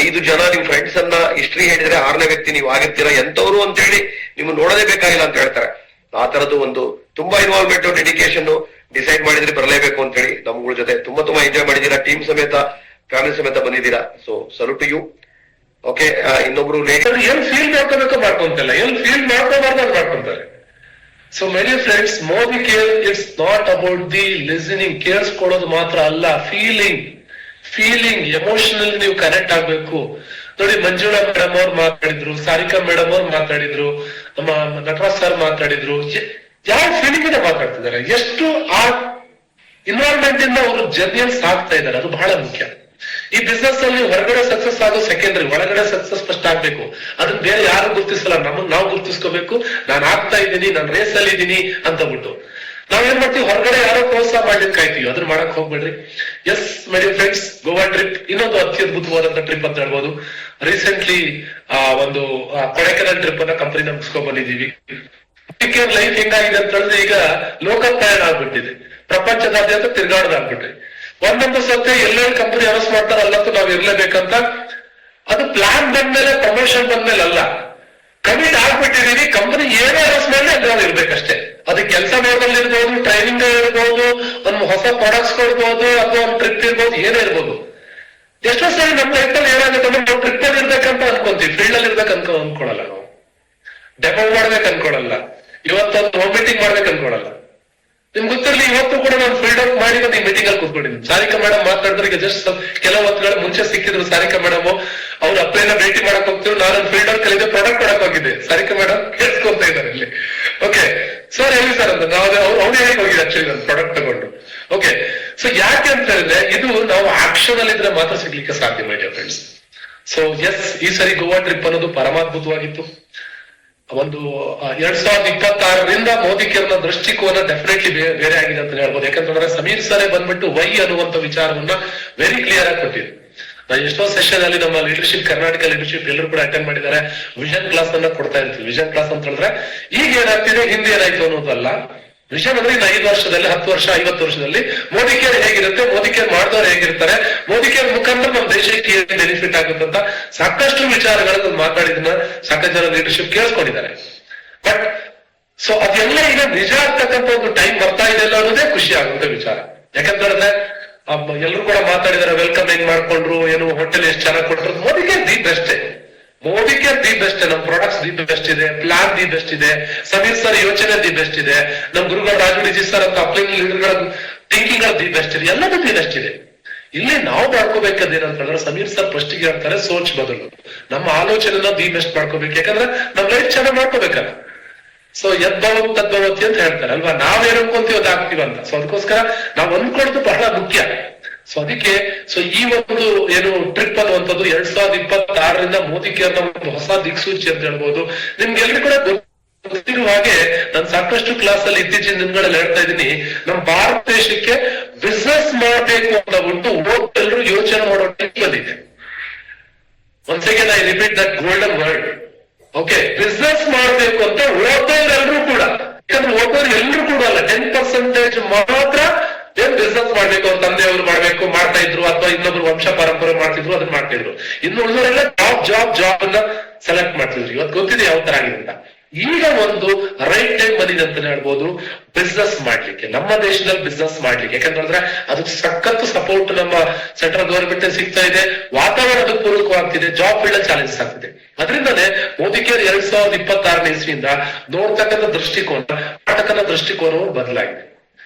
5 ಜನ ನಿಮ್ ಫ್ರೆಂಡ್ಸ್ ಅನ್ನ ಹಿಸ್ಟ್ರಿ ಹೇಳಿದ್ರೆ 6ನೇ ವ್ಯಕ್ತಿ ನೀವು ಆಗಿರ್ತೀರಾ ಎಂತವ್ರು ಅಂತ ಹೇಳಿ ನೀವು ನೋಡೋದೇ ಬೇಕಾಗಿಲ್ಲ ಅಂತ ಹೇಳ್ತಾರೆ. ಆ ತರದ್ದು ಒಂದು ತುಂಬಾ ಇನ್ವಾಲ್ವ್ಮೆಂಟ್, ಡೆಡಿಕೇಶನ್ ಡಿಸೈಡ್ ಮಾಡಿದ್ರೆ ಬರಲೇಬೇಕು ಅಂತ ಹೇಳಿ ನಮ್ಗಳ ಜೊತೆ ತುಂಬಾ ಎಂಜಾಯ್ ಮಾಡಿದೀರಾ. ಟೀಮ್ ಸಮೇತ, ಫ್ಯಾಮಿಲಿ ಸಮೇತ ಬಂದಿದ್ದೀರಾ. So salute to you. Okay, ಇನ್ನೊಬ್ರು ಏನ್ ಫೀಲ್ ಮಾಡ್ಕೋಬೇಕು ಮಾಡ್ಕೊಂತಲ್ಲ, ಏನ್ ಫೀಲ್ ಮಾಡ್ಕೋಬಾರ್ದು ಮಾಡ್ಕೊಂತಾರೆ. So my dear friends, Modi Care it's not about the listening, ಕೇಳಿಸ್ಕೊಳ್ಳೋದು ಮಾತ್ರ ಅಲ್ಲ, ಫೀಲಿಂಗ್ ಎಮೋಷನಲ್ ನೀವು ಕನೆಕ್ಟ್ ಆಗ್ಬೇಕು. ನೋಡಿ, ಮಂಜುಳಾ ಮೇಡಮ್ ಅವ್ರು ಮಾತಾಡಿದ್ರು, ಸಾರಿಕಾ ಮೇಡಮ್ ಅವ್ರು ಮಾತಾಡಿದ್ರು, ನಮ್ಮ ನಟರಾಜ್ ಸರ್ ಮಾತಾಡಿದ್ರು. ಯಾವ ಫೀಲಿಂಗ್ ಇಂದ ಮಾತಾಡ್ತಿದ್ದಾರೆ, ಎಷ್ಟು ಆ ಇನ್ವಾಲ್ವ್ಮೆಂಟ್ ಇಂದ ಅವರು ಜರ್ನಿಯಲ್ಲಿ ಸಾಗ್ತಾ ಇದ್ದಾರೆ, ಅದು ಬಹಳ ಮುಖ್ಯ. ಈ ಬಿಸ್ನೆಸ್ ಅಲ್ಲಿ ಹೊರಗಡೆ ಸಕ್ಸಸ್ ಆಗೋ ಸೆಕೆಂಡ್ರಿ, ಒಳಗಡೆ ಸಕ್ಸಸ್ ಫಸ್ಟ್ ಆಗ್ಬೇಕು. ಅದನ್ನ ಬೇರೆ ಯಾರು ಗುರ್ತಿಸಲ್ಲ, ನಮಗ್ ನಾವು ಗುರ್ತಿಸ್ಕೋಬೇಕು. ನಾನು ಆಗ್ತಾ ಇದ್ದೀನಿ, ನಾನು ರೇಸ್ ಅಲ್ಲಿ ಇದ್ದೀನಿ ಅಂತ ಬಿಟ್ಟು ನಾವೇನ್ ಮಾಡ್ತೀವಿ, ಹೊರಗಡೆ ಯಾರೋ ಪ್ರೋತ್ಸಾಹ ಮಾಡ್ಲಿಕ್ಕೆ ಕಾಯ್ತೀವಿ. ಅದನ್ನ ಮಾಡಕ್ ಹೋಗ್ಬೇಡ್ರಿ. Yes my dear friends, Goa trip ಇನ್ನೊಂದು ಅತ್ಯದ್ಭುತವಾದಂತ ಟ್ರಿಪ್ ಅಂತ ಹೇಳ್ಬೋದು. ರೀಸೆಂಟ್ಲಿ ಒಂದು ಕೊಡೈಕೆನಾಲ್ ಟ್ರಿಪ್ ಅನ್ನ ಕಂಪನಿನ ಮುಗಿಸ್ಕೊಂಡ್ ಬಂದಿದ್ದೀವಿ. ಲೈಫ್ ಹೆಂಗಾಗಿದೆ ಅಂತ ಹೇಳಿದ್ರೆ, ಈಗ ಲೋಕಲ್ ಪ್ರಯಾಣ ಆಗ್ಬಿಟ್ಟಿದೆ, ಪ್ರಪಂಚದಾದ್ಯಂತ ತಿರ್ಗಾಡೋದಾಗ್ಬಿಟ್ರಿ. ಒಂದೊಂದು ಸತ್ಯ ಎಲ್ಲೆಲ್ಲಿ ಕಂಪನಿ ಅನೌನ್ಸ್ ಮಾಡ್ತಾರೆ ಅಲ್ಲಂತೂ ನಾವ್ ಇರ್ಲೇಬೇಕಂತ. ಅದು ಪ್ಲಾನ್ ಬಂದ್ಮೇಲೆ, ಪ್ರಮೋಷನ್ ಬಂದ್ಮೇಲೆ ಅಲ್ಲ, ಕಮಿಟ್ ಆಗ್ಬಿಟ್ಟಿದೀವಿ. ಕಂಪನಿ ಏನೇ ಅನೌನ್ಸ್ ಮಾಡಿ ಅಲ್ಲಿ ನಾವು ಇರ್ಬೇಕಷ್ಟೇ. ಅದಕ್ಕೆ ಕೆಲಸ ಮಾಡೋದ್ರಲ್ಲಿ ಇರ್ಬೋದು, ಟ್ರೈನಿಂಗ್ ಇರ್ಬೋದು, ಒಂದು ಹೊಸ ಪ್ರಾಡಕ್ಟ್ಸ್ ಕೊಡ್ಬೋದು, ಅಥವಾ ಒಂದು ಟ್ರಿಪ್ ಇರ್ಬೋದು, ಏನೇ ಇರ್ಬೋದು. ಎಷ್ಟೋ ಸರಿ ನಮ್ಮ ಲೈಫಲ್ಲಿ ಏನಾಗುತ್ತೆ ಅಂದ್ರೆ, ನಾವು ಟ್ರಿಪ್ ಅಲ್ಲಿ ಇರ್ಬೇಕಂತ ಅನ್ಕೊಂತೀವಿ, ಫೀಲ್ಡ್ ಅಲ್ಲಿ ಇರ್ಬೇಕು ಅನ್ಕೊಳಲ್ಲ. ನಾವು ಡೆಮೋ ಮಾಡ್ಬೇಕು ಅನ್ಕೊಳಲ್ಲ, ಇವತ್ತೊಂದು ಹೋಮ್ ಮೀಟಿಂಗ್ ಮಾಡ್ಬೇಕು ಅನ್ಕೊಳಲ್ಲ. ನಿಮ್ಗೆ ಗೊತ್ತಿರಲಿ, ಇವತ್ತು ಕೂಡ ನಾನು ಫೀಲ್ಡ್ ಔಟ್ ಮಾಡಿ ಈ ಮೀಟಿಂಗ್ ಅಲ್ಲಿ ಕೂತ್ಕೊಂಡಿದ್ದೀನಿ. ಸಾರಿಕಾ ಮೇಡಮ್ ಮಾತಾಡಿದ್ರೆ, ಈಗ ಜಸ್ಟ್ ಕೆಲವು ಹೊತ್ತುಗಳ ಮುಂಚೆ ಸಿಕ್ಕಿದ್ರು ಸಾರಿಕಾ ಮೇಡಮ್. ಅವ್ರು ಅಪ್ಲೈನ ಭೇಟಿ ಮಾಡಕ್ ಹೋಗ್ತಿದ್ರು, ನಾನು ಫೀಲ್ಡ್ ಔಟ್ ಕಲಿದೆ, ಪ್ರಾಡಕ್ಟ್ ಕೊಡಕ್ ಹೋಗಿದ್ದೆ. ಸಾರಿಕಾ ಮೇಡಮ್ ಕೇಳಿಸ್ಕೊಂತ ಇದ್ದಾರೆ ಇಲ್ಲಿ. ಓಕೆ ಸರ್, ಹೇಳಿ ಸರ್ ಅಂತ ನಾವು ಅವ್ರು ಹೇಳಿ ಹೋಗಿದೆ ಆಕ್ಚುಲಿ ನಾನು ಪ್ರಾಡಕ್ಟ್ ತಗೊಂಡು. ಓಕೆ, ಸೊ ಯಾಕೆ ಅಂತ ಹೇಳಿದ್ರೆ, ಇದು ನಾವು ಆಕ್ಷನ್ ಅಲ್ಲಿ ಇದ್ರೆ ಮಾತ್ರ ಸಿಗ್ಲಿಕ್ಕೆ ಸಾಧ್ಯ my dear friends. So yes, ಈ ಸರಿ ಗೋವಾ ಟ್ರಿಪ್ ಅನ್ನೋದು ಪರಮಾದ್ಭುತವಾಗಿತ್ತು. ಒಂದು 2026ರಿಂದ ಮೋದಿ ಕೇರ್ನ ದೃಷ್ಟಿಕೋನ ಡೆಫಿನೆಟ್ಲಿ ಬೇರೆ ಆಗಿದೆ ಅಂತ ಹೇಳ್ಬೋದು. ಯಾಕಂತಂದ್ರೆ ಸಮೀರ್ ಸರೇ ಬಂದ್ಬಿಟ್ಟು ವೈ ಅನ್ನುವಂತ ವಿಚಾರವನ್ನ ವೆರಿ ಕ್ಲಿಯರ್ ಆಗಿ ಕೊಟ್ಟಿದ್ರು. ನಾವು ಎಷ್ಟೋ ಸೆಷನ್ ಅಲ್ಲಿ ನಮ್ಮ ಲೀಡರ್ಶಿಪ್, ಕರ್ನಾಟಕ ಲೀಡರ್ಶಿಪ್ ಎಲ್ಲರೂ ಕೂಡ ಅಟೆಂಡ್ ಮಾಡಿದ್ದಾರೆ. ವಿಷನ್ ಕ್ಲಾಸ್ ಅನ್ನ ಕೊಡ್ತಾ ಇರ್ತೀವಿ. ವಿಷನ್ ಕ್ಲಾಸ್ ಅಂತ ಹೇಳಿದ್ರೆ ಈಗ ಏನಾಗ್ತಿದೆ, ಹಿಂದೆ ಏನಾಯ್ತು ಅನ್ನೋದಲ್ಲ. ವಿಷನ್ ಅಂದ್ರೆ ಇನ್ನು 5 ವರ್ಷದಲ್ಲಿ, 10 ವರ್ಷ, 50 ವರ್ಷದಲ್ಲಿ ಮೋದಿ ಕೇರ್ ಹೇಗಿರುತ್ತೆ, ಮೋದಿ ಕೇರ್ ಮಾಡಿದವ್ರು ಹೇಗಿರ್ತಾರೆ, ಮೋದಿ ಕೇರ್ ಮುಖಾಂತರ ನಮ್ಮ ದೇಶಕ್ಕೆ ಏನ್ ಬೆನಿಫಿಟ್ ಆಗುತ್ತೆ ಅಂತ ಸಾಕಷ್ಟು ವಿಚಾರಗಳನ್ನ ಮಾತಾಡಿದನ್ನ ಸಾಕಷ್ಟು ಜನ ಲೀಡರ್ಶಿಪ್ ಕೇಳಿಸ್ಕೊಂಡಿದ್ದಾರೆ. ಬಟ್ ಸೊ ಅದೆಲ್ಲ ಈಗ ನಿಜ ಆಗ್ತಕ್ಕಂಥ ಒಂದು ಟೈಮ್ ಬರ್ತಾ ಇದೆ ಅಲ್ಲ ಅನ್ನೋದೇ ಖುಷಿ ಆಗುವಂತ ವಿಚಾರ. ಯಾಕಂತಂದ್ರೆ ಎಲ್ಲರೂ ಕೂಡ ಮಾತಾಡಿದಾರೆ, ವೆಲ್ಕಮ್ ಹೆಂಗ್ ಮಾಡ್ಕೊಂಡ್ರು, ಏನು ಹೋಟೆಲ್ ಎಷ್ಟು ಚೆನ್ನಾಗಿ ಕೊಟ್ಟರು. Modi care the best, Modi care the best. ನಮ್ ಪ್ರಾಡಕ್ಟ್ಸ್ ದಿ ಬೆಸ್ಟ್ ಇದೆ, ಪ್ಲಾನ್ ದಿ ಬೆಸ್ಟ್ ಇದೆ, ಸಮೀರ್ ಸರ್ ಯೋಚನೆ ದಿ ಬೆಸ್ಟ್ ಇದೆ, ನಮ್ ಗುರುಗಳು ರಾಜುಡಿಜಿ ಸರ್ ಅಂತ ಅಪ್ಲೈನ್ ಲೀಡರ್ಗಳ ಥಿಂಕಿಂಗ್ ದಿ ಬೆಸ್ಟ್ ಇದೆ, ಎಲ್ಲದೂ ದಿ ಬೆಸ್ಟ್ ಇದೆ. ಇಲ್ಲಿ ನಾವು ಮಾಡ್ಕೋಬೇಕಾದೇನಂತಂದ್ರೆ, ಸಮೀರ್ ಸರ್ ಫಸ್ಟ್ ಗೆ ಹೇಳ್ತಾರೆ ಸೋಚ್ ಬದಲು, ನಮ್ಮ ಆಲೋಚನೆನ ದಿ ಬೆಸ್ಟ್ ಮಾಡ್ಕೋಬೇಕು. ಯಾಕಂದ್ರೆ ನಮ್ ಲೈಫ್ ಚೆನ್ನಾಗಿ ಮಾಡ್ಕೋಬೇಕಲ್ಲ. ಸೊ ಯದ್ಭವಂ ತದ್ಭವತಿ ಅಂತ ಹೇಳ್ತಾರೆ ಅಲ್ವಾ, ನಾವೇನ್ ಅನ್ಕೊಂತೀವಿ ಅದಾಗ್ತೀವಂತ. ಸೊ ಅದಕ್ಕೋಸ್ಕರ ನಾವ್ ಅಂದ್ಕೊಳ್ಳೋದು ಬಹಳ ಮುಖ್ಯ. ಸೊ ಅದಕ್ಕೆ ಈ ಒಂದು ಏನು ಟ್ರಿಪ್ ಅನ್ನುವಂಥದ್ದು 2026ರಿಂದ ಮೋದಿ ಕೇರ್ನ ಒಂದು ಹೊಸ ದಿಕ್ಸೂಚಿ ಅಂತ ಹೇಳ್ಬೋದು. ನಿಮ್ಗೆಲ್ರಿಗೂ ಕೂಡ ಗೊತ್ತಿರುವ ಹಾಗೆ ನಾನು ಸಾಕಷ್ಟು ಕ್ಲಾಸ್ ಅಲ್ಲಿ ಇತ್ತೀಚಿನ ದಿನಗಳಲ್ಲಿ ಹೇಳ್ತಾ ಇದ್ದೀನಿ, ನಮ್ಮ ಭಾರತ ದೇಶಕ್ಕೆ ಬಿಸ್ನೆಸ್ ಮಾಡಬೇಕು ಅಂತ ಬಿಟ್ಟು ಎಲ್ಲರೂ ಯೋಚನೆ ಮಾಡೋ ಟೈಪ್ ಬಂದಿದೆ. Once again I repeat that golden word. Okay, business ಮಾಡ್ಬೇಕು ಅಂತ ಓದೋರೆಲ್ಲರೂ ಕೂಡ, ಯಾಕಂದ್ರೆ ಓದೋರು ಎಲ್ಲರೂ ಕೂಡ ಅಲ್ಲ, 10% ಮಾತ್ರ ಏನ್ ಬಿಸ್ನೆಸ್ ಮಾಡ್ಬೇಕು ಅವ್ರ ತಂದೆಯವರು ಮಾಡ್ಬೇಕು ಮಾಡ್ತಾ ಇದ್ರು, ಅಥವಾ ಇನ್ನೊಬ್ರು ವಂಶ ಪರಂಪರೆ ಮಾಡ್ತಿದ್ರು, ಅದನ್ನ ಮಾಡ್ತಿದ್ರು. ಇನ್ನು ಉಳಿದವರೆಲ್ಲ ಜಾಬ್ ಅನ್ನ ಸೆಲೆಕ್ಟ್ ಮಾಡ್ತಿದ್ರು. ಇವತ್ತು ಗೊತ್ತಿದೆ ಯಾವ ತರ ಆಗಿದೆ ಅಂತ. ಈಗ ಒಂದು ರೈಟ್ ಟೈಮ್ ಬಂದಿದೆ ಅಂತಾನೆ ಹೇಳ್ಬೋದು ಬಿಸ್ನೆಸ್ ಮಾಡ್ಲಿಕ್ಕೆ, ನಮ್ಮ ದೇಶದಲ್ಲಿ ಬಿಸ್ನೆಸ್ ಮಾಡ್ಲಿಕ್ಕೆ. ಯಾಕಂತಂದ್ರೆ ಅದಕ್ಕೆ ಸಖತ್ತು ಸಪೋರ್ಟ್ ನಮ್ಮ ಸೆಂಟ್ರಲ್ ಗವರ್ಮೆಂಟ್ ಸಿಗ್ತಾ ಇದೆ, ವಾತಾವರಣ ಪೂರಕವಾಗ್ತಿದೆ, ಜಾಬ್ ಫೀಲ್ಡ್ ಚಾಲೆಂಜಸ್ ಆಗ್ತಿದೆ. ಅದರಿಂದನೇ ಮೋದಿ ಕೇರ್ 2026ನೇ ಇಸ್ವಿಯಿಂದ ನೋಡ್ತಕ್ಕಂಥ ದೃಷ್ಟಿಕೋನ, ನಾಟಕದ ದೃಷ್ಟಿಕೋನವು ಬದಲಾಗಿದೆ.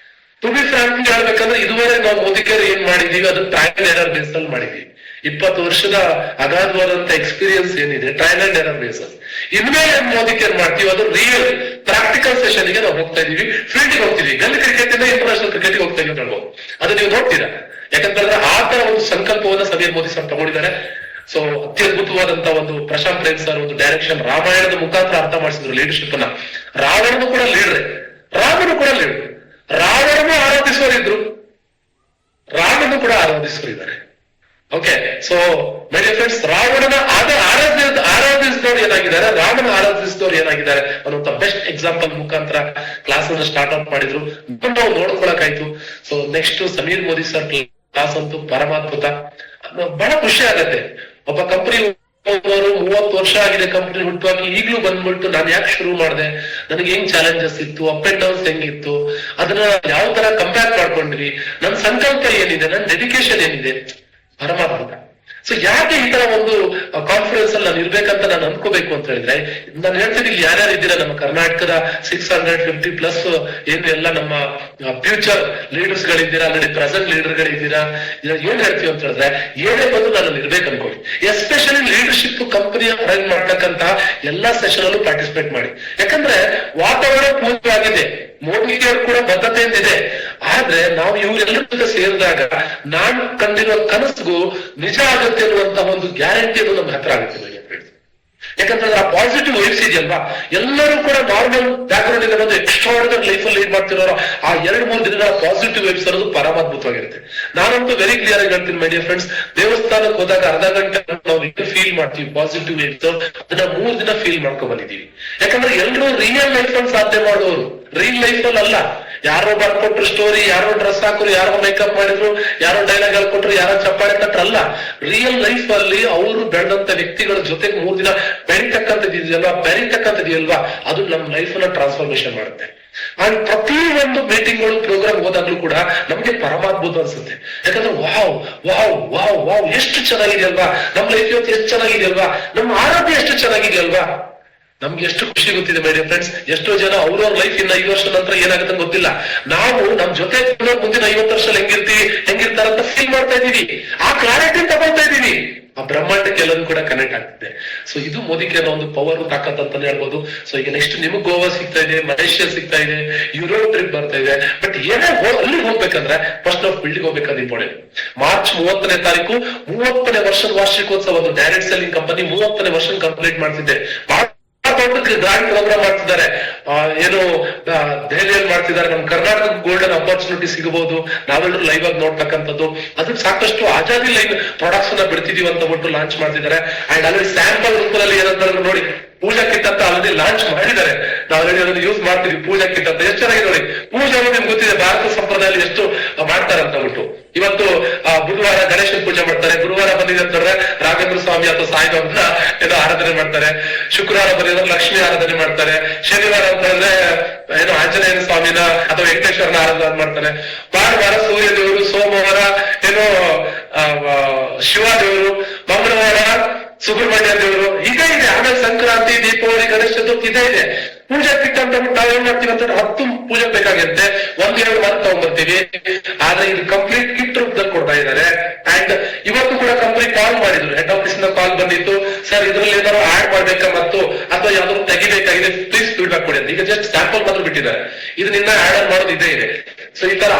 ಟು ಬಿ ಫ್ರಾಂಕ್ ಹೇಳ್ಬೇಕಂದ್ರೆ, ಇದುವರೆಗೆ ನಾವು ಮೋದಿ ಕೇರ್ ಏನ್ ಮಾಡಿದೀವಿ ಅದನ್ನ ಟ್ರಯಲ್ ಎರರ್ ಬೇಸ್ ಅಲ್ಲಿ ಮಾಡಿದೀವಿ. 20 ವರ್ಷದ ಅಗಾಧವಾದಂತ ಎಕ್ಸ್ಪೀರಿಯನ್ಸ್ ಏನಿದೆ, ಟ್ರಯಲ್ ಅಂಡ್ ಎರರ್ ಬೇಸಸ್. ಇನ್ಮೇಲೆ ಮೋದಿ ಕೇರ್ ಮಾಡ್ತೀವಿ, ಅದು ರಿಯಲ್ ಪ್ರಾಕ್ಟಿಕಲ್ ಸೆಷನ್ ಗೆ ನಾವು ಹೋಗ್ತಾ ಇದೀವಿ, ಫೀಲ್ಡ್ ಗೆ ಹೋಗ್ತೀವಿ. ಗಲ್ಲಿ ಕ್ರಿಕೆಟ್ ಇಂದ ಇಂಟರ್ನ್ಯಾಷನಲ್ ಕ್ರಿಕೆಟ್ ಗೆ ಹೋಗ್ತಾ ಇದೀವಿ ಅಂತ ಹೇಳ್ಬೋದು. ಅದು ನೀವು ನೋಡ್ತೀರಾ, ಯಾಕಂತಂದ್ರೆ ಆ ತರ ಒಂದು ಸಂಕಲ್ಪವನ್ನ ಸಮೀರ್ ಮೋದಿ ಸರ್ ತಗೊಂಡಿದ್ದಾರೆ. ಸೊ ಅತ್ಯದ್ಭುತವಾದಂತ ಒಂದು ಪ್ರಶಾಂತ್ ಪ್ರೇಮ್ ಸರ್ ಒಂದು ಡೈರೆಕ್ಷನ್, ರಾಮಾಯಣದ ಮುಖಾಂತರ ಅರ್ಥ ಮಾಡಿಸಿದ್ರು ಲೀಡರ್ಶಿಪ್ ಅನ್ನ. ರಾವಣನು ಕೂಡ ಲೀಡ್ರೆ, ರಾಮನು ಕೂಡ ಲೀಡರ್. ರಾವಣನು ಆರಾಧಿಸುವರಿದ್ರು, ರಾಮನು ಕೂಡ ಆರಾಧಿಸುವರಿದ್ದಾರೆ. Okay, so my dear friends, ರಾವಣನ ಆರಾಧಿಸಿದವರು ಏನಾಗಿದ್ದಾರೆ, ರಾಮನ ಆರಾಧಿಸಿದವರು ಏನಾಗಿದ್ದಾರೆ ಅನ್ನುವಂತ ಬೆಸ್ಟ್ ಎಕ್ಸಾಂಪಲ್ ಮುಖಾಂತರ ಕ್ಲಾಸ್ ಅನ್ನು ಸ್ಟಾರ್ಟ್ ಔಟ್ ಮಾಡಿದ್ರು. ನಾವು ನೋಡ್ಕೊಳಕಾಯ್ತು. So next Sameer Modi sir class ಅಂತೂ ಪರಮಾದ್ಭುತ. ಬಹಳ ಖುಷಿ ಆಗತ್ತೆ. ಒಬ್ಬ ಕಂಪನಿ 30 ವರ್ಷ ಆಗಿದೆ ಕಂಪನಿ ಹುಟ್ಟುಹಾಕಿ, ಈಗ್ಲೂ ಬಂದ್ಬಿಟ್ಟು ನಾನು ಯಾಕೆ ಶುರು ಮಾಡಿದೆ, ನನಗೆ ಹೆಂಗ್ ಚಾಲೆಂಜಸ್ ಇತ್ತು, ಅಪ್ ಅಂಡ್ ಡೌನ್ಸ್ ಹೆಂಗಿತ್ತು, ಅದನ್ನ ಯಾವ ತರ ಕಂಪೇರ್ ಮಾಡ್ಕೊಂಡ್ವಿ, ನನ್ನ ಸಂಕಲ್ಪ ಏನಿದೆ, ನನ್ನ ಡೆಡಿಕೇಶನ್ ಏನಿದೆ, ಪರಮಾದ್ಭುತ. ಸೊ ಯಾಕೆ ಈ ತರ ಒಂದು ಕಾನ್ಫಿಡೆನ್ಸ್ ಅಲ್ಲಿ ನಾನು ಇರ್ಬೇಕಂತ ನಾನು ಅನ್ಕೋಬೇಕು ಅಂತ ಹೇಳಿದ್ರೆ, ನಾನು ಹೇಳ್ತೀನಿ, ಇಲ್ಲಿ ಯಾರ್ಯಾರು ಇದ್ದೀರಾ ನಮ್ಮ ಕರ್ನಾಟಕದ 650+ ಏನು ಎಲ್ಲ ನಮ್ಮ ಫ್ಯೂಚರ್ ಲೀಡರ್ಸ್ ಗಳಿದ್ದೀರಾ, ಆಲ್ರೆಡಿ ಪ್ರೆಸೆಂಟ್ ಲೀಡರ್ ಗಳಿದ್ದೀರಾ, ಏನ್ ಹೇಳ್ತೀವಿ ಅಂತ ಹೇಳಿದ್ರೆ, ಏನೇ ಬಂದು ನಾನು ಇರ್ಬೇಕು ಅನ್ಕೊಳ್ಳಿ. ಎಸ್ಪೆಷಲಿ ಲೀಡರ್ಶಿಪ್ ಕಂಪನಿ ಅರೇಂಜ್ ಮಾಡ್ತಕ್ಕಂತ ಎಲ್ಲಾ ಸೆಷನ್ ಅಲ್ಲೂ ಪಾರ್ಟಿಸಿಪೇಟ್ ಮಾಡಿ. ಯಾಕಂದ್ರೆ ವಾತಾವರಣ ಪೂರ್ವವಾಗಿದೆ, ಮೋದಿಗೆ ಕೂಡ ಬದ್ಧತೆಯಿಂದಿದೆ. ಆದ್ರೆ ನಾವು ಇವರೆಲ್ಲರ ಜೊತೆ ಸೇರಿದಾಗ ನಾನು ಕಂಡಿರುವ ಕನಸಿಗೂ ನಿಜ ಆಗುತ್ತೆ ಅನ್ನುವಂತ ಒಂದು ಗ್ಯಾರಂಟಿಯನ್ನು ನಮ್ಮ ಹತ್ರ ಆಗುತ್ತೆ. ಯಾಕಂದ್ರೆ ಆ ಪಾಸಿಟಿವ್ ವೈಬ್ಸ್ ಇದೆಯಲ್ವಾ, ಎಲ್ಲರೂ ಕೂಡ ನಾರ್ಮಲ್ ಬ್ಯಾಕ್ ಗ್ರೌಂಡ್ ಇಂದ ಬಂದು ಎಕ್ಸ್ಟ್ರಾರ್ಡಿನರಿ ಲೈಫ್ ಅಲ್ಲಿ ಲೀಡ್ ಮಾಡ್ತಿರೋರು ಆ 2-3 ದಿನಗಳ ಪಾಸಿಟಿವ್ ವೈಬ್ಸ್ ಅನ್ನೋದು ಪರಮಾದ್ಭುತವಾಗಿರುತ್ತೆ. ನಾನಂತೂ ವೆರಿ ಕ್ಲಿಯರ್ ಆಗಿ ಹೇಳ್ತೀನಿ ಮೈ ಡಿಯರ್ ಫ್ರೆಂಡ್ಸ್, ದೇವಸ್ಥಾನಕ್ಕೆ ಹೋದಾಗ ಅರ್ಧ ಗಂಟೆ ನಾವು ಫೀಲ್ ಮಾಡ್ತೀವಿ ಪಾಸಿಟಿವ್ ವೈಬ್ಸ್, ಅದನ್ನ 3 ದಿನ ಫೀಲ್ ಮಾಡ್ಕೊಂಡ್ ಬಂದಿದ್ದೀವಿ. ಯಾಕಂದ್ರೆ ಎಲ್ಲರೂ ರಿಯಲ್ ಲೈಫ್ ಅಲ್ಲಿ ಸಾಧ್ಯ ಮಾಡೋರು, ರಿಯಲ್ ಲೈಫ್ ಅಲ್ಲಿ ಅಲ್ಲ. ಯಾರೋ ಬರ್ಕೊಟ್ರು ಸ್ಟೋರಿ, ಯಾರೋ ಡ್ರೆಸ್ ಹಾಕರು, ಯಾರೋ ಮೇಕಪ್ ಮಾಡಿದ್ರು, ಯಾರೋ ಡೈಲಾಗ್ ಹೇಳ್ಕೊಟ್ರು, ಯಾರೋ ಚಪ್ಪಾಳೆ ತಟ್ರಲ್ಲ. ರಿಯಲ್ ಲೈಫ್ ಅಲ್ಲಿ ಅವರು ಬೆಳೆದಂತ ವ್ಯಕ್ತಿಗಳ ಜೊತೆಗೆ 3 ದಿನ ಬೆರೀತಕ್ಕಂಥದ್ದಿದೆಯಲ್ವಾ, ಅದು ನಮ್ಮ ಲೈಫ್ ಅನ್ನ ಟ್ರಾನ್ಸ್ಫಾರ್ಮೇಶನ್ ಮಾಡುತ್ತೆ. ಅಂಡ್ ಪ್ರತಿ ಒಂದು ಮೀಟಿಂಗ್ಗಳು ಪ್ರೋಗ್ರಾಮ್ ಹೋದಾಗ್ಲೂ ಕೂಡ ನಮ್ಗೆ ಪರಮಾದ್ಭುತ ಅನ್ಸುತ್ತೆ. ಯಾಕಂದ್ರೆ ವಾವ್ ವಾವ್ ವಾವ್ ವಾವ್ ಎಷ್ಟು ಚೆನ್ನಾಗಿದೆಯಲ್ವಾ, ನಮ್ಮ ಲೈಫ್ ಇವತ್ತು ಎಷ್ಟು ಚೆನ್ನಾಗಿದೆಯಲ್ವಾ, ನಮ್ಮ ಆರೋಗ್ಯ ಎಷ್ಟು ಚೆನ್ನಾಗಿದೆಯಲ್ವಾ, ನಮ್ಗೆ ಎಷ್ಟು ಖುಷಿ ಗೊತ್ತಿದೆ ಮೈ ಡಿಯರ್ ಫ್ರೆಂಡ್ಸ್. ಎಷ್ಟೋ ಜನ ಅವ್ರವ್ರ ಲೈಫ್ ಇನ್ನ 5 ವರ್ಷ ನಂತರ ಏನಾಗುತ್ತೆ ಗೊತ್ತಿಲ್ಲ. ನಾವು ನಮ್ ಜೊತೆ ಮುಂದಿನ 50 ವರ್ಷ ಹೆಂಗಿರ್ತಾರಂತ ಫೀಲ್ ಮಾಡ್ತಾ ಇದೀವಿ, ಆ ಕ್ಲಾರಿಟಿ ತಗೊಳ್ತಾ ಇದೀವಿ. ಆ ಬ್ರಹ್ಮಾಂಡಕ್ಕೆ ಎಲ್ಲರೂ ಕೂಡ ಕನೆಕ್ಟ್ ಆಗ್ತಿದೆ. ಸೊ ಇದು ಮೋದಿಗೆ ಅನ್ನೋ ಒಂದು ಪವರ್ ತಾಕತ್ ಅಂತಾನೆ ಹೇಳ್ಬೋದು. ಸೊ ಈಗ ನೆಕ್ಸ್ಟ್ ನಿಮಗ್ ಗೋವಾ ಸಿಗ್ತಾ ಇದೆ, ಮಲೇಷಿಯಾ ಸಿಗ್ತಾ ಇದೆ, ಯುರೋಪ್ ಟ್ರಿಪ್ ಬರ್ತಾ ಇದೆ. ಬಟ್ ಏನೇ ಅಲ್ಲಿ ಹೋಗ್ಬೇಕಂದ್ರೆ ಫಸ್ಟ್ ನಾವು ಫೀಲ್ಡ್ ಹೋಗ್ಬೇಕಾದ್ರೆ ಇಂಪಾರ್ಟೆಂಟ್. ಮಾರ್ಚ್ 30ನೇ ತಾರೀಕು 30ನೇ ವರ್ಷದ ವಾರ್ಷಿಕೋತ್ಸವ, ಒಂದು ಡೈರೆಕ್ಟ್ ಸೆಲ್ಲಿಂಗ್ ಕಂಪನಿ 30ನೇ ವರ್ಷ ಕಂಪ್ಲೀಟ್ ಮಾಡ್ತಿದ್ದೆ. ಗ್ರಾಂಡ್ ಪ್ರೋಗ್ರಾಮ್ ಮಾಡ್ತಿದ್ದಾರೆ, ಏನು ದೆಹಲಿಯಲ್ಲಿ ಮಾಡ್ತಿದ್ದಾರೆ. ನಮ್ ಕರ್ನಾಟಕ ಗೋಲ್ಡನ್ ಅಪರ್ಚುನಿಟಿ ಸಿಗಬಹುದು, ನಾವೆಲ್ಲರೂ ಲೈವ್ ಆಗಿ ನೋಡ್ತಕ್ಕಂಥದ್ದು. ಅದಕ್ಕೆ ಸಾಕಷ್ಟು ಆಜಾದಿ ಲೈನ್ ಪ್ರಾಡಕ್ಟ್ಸ್ ಅನ್ನ ಬಿಡ್ತಿದೀವಿ ಅಂತ ಬಿಟ್ಟು ಲಾಂಚ್ ಮಾಡ್ತಿದ್ದಾರೆ. ಅಂಡ್ ಆಲ್ರೆಡಿ ಸ್ಯಾಂಪಲ್ ರೂಪದಲ್ಲಿ ಏನಂತ ನೋಡಿ, ಪೂಜಾ ಕಿಟ್ ಅಂತ ಆಲ್ರೆಡಿ ಲಾಂಚ್ ಮಾಡಿದ್ದಾರೆ. ನಾವು ಆಲ್ರೆಡಿ ಅದನ್ನು ಯೂಸ್ ಮಾಡ್ತೀವಿ. ಪೂಜಾ ಕಿಟ್ ಅಂತ ಎಷ್ಟು ಚೆನ್ನಾಗಿ ನೋಡಿ. ಪೂಜೆ ನಿಮ್ಗೆ ಗೊತ್ತಿದೆ ಭಾರತ ಸಂಪ್ರದಾಯದಲ್ಲಿ ಎಷ್ಟು ಮಾಡ್ತಾರೆ ಅಂತ ಬಿಟ್ಟು. ಇವತ್ತು ಬುಧವಾರ ಗಣೇಶನ ಪೂಜೆ ಮಾಡ್ತಾರೆ, ಗುರುವಾರ ಬಂದಿದೆ ಅಂತಂದ್ರೆ ರಾಘವೇಂದ್ರ ಸ್ವಾಮಿ ಅಥವಾ ಸಾಯಿಬಾಬನ ಏನೋ ಆರಾಧನೆ ಮಾಡ್ತಾರೆ, ಶುಕ್ರವಾರ ಬಂದಿದ್ರೆ ಲಕ್ಷ್ಮಿ ಆರಾಧನೆ ಮಾಡ್ತಾರೆ, ಶನಿವಾರ ಅಂತಂದ್ರೆ ಏನೋ ಆಂಜನೇಯ ಸ್ವಾಮಿನ ಅಥವಾ ವೆಂಕಟೇಶ್ವರನ ಆರಾಧನೆ ಮಾಡ್ತಾರೆ, ಭಾನುವಾರ ಸೂರ್ಯ ದೇವರು, ಸೋಮವಾರ ಏನೋ ಶಿವ ದೇವರು, ಮಂಗಳವಾರ ಸುಬ್ರಹ್ಮಣ್ಯ ದೇವರು, ಇದೇ ಇದೆ. ಆಮೇಲೆ ಸಂಕ್ರಾಂತಿ, ದೀಪಾವಳಿ, ಗಣೇಶ ಚತುರ್ಥಿ ಇದೇ ಇದೆ. ಪೂಜೆ ಕಿಟ್ ಅಂತ ನಾವೇನ್ ಮಾಡ್ತೀವಿ ಅಂತ 10 ಪೂಜೆ ಬೇಕಾಗಿರುತ್ತೆ, 1-2 ವಾರ ತಗೊಂಡ್ಬರ್ತೀವಿ. ಆದ್ರೆ ಇದು ಕಂಪ್ಲೀಟ್ ಕಿಟ್ ರೂಪದಲ್ಲಿ ಕೊಡ್ತಾ ಇದ್ದಾರೆ. ಅಂಡ್ ಇವತ್ತು ಕೂಡ ಕಂಪನಿ ಕಾಲ್ ಮಾಡಿದ್ರು, ಹೆಡ್ ಆಫೀಸ್ ಇಂದ ಕಾಲ್ ಬಂದಿತ್ತು, ಸರ್ ಇದ್ರಲ್ಲಿ ಏನಾದ್ರು ಆಡ್ ಮಾಡ್ಬೇಕಾ ಮತ್ತು ಅಥವಾ ಯಾವ್ದಾದ್ರು ತೆಗಿಬೇಕಾಗಿದೆ, ಪ್ಲೀಸ್ ಫೀಡ್ಬ್ಯಾಕ್ ಕೊಡಿ ಅಂತ. ಈಗ ಜಸ್ಟ್ ಸ್ಯಾಂಪಲ್ ಮಾತ್ರ ಬಿಟ್ಟಿದ್ದಾರೆ, ಇದನ್ನ ಆಡ್ ಮಾಡೋದು ಇದೇ ಇದೆ. ಸೊ ಈ ತರ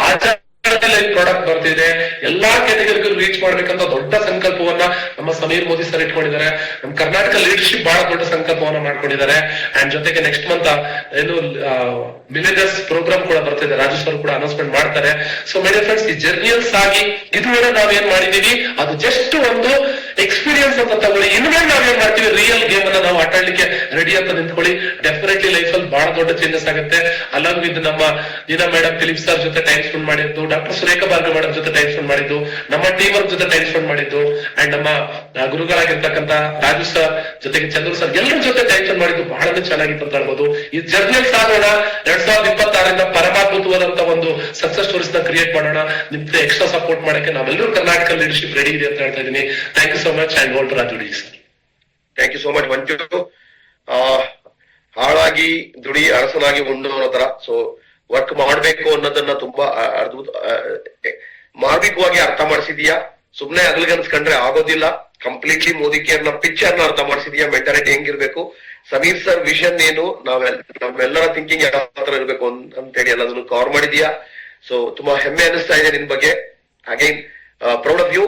ಪ್ರಾಡಕ್ಟ್ ಬರ್ತಿದೆ, ಎಲ್ಲಾ ಕ್ಯಾಟಗರಿಗೂ ರೀಚ್ ಮಾಡ್ಬೇಕಂತ ದೊಡ್ಡ ಸಂಕಲ್ಪವನ್ನ ನಮ್ಮ ಸಮೀರ್ ಮೋದಿ ಸರ್ ಇಟ್ಕೊಂಡಿದ್ದಾರೆ. ನಮ್ಮ ಕರ್ನಾಟಕ ಲೀಡರ್ಶಿಪ್ ಬಹಳ ದೊಡ್ಡ ಸಂಕಲ್ಪವನ್ನ ಮಾಡ್ಕೊಂಡಿದ್ದಾರೆ. ಅಂಡ್ ಜೊತೆಗೆ ನೆಕ್ಸ್ಟ್ ಮಂತ್ ಏನು ಮಿಲಿಯನರ್ಸ್ ಪ್ರೋಗ್ರಾಮ್ ಕೂಡ ಬರ್ತಿದೆ, ರಾಜು ಸರ್ ಕೂಡ ಅನೌನ್ಸ್ಮೆಂಟ್ ಮಾಡ್ತಾರೆ. ಸೊ ಮೈ ಡಿಯರ್ ಫ್ರೆಂಡ್ಸ್, ಈ ಜರ್ನಿಯಲ್ಸ್ ಆಗಿ ಇದುವರೆ ನಾವೇನ್ ಮಾಡಿದೀವಿ ಅದು ಜಸ್ಟ್ ಒಂದು ಎಕ್ಸ್ಪೀರಿಯನ್ಸ್ ಅಂತ ತಗೊಳ್ಳಿ. ಇನ್ಮೇಲೆ ನಾವೇನ್ ಮಾಡ್ತೀವಿ, ರಿಯಲ್ ಗೇಮ್ ಅನ್ನ ನಾವು ಆಟಾಡ್ಲಿಕ್ಕೆ ರೆಡಿ ಅಂತ ನಿಂತ್ಕೊಳ್ಳಿ. ಡೆಫಿನೆಟ್ಲಿ ಲೈಫ್ ಅಲ್ಲಿ ಬಹಳ ದೊಡ್ಡ ಚೇಂಜಸ್ ಆಗುತ್ತೆ. ಅಲಾಂಗ್ ವಿತ್ ನಮ್ಮ ನೀನಾ ಮೇಡಮ್, ದಿಲೀಪ್ ಸರ್ ಜೊತೆ ಟೈಮ್ ಸ್ಪೆಂಡ್ ಮಾಡಿದ್ದು, ಡಾಕ್ಟರ್ ಸುರೇಖಾ ಭಾರ್ಗವ ಮೇಡಮ್ ಜೊತೆ ಟೈಮ್ ಸ್ಪೆಂಡ್ ಮಾಡಿದ್ದು, ನಮ್ಮ ಟೀಮ್ ವರ್ಕ್ ಜೊತೆ ಟೈಮ್ ಸ್ಪೆಂಡ್ ಮಾಡಿದ್ದು, ಅಂಡ್ ನಮ್ಮ ಗುರುಗಳಾಗಿರ್ತಕ್ಕಂಥ ರಾಜು ಸರ್ ಜೊತೆಗೆ ಚಂದ್ರು ಸರ್ ಎಲ್ಲರ ಜೊತೆ ಟೈಮ್ ಸ್ಪೆಂಡ್ ಮಾಡಿದ್ದು ಬಹಳನೇ ಚೆನ್ನಾಗಿತ್ತು ಅಂತ ಹೇಳ್ಬೋದು. ಈ ಜರ್ನಿಯಲ್ಲಿ ಸಾಗೋಣ. 2026 ಪರಮಾದ್ಭುತವಾದಂತ ಒಂದು ಸಕ್ಸಸ್ ಸ್ಟೋರೀಸ್ ನ ಕ್ರಿಯೇಟ್ ಮಾಡೋಣ. ನಿಮ್ಗೆ ಎಕ್ಸ್ಟ್ರಾ ಸಪೋರ್ಟ್ ಮಾಡಕ್ಕೆ ನಾವೆಲ್ಲರೂ ಕರ್ನಾಟಕ ಲೀಡರ್ಶಿಪ್ ರೆಡಿ ಇದೆ ಅಂತ ಹೇಳ್ತಾ ಇದ್ದೀನಿ. Thank you so much and gold Raju D sir. Thank you so much Manju. ಹಾಳಾಗಿ ದುಡಿ ಅರಸನಾಗಿ ಉಂಡು ಅನ್ನೋ ತರ. ಸೊ ವರ್ಕ್ ಮಾಡ್ಬೇಕು ಅನ್ನೋದನ್ನ ತುಂಬಾ ಮಾರ್ಮಿಕವಾಗಿ ಅರ್ಥ ಮಾಡಿಸಿದೀಯಾ. ಸುಮ್ನೆ ಅಗಲ್ಗನ್ಸ್ಕೊಂಡ್ರೆ ಆಗೋದಿಲ್ಲ. ಕಂಪ್ಲೀಟ್ಲಿ ಮೋದಿ ಕೇರ್ನ ಪಿಕ್ಚರ್ ನ ಅರ್ಥ ಮಾಡಿಸಿದ್ಯಾ, ಮೆಂಟಾಲಿಟಿ ಹೆಂಗಿರ್ಬೇಕು, ಸಮೀರ್ ಸರ್ ವಿಷನ್ ಏನು, ನಮ್ಮೆಲ್ಲರ ಥಿಂಕಿಂಗ್ ಯಾವ ತರ ಇರ್ಬೇಕು ಅಂತೇಳಿ ಎಲ್ಲದನ್ನು ಕವರ್ ಮಾಡಿದ್ಯಾ. ಸೊ ತುಂಬಾ ಹೆಮ್ಮೆ ಅನಿಸ್ತಾ ಇದೆ ನಿನ್ ಬಗ್ಗೆ. Again proud of you.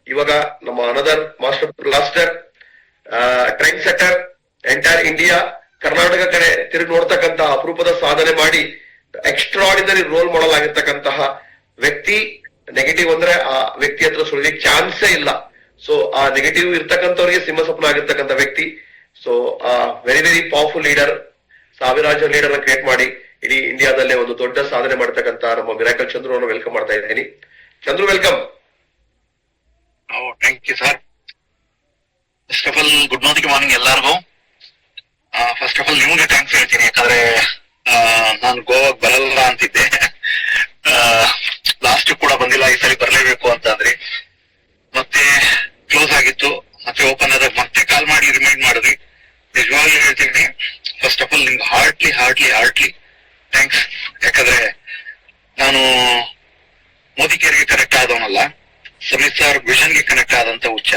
ಇವಾಗ ನಮ್ಮ another master blaster, trend setter, entire India Karnataka ಕಡೆ ತಿರುಗಿ ನೋಡ್ತಕ್ಕಂತ ಅಪರೂಪದ ಸಾಧನೆ ಮಾಡಿ ಎಕ್ಸ್ಟ್ರಾರ್ಡಿನರಿ ರೋಲ್ ಮಾಡಲ್ ಆಗಿರ್ತಕ್ಕಂತಹ ವ್ಯಕ್ತಿ. ನೆಗೆಟಿವ್ ಅಂದ್ರೆ ಆ ವ್ಯಕ್ತಿ ಹತ್ರ ಸುಳಿಲಿಕ್ಕೆ ಚಾನ್ಸೇ ಇಲ್ಲ. ಸೊ ಆ ನೆಗೆಟಿವ್ ಇರ್ತಕ್ಕಂಥವ್ರಿಗೆ ಸಿಂಹ ಸ್ವಪ್ನ ಆಗಿರ್ತಕ್ಕಂಥ ವ್ಯಕ್ತಿ. So very very powerful leader, ಸಾವಿರಾರು ಲೀಡರ್ ನ ಕ್ರಿಯೇಟ್ ಮಾಡಿ ಇಡೀ ಇಂಡಿಯಾದಲ್ಲೇ ಒಂದು ದೊಡ್ಡ ಸಾಧನೆ ಮಾಡ್ತಕ್ಕಂತ ನಮ್ಮ ಮಿರಾಕಲ್ ಚಂದ್ರು ಅವರನ್ನು ವೆಲ್ಕಮ್ ಮಾಡ್ತಾ ಇದ್ದೀನಿ. Chandru, welcome. Thank you sir. First of all good morning ಎಲ್ಲರಿಗೂ. ಫಸ್ಟ್ ಆಫ್ ಆಲ್ ನಿಮ್ಗೆ ಥ್ಯಾಂಕ್ಸ್ ಹೇಳ್ತೀನಿ, ಯಾಕಂದ್ರೆ ನಾನು ಗೋವಾಗ್ ಬರಲ್ಲ ಅಂತಿದ್ದೆ, ಲಾಸ್ಟ್ ಕೂಡ ಬಂದಿಲ್ಲ, ಈ ಸರಿ ಬರ್ಲೇಬೇಕು ಅಂತ ಅಂದ್ರೆ ಮತ್ತೆ ಕ್ಲೋಸ್ ಆಗಿತ್ತು, ಮತ್ತೆ ಓಪನ್ ಆದಾಗ ಮತ್ತೆ ಕಾಲ್ ಮಾಡಿ ರಿಮೈಂಡ್ ಮಾಡಿದ್ರಿ. ನಿಜವಾಗ್ಲೂ ಹೇಳ್ತೀನಿ, ಫಸ್ಟ್ ಆಫ್ ಆಲ್ ನಿಮ್ಗೆ ಹಾರ್ಟ್ಲಿ ಥ್ಯಾಂಕ್ಸ್. ಯಾಕಂದ್ರೆ ನಾನು ಮೋದಿ ಕೇರ್ಗೆ ಕನೆಕ್ಟ್ ಆದವನಲ್ಲ, ಸಮೀರ್ ಸರ್ ವಿಷನ್ಗೆ ಕನೆಕ್ಟ್ ಆದಂತ ಹುಚ್ಚ.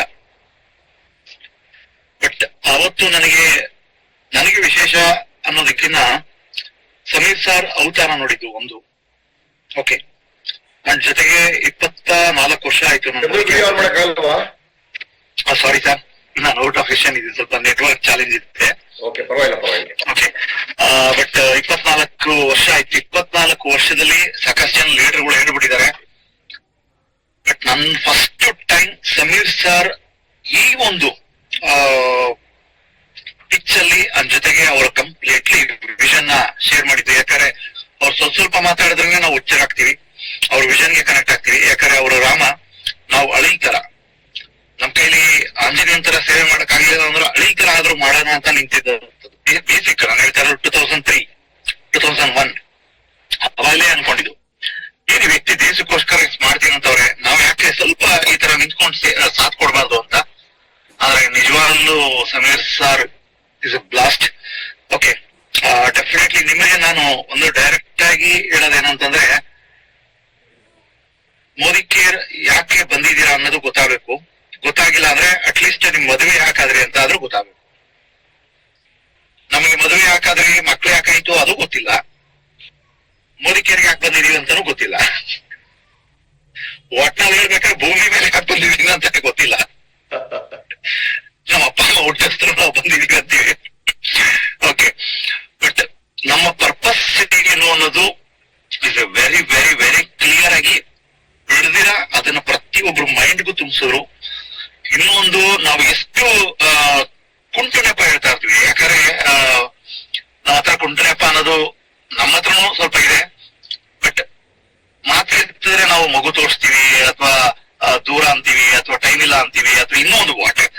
ಬಟ್ ಅವತ್ತು ನನಗೆ ವಿಶೇಷ ಅನ್ನೋದಕ್ಕಿಂತ ಸಮೀರ್ ಸರ್ ಅವತಾರ ನೋಡಿದ್ದು ಒಂದು. ಓಕೆ, ನನ್ ಜೊತೆಗೆ 24 ವರ್ಷ ಆಯ್ತು. ಸಾರಿ ಸರ್, ನಾನು ಔಟ್ ಆಫ್ ಸ್ಟೇಷನ್ ಇದೆ, ಸ್ವಲ್ಪ ನೆಟ್ವರ್ಕ್ ಚಾಲೆಂಜ್ ಇದೆ. ಓಕೆ, ಪರವಾಗಿಲ್ಲ. ಓಕೆ, ಬಟ್ 24 ವರ್ಷ ಆಯ್ತು. 24 ವರ್ಷದಲ್ಲಿ ಸಾಕಷ್ಟು ಜನ ಲೀಡರ್ಗಳು ಹೇಳ್ಬಿಟ್ಟಿದ್ದಾರೆ. ಬಟ್ ನನ್ ಫಸ್ಟ್ ಟೈಮ್ ಸಮೀರ್ ಸರ್ ಈ ಒಂದು ಪಿಚ್ ಅಲ್ಲಿ ಅದ್ರ ಜೊತೆಗೆ ಅವರ ಕಂಪ್ಲೀಟ್ಲಿ ವಿಷನ್ ನ ಶೇರ್ ಮಾಡಿದ್ವಿ. ಯಾಕಂದ್ರೆ ಅವ್ರು ಸ್ವಲ್ಪ ಮಾತಾಡಿದ್ರೆ ನಾವು ಹುಚ್ಚರಾಗ್ತೀವಿ, ಅವ್ರ ವಿಷನ್ಗೆ ಕನೆಕ್ಟ್ ಆಗ್ತೀವಿ. ಯಾಕಂದ್ರೆ ಅವರು ರಾಮ, ನಾವು ಅಳಿತರ, ನಮ್ ಕೈಲಿ ಆಂಜನೇಯನ್ ತರ ಸೇವೆ ಮಾಡಕ್ ಆಗ್ಲಿಲ್ಲ ಅಂದ್ರೆ ಅಳಿತರ ಆದ್ರೂ ಮಾಡೋಣ ಅಂತ ನಿಂತಿದ್ದ. ಬೇಸಿಕ್ ನಾನು ಹೇಳ್ತಾರೆ 2003, 2001 ಅವಾಗಲೇ ಅನ್ಕೊಂಡಿದ್ದು, ಏನು ವ್ಯಕ್ತಿ ದೇಶಕ್ಕೋಸ್ಕರ ಮಾಡ್ತೀನಿ ಅಂತವ್ರೆ, ನಾವ್ ಯಾಕೆ ಸ್ವಲ್ಪ ಈ ತರ ನಿಂತ್ಕೊಂಡು ಸಾಥ್ ಕೊಡ್ಬಾರ್ದು ಅಂತ. ಆದ್ರೆ ನಿಜವಾಗ್ಲೂ Sameer sir is A blast. Okay, definitely ನಿಮಗೆ ನಾನು ಒಂದು ಡೈರೆಕ್ಟ್ ಆಗಿ ಹೇಳೋದೇನಂತಂದ್ರೆ, ಮೋದಿ ಕೇರ್ ಯಾಕೆ ಬಂದಿದ್ದೀರಾ ಅನ್ನೋದು ಗೊತ್ತಾಗಬೇಕು. ಗೊತ್ತಾಗಿಲ್ಲ ಅಂದ್ರೆ ಅಟ್ಲೀಸ್ಟ್ ನಿಮ್ ಮದುವೆ ಯಾಕಾದ್ರಿ ಅಂತ ಆದ್ರೂ ಗೊತ್ತಾಗಬೇಕು. ನಮಗೆ ಮದುವೆ ಯಾಕಾದ್ರಿ, ಮಕ್ಳು ಯಾಕಾಯ್ತು ಅದು ಗೊತ್ತಿಲ್ಲ, ಮೋದಿ ಕೇರ್ಗೆ ಯಾಕೆ ಬಂದಿದೀವಿ ಅಂತಾನು ಗೊತ್ತಿಲ್ಲ. ಒಟ್ನಲ್ಲಿ ಹೇಳ್ಬೇಕಾದ್ರೆ ಭೂಮಿ ಮೇಲೆ ಯಾಕೆ ಬಂದಿದೀವಿ ಅಂತ ಗೊತ್ತಿಲ್ಲ. ನಮ್ಮ ಅಪ್ಪ ಅಮ್ಮ ಹುಟ್ಟಿದ್ರು ನಾವು ಬಂದಿದೀವಿ ಅಂತೀವಿ. ಓಕೆ, ಬಟ್ ನಮ್ಮ ಪರ್ಪಸ್ ಏನು ಅನ್ನೋದು is very very very clear ಆಗಿ ಹಿಡ್ದಿರ ಅದನ್ನ ಪ್ರತಿಯೊಬ್ರು ಮೈಂಡ್ಗೂ ತುಂಬಿಸೋರು. ಇನ್ನೊಂದು, ನಾವು ಎಷ್ಟು ಕುಂಟು ನೆಪ ಹೇಳ್ತಾ ಇರ್ತೀವಿ. ಯಾಕಂದ್ರೆ ನಮ್ಮ ಹತ್ರ ಕುಂಟು ನೆಪ ಅನ್ನೋದು ನಮ್ಮ ಹತ್ರನೂ ಸ್ವಲ್ಪ ಇದೆ. ಬಟ್ ಮಾತಾಡ್ತಿದ್ರೆ ನಾವು ಮಗು ತೋರಿಸ್ತೀವಿ, ಅಥವಾ ದೂರ ಅಂತೀವಿ, ಅಥವಾ ಟೈಮ್ ಇಲ್ಲ ಅಂತೀವಿ, ಅಥವಾ ಇನ್ನೊಂದು ವಾಟರ್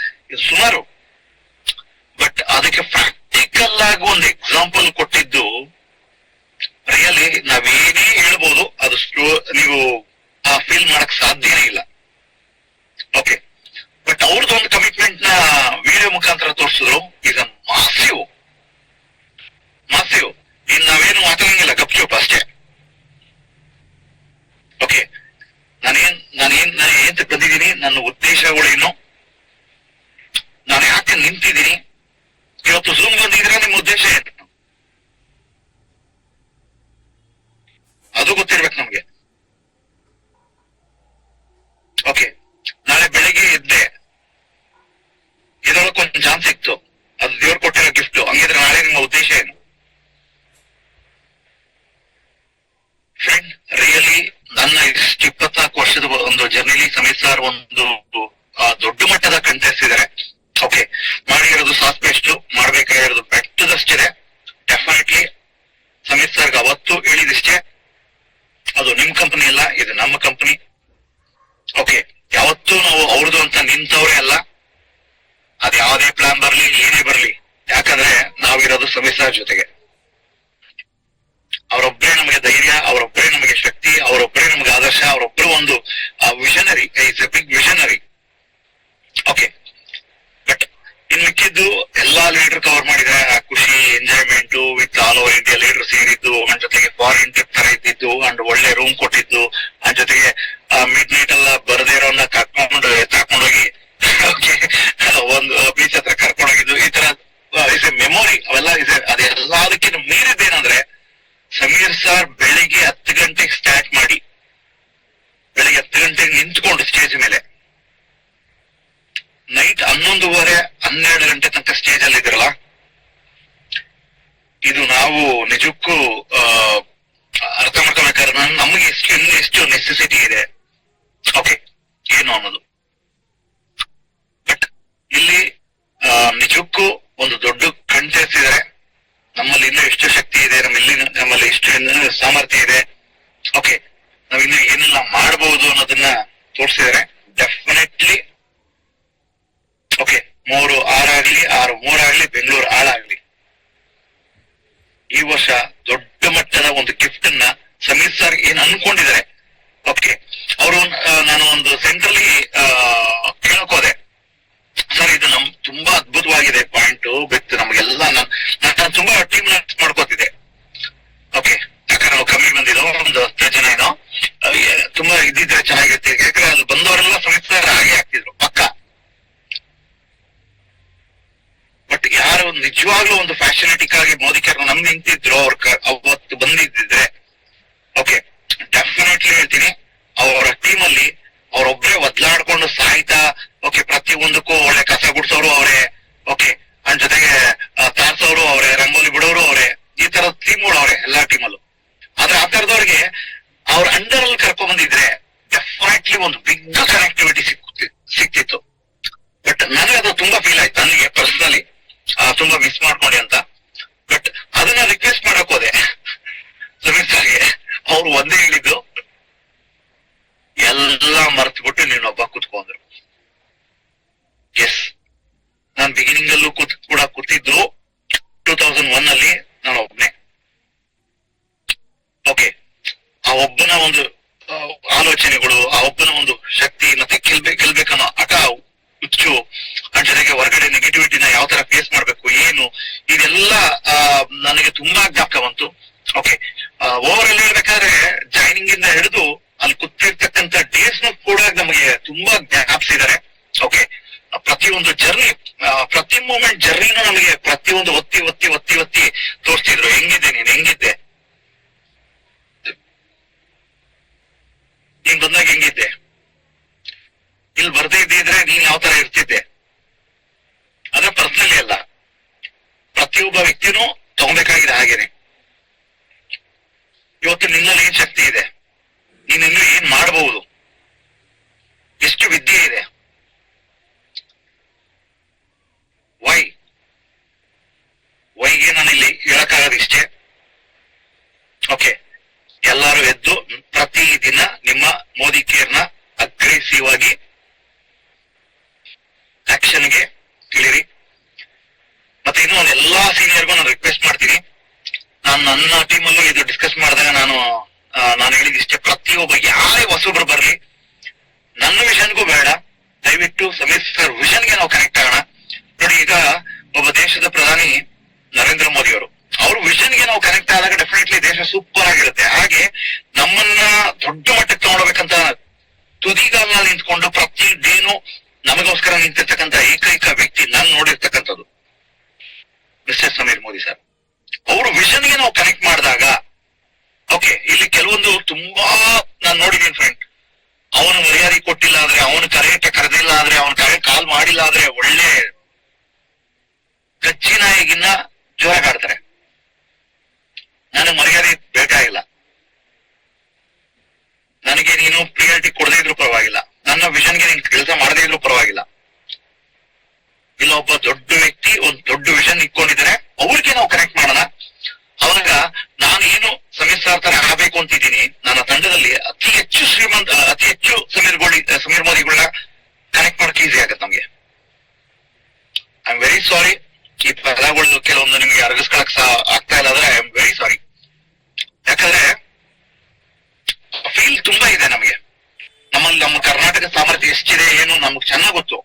ಸುಮಾರು. ಬಟ್ ಅದಕ್ಕೆ ಪ್ರಾಕ್ಟಿಕಲ್ ಆಗಿ ಒಂದು ಎಕ್ಸಾಂಪಲ್ ಕೊಟ್ಟಿದ್ದು ರಿಯಲಿ ನಾವೇನೇ ಹೇಳ್ಬೋದು, ಅದು ನೀವು ಫೀಲ್ ಮಾಡಕ್ ಸಾಧ್ಯನೇ ಇಲ್ಲ. ಓಕೆ, ಬಟ್ ಅವ್ರದ್ದು ಒಂದು ಕಮಿಟ್ಮೆಂಟ್ ನ ವಿಡಿಯೋ ಮುಖಾಂತರ ತೋರಿಸಿದ್ರು. ಈಗ ಮಾಸಿವ್ ಇನ್ ನಾವೇನು ಮಾತಾಡಂಗಿಲ್ಲ, ಗಪ್ಚೂಪ್ ಅಷ್ಟೇ. ಓಕೆ, ನಾನೇನ್ ಬಂದಿದ್ದೀನಿ, ನನ್ನ ಉದ್ದೇಶಗಳೇನು, ನಾನು ಯಾಕೆ ನಿಂತಿದ್ದೀನಿ, ಇವತ್ತು ಝೂಮ್ ಬಂದಿದ್ರೆ ನಿಮ್ಮ ಉದ್ದೇಶ ಏನು ಅದು ಗೊತ್ತಿರ್ಬೇಕು ನಮ್ಗೆ. ಓಕೆ, ನಾಳೆ ಬೆಳಿಗ್ಗೆ ಎದ್ದೆ ಇದೊಳಕ್ಕೊಂದು ಚಾನ್ಸ್ ಸಿಕ್ತು, ಅದು ದೇವ್ರು ಕೊಟ್ಟಿರೋ ಗಿಫ್ಟ್. ಹಂಗಿದ್ರೆ ನಾಳೆ ನಿಮ್ಮ ಉದ್ದೇಶ ಏನು? ಫ್ರೆಂಡ್, ರಿಯಲಿ ನನ್ನ ಇಷ್ಟು 24 ವರ್ಷದ ಒಂದು ಜರ್ನಿಲಿ ಸಮೀರ್ ಸರ್ ಒಂದು ದೊಡ್ಡ ಮಟ್ಟದ ಕಂಟೆಸ್ಟ್ ಇದಾರೆ. ಓಕೆ, ಮಾಡಿರೋದು ಸಾಸ್ಪೆಷ್ಟು, ಮಾಡ್ಬೇಕಾಗಿರೋದು ಬೆಟ್ಟದಷ್ಟಿದೆ. ಡೆಫಿನೆಟ್ಲಿ ಸಮೀರ್ ಸರ್ಗೆ ಅವತ್ತು ಹೇಳಿದಿಷ್ಟೇ, ಅದು ನಿಮ್ ಕಂಪನಿ ಅಲ್ಲ, ಇದು ನಮ್ಮ ಕಂಪನಿ. ಓಕೆ, ಯಾವತ್ತೂ ನಾವು ಅವ್ರದ್ದು ಅಂತ ನಿಂತವ್ರೆ ಅಲ್ಲ. ಅದ್ ಯಾವುದೇ ಪ್ಲಾನ್ ಬರ್ಲಿ, ಏನೇ ಬರ್ಲಿ, ಯಾಕಂದ್ರೆ ನಾವಿರೋದು ಸಮೀರ್ ಸರ್ ಜೊತೆಗೆ. ಅವರೊಬ್ಬರೇ ನಮಗೆ ಧೈರ್ಯ, ಅವರೊಬ್ಬರೇ ನಮಗೆ ಶಕ್ತಿ, ಅವರೊಬ್ಬರೇ ನಮಗೆ ಆದರ್ಶ, ಅವರೊಬ್ಬರು ಒಂದು visionary, it's a big visionary. Okay, but in ಮಿಕ್ಕಿದ್ದು ಎಲ್ಲಾ ಲೀಡರ್ ಕವರ್ ಮಾಡಿದ್ರೆ ಖುಷಿ, enjoyment with all over India leader ಸೇರಿದ್ದು, ನನ್ನ ಜೊತೆಗೆ ಫಾರಿನ್ ಟ್ರಿಪ್ ತರ ಇದ್ದಿದ್ದು, ಅಂಡ್ ಒಳ್ಳೆ ರೂಮ್ ಕೊಟ್ಟಿದ್ದು, ನನ್ನ ಜೊತೆಗೆ ಮಿಡ್ ನೈಟ್ ಎಲ್ಲ ಬರದೇ ಇರೋನ್ನ ಕರ್ಕೊಂಡು ಎತ್ತಾಕೊಂಡೋಗಿ ಒಂದು ಬೀಚ್ ಹತ್ರ ಕರ್ಕೊಂಡೋಗಿದ್ದು, ಈ ತರ ಇಸ್ ಎ ಮೆಮೊರಿ. ಅವೆಲ್ಲ ಅದೆಲ್ಲದಕ್ಕಿಂತ ಮೀರಿದ್ದೇನಂದ್ರೆ ಸಮೀರ್ ಸರ್ ಬೆಳಿಗ್ಗೆ 10 ಗಂಟೆಗೆ ಸ್ಟಾರ್ಟ್ ಮಾಡಿ ಬೆಳಿಗ್ಗೆ 10 ಗಂಟೆಗೆ ನಿಂತ್ಕೊಂಡು ಸ್ಟೇಜ್ ಮೇಲೆ ನೈಟ್ 11:30 12 ಗಂಟೆ ತನಕ ಸ್ಟೇಜ್ ಅಲ್ಲಿ ಇದ್ರಲ್ಲ, ಇದು ನಾವು ನಿಜಕ್ಕೂ ಅರ್ಥ ಮಾಡ್ಕೋಬೇಕಾದ್ರೆ ನಮಗೆ ಎಷ್ಟು ನೆಸೆಸಿಟಿ ಇದೆ ಓಕೆ ಏನು ಅನ್ನೋದು. ಬಟ್ ಇಲ್ಲಿ ನಿಜಕ್ಕೂ ಒಂದು ದೊಡ್ಡ ಕಂಟೆಸ್ಟ್ ಇದೆ. ನಮ್ಮಲ್ಲಿ ಇನ್ನೂ ಎಷ್ಟು ಶಕ್ತಿ ಇದೆ, ನಮ್ಮಲ್ಲಿ ಎಷ್ಟು ಸಾಮರ್ಥ್ಯ ಇದೆ, ಓಕೆ ನಾವಿನ್ನು ಏನೆಲ್ಲ ಮಾಡಬಹುದು ಅನ್ನೋದನ್ನ ತೋರಿಸಿದರೆ ಡೆಫಿನೆಟ್ಲಿ ಓಕೆ 3-6 ಆಗ್ಲಿ 6-3 ಆಗ್ಲಿ ಬೆಂಗಳೂರು ಹಾಳಾಗ್ಲಿ, ಈ ವರ್ಷ ದೊಡ್ಡ ಮಟ್ಟದ ಒಂದು ಗಿಫ್ಟ್ ಅನ್ನ ಸಮೀರ್ ಸರ್ ಏನ್ ಅನ್ಕೊಂಡಿದ್ದಾರೆ. ಓಕೆ ಅವರು ನಾನು ಒಂದು ಸೆಂಟ್ರಲ್ಲಿ ಕೇಳಕೋದೆ, ಸರ್ ಇದು ತುಂಬಾ ಅದ್ಭುತವಾಗಿದೆ ಪಾಯಿಂಟ್ ಬಿತ್ತು ನಮಗೆಲ್ಲ. ನಾನು ತುಂಬಾ ಟೀಮ್ ಮಾಡ್ಕೋತಿದ್ದೆ ಓಕೆ, ಯಾಕಂದ್ರೆ ನಾವು ಕಮ್ಮಿ ಬಂದಿದ್ದೋ ಒಂದು 10 ಜನ ಏನೋ, ತುಂಬಾ ಇದ್ದಿದ್ರೆ ಚೆನ್ನಾಗಿರುತ್ತೆ. ಯಾಕಂದ್ರೆ ಅಲ್ಲಿ ಬಂದವರೆಲ್ಲ ಸಮೀರ್ ಸರ್ ಹಾಗೆ ಆಗ್ತಿದ್ರು ಪಕ್ಕ. ಬಟ್ ಯಾರು ನಿಜವಾಗ್ಲೂ ಒಂದು ಫ್ಯಾಷನೇಟಿಕ್ ಆಗಿ ಮೋದಿ ಕೇರ್ ನಮ್ಗೆ ನಿಂತಿದ್ರು ಅವತ್ತು ಬಂದಿದ್ದಿದ್ರೆ ಓಕೆ ಡೆಫಿನೆಟ್ಲಿ ಹೇಳ್ತೀನಿ ಅವರ ಟೀಮ್ ಅಲ್ಲಿ ಅವರೊಬ್ಬರೇ ಒದ್ಲಾಡ್ಕೊಂಡು ಸಾಯ್ತಾ ಓಕೆ ಪ್ರತಿಯೊಂದಕ್ಕೂ ಒಳ್ಳೆ ಕಸ ಗುಡ್ಸೋರು ಅವರೇ ಓಕೆ ಅನ್ ಜೊತೆಗೆ ತಾರ್ಸೋರು ಅವರೇ, ರಂಗೋಲಿ ಬಿಡೋರು ಅವರೇ, ಈ ತರದ ಟೀಮ್ಗಳು ಅವರೇ ಎಲ್ಲಾ ಟೀಮಲ್ಲೂ. ಆದ್ರೆ ಆ ತರದವ್ರಿಗೆ ಅವ್ರ ಅಂಡರ್ ಅಲ್ಲಿ ಕರ್ಕೊಂಡ್ ಬಂದಿದ್ರೆ ಡೆಫಿನೆಟ್ಲಿ ಒಂದು ಬಿಗ್ ಕನೆಕ್ಟಿವಿಟಿ ಸಿಕ್ತಿತ್ತು. ಬಟ್ ನನಗೆ ಅದು ತುಂಬಾ ಫೀಲ್ ಆಯ್ತು, ನನಗೆ ಪರ್ಸನಲಿ ತುಂಬಾ ಮಿಸ್ ಮಾಡ್ಕೊಂಡೆ ಅಂತ. ಬಟ್ ಅದನ್ನ ರಿಕ್ವೆಸ್ಟ್ ಮಾಡಕ್ ಹೋದೆ ಸಮೀರ್ ಸರ್ಗೆ, ಅವ್ರು ಒಂದೇ ಹೇಳಿದ್ದು ಎಲ್ಲ ಮರ್ತು ಬಿಟ್ಟು ನೀನೊಬ್ಬ ಕೂತ್ಕೊಂಡ್ರು. ಎಸ್, ನಾನ್ ಬಿಗಿನಿಂಗ್ ಅಲ್ಲೂ ಕೂತಿದ್ದು 2001 ಅಲ್ಲಿ ನಾನು ಒಬ್ಬನೇ ಓಕೆ. ಆ ಒಬ್ಬನ ಒಂದು ಆಲೋಚನೆಗಳು, ಆ ಒಬ್ಬನ ಒಂದು ಶಕ್ತಿ, ಮತ್ತೆ ಗೆಲ್ಬೇಕನ್ನೋ ಹಠ, ಹುಚ್ಚು, ಅದ್ರ ಜೊತೆಗೆ ಹೊರಗಡೆ ನೆಗೆಟಿವಿಟಿನ ಯಾವ ತರ ಫೇಸ್ ಮಾಡ್ಬೇಕು ಏನು, ಇದೆಲ್ಲ ನನಗೆ ತುಂಬಾ ಜ್ಞಾಪಕ ಬಂತು. ಓಕೆ ಓವರ್ ಆಲ್ ಹೇಳ್ಬೇಕಾದ್ರೆ ಜಾಯ್ನಿಂಗ್ ಇಂದ ಹಿಡಿದು ಅಲ್ಲಿ ಕೂತಿರ್ತಕ್ಕಂಥ ಡೇಸ್ ಕೂಡ ನಮಗೆ ತುಂಬಾ ಜ್ಞಾಪಿಸಿದ್ದಾರೆ. ಓಕೆ ಪ್ರತಿಯೊಂದು ಜರ್ನಿ, ಪ್ರತಿ ಮೂಮೆಂಟ್ ಜರ್ನಿನ ನಮಗೆ ಪ್ರತಿಯೊಂದು ಒತ್ತಿ ಒತ್ತಿ ಒತ್ತಿ ಒತ್ತಿ ತೋರಿಸ್ತಿದ್ರು. ಹೆಂಗಿದ್ದೆ ನೀನ್, ಹೆಂಗಿದ್ದೆ ನೀನ್ ಬಂದಾಗ, ಹೆಂಗಿದ್ದೆ ಇಲ್ಲಿ ಬರ್ದೇ ಇದ್ದಿದ್ರೆ ನೀನ್ ಯಾವ ತರ ಇರ್ತಿದ್ದೆ. ಆದ್ರೆ ಪರ್ಸನಲಿ ಅಲ್ಲ, ಪ್ರತಿಯೊಬ್ಬ ವ್ಯಕ್ತಿನೂ ತಗೋಬೇಕಾಗಿದೆ ಹಾಗೇನೆ. ಇವತ್ತು ನಿನ್ನಲ್ಲಿ ಏನ್ ಶಕ್ತಿ ಇದೆ, ನೀನಿನ್ನು ಏನ್ ಮಾಡಬಹುದು, ಎಷ್ಟು ವಿದ್ಯೆ ಇದೆ, ವೈಗೆ ನಾನು ಇಲ್ಲಿ ಹೇಳಕ್ಕಾಗದು ಇಷ್ಟೇ. ಓಕೆ ಎಲ್ಲಾರು ಎದ್ದು ಪ್ರತಿದಿನ ನಿಮ್ಮ ಮೋದಿ ಕೇರ್ನ ಅಗ್ರೆಸಿವ್ ಆಗಿ ಆಕ್ಷನ್ಗೆ ಇಳಿರಿ. ಮತ್ತೆ ಇನ್ನು ಒಂದು ಎಲ್ಲಾ ಸೀನಿಯರ್ಗೂ ನಾನು ರಿಕ್ವೆಸ್ಟ್ ಮಾಡ್ತೀನಿ, ನಾನು ನನ್ನ ಟೀಮಲ್ಲೂ ಇದು ಡಿಸ್ಕಸ್ ಮಾಡಿದಾಗ ನಾನು ಹೇಳಿದಿಷ್ಟೇ, ಪ್ರತಿಯೊಬ್ಬ ಯಾರೇ ಹೊಸಬ್ರು ಬರ್ಲಿ ನನ್ನ ವಿಷನ್ಗೂ ಬೇಡ, ದಯವಿಟ್ಟು ಸಮೀರ್ ಸರ್ ವಿಷನ್ಗೆ ನಾವು ಕನೆಕ್ಟ್ ಆಗೋಣ. ನೋಡಿ ಈಗ ಒಬ್ಬ ದೇಶದ ಪ್ರಧಾನಿ ನರೇಂದ್ರ ಮೋದಿ ಅವರು, ಅವ್ರ ವಿಷನ್ಗೆ ನಾವು ಕನೆಕ್ಟ್ ಆದಾಗ ಡೆಫಿನೆಟ್ಲಿ ದೇಶ ಸೂಪರ್ ಆಗಿರುತ್ತೆ. ಹಾಗೆ ನಮ್ಮನ್ನ ದೊಡ್ಡ ಮಟ್ಟಕ್ಕೆ ತಗೊಂಡೋಗ್ಬೇಕಂತ ತುದಿಗಾಲಲ್ಲಿ ನಿಂತ್ಕೊಂಡು ಪ್ರತಿ ಡೇನು ನಮಗೋಸ್ಕರ ನಿಂತಿರ್ತಕ್ಕಂಥ ಏಕೈಕ ವ್ಯಕ್ತಿ ನಾನು ನೋಡಿರ್ತಕ್ಕಂಥದ್ದು ಮಿಸ್ಟರ್ ಸಮೀರ್ ಮೋದಿ ಸರ್. ಅವ್ರ ವಿಷನ್ಗೆ ನಾವು ಕನೆಕ್ಟ್ ಮಾಡಿದಾಗ ಓಕೆ ಇಲ್ಲಿ ಕೆಲವೊಂದು ತುಂಬಾ ನಾನು ನೋಡಿದ್ದೀನಿ ಫ್ರೆಂಡ್, ಅವನು ಮರ್ಯಾದೆ ಕೊಟ್ಟಿಲ್ಲ ಆದ್ರೆ, ಅವನು ಕರೆದಿಲ್ಲ ಆದ್ರೆ, ಅವನ ಕರೆ ಕಾಲ್ ಮಾಡಿಲ್ಲ ಆದ್ರೆ ಒಳ್ಳೆ ಕಚ್ಚಿ ನಾಯಿಗಿನ್ನ ಜೋರಾಗಿ ಆಡ್ತಾರೆ. ನನಗೆ ಮರ್ಯಾದೆ ಬೇಕಾಗಿಲ್ಲ, ನನಗೆ ನೀನು ಪ್ರಿಯಾರಿಟಿ ಕೊಡದೇ ಇದ್ರು ಪರವಾಗಿಲ್ಲ, ನನ್ನ ವಿಷನ್ಗೆ ನೀನ್ ಕೆಲಸ ಮಾಡದೇ ಇದ್ರು ಪರವಾಗಿಲ್ಲ. ಇಲ್ಲ ಒಬ್ಬ ದೊಡ್ಡ ವ್ಯಕ್ತಿ ಒಂದು ದೊಡ್ಡ ವಿಷನ್ ಇಟ್ಕೊಂಡಿದ್ದಾರೆ, ಅವ್ರಿಗೆ ನಾವು ಕನೆಕ್ಟ್ ಮಾಡೋಣ. ಅವಾಗ ನಾನು ಏನು ಸಮೀರ್ ಸರ್ ತರ ಆಗಬೇಕು ಅಂತಿದ್ದೀನಿ. ನನ್ನ ತಂಡದಲ್ಲಿ ಅತಿ ಹೆಚ್ಚು ಸಮೀರ್ ಮೋದಿಗಳನ್ನ ಕನೆಕ್ಟ್ ಮಾಡಕ್ ಈಸಿ ಆಗತ್ತೆ ನಮ್ಗೆ. ಐ ಆಮ್ ವೆರಿ ಸಾರಿ, ಈ ಪದಗಳು ಕೆಲವೊಂದು ನಿಮ್ಗೆ ಅರಗಿಸ್ಕೊಳಕ್ ಆಗ್ತಾ ಇಲ್ಲ ಆದ್ರೆ ಐ ಆಮ್ ವೆರಿ ಸಾರಿ. ಯಾಕಂದ್ರೆ ಫೀಲ್ ತುಂಬಾ ಇದೆ ನಮಗೆ, ನಮ್ಮಲ್ಲಿ ನಮ್ಮ ಕರ್ನಾಟಕ ಸಾಮರ್ಥ್ಯ ಎಷ್ಟಿದೆ ಏನು ನಮ್ಗೆ ಚೆನ್ನಾಗ್ ಗೊತ್ತು.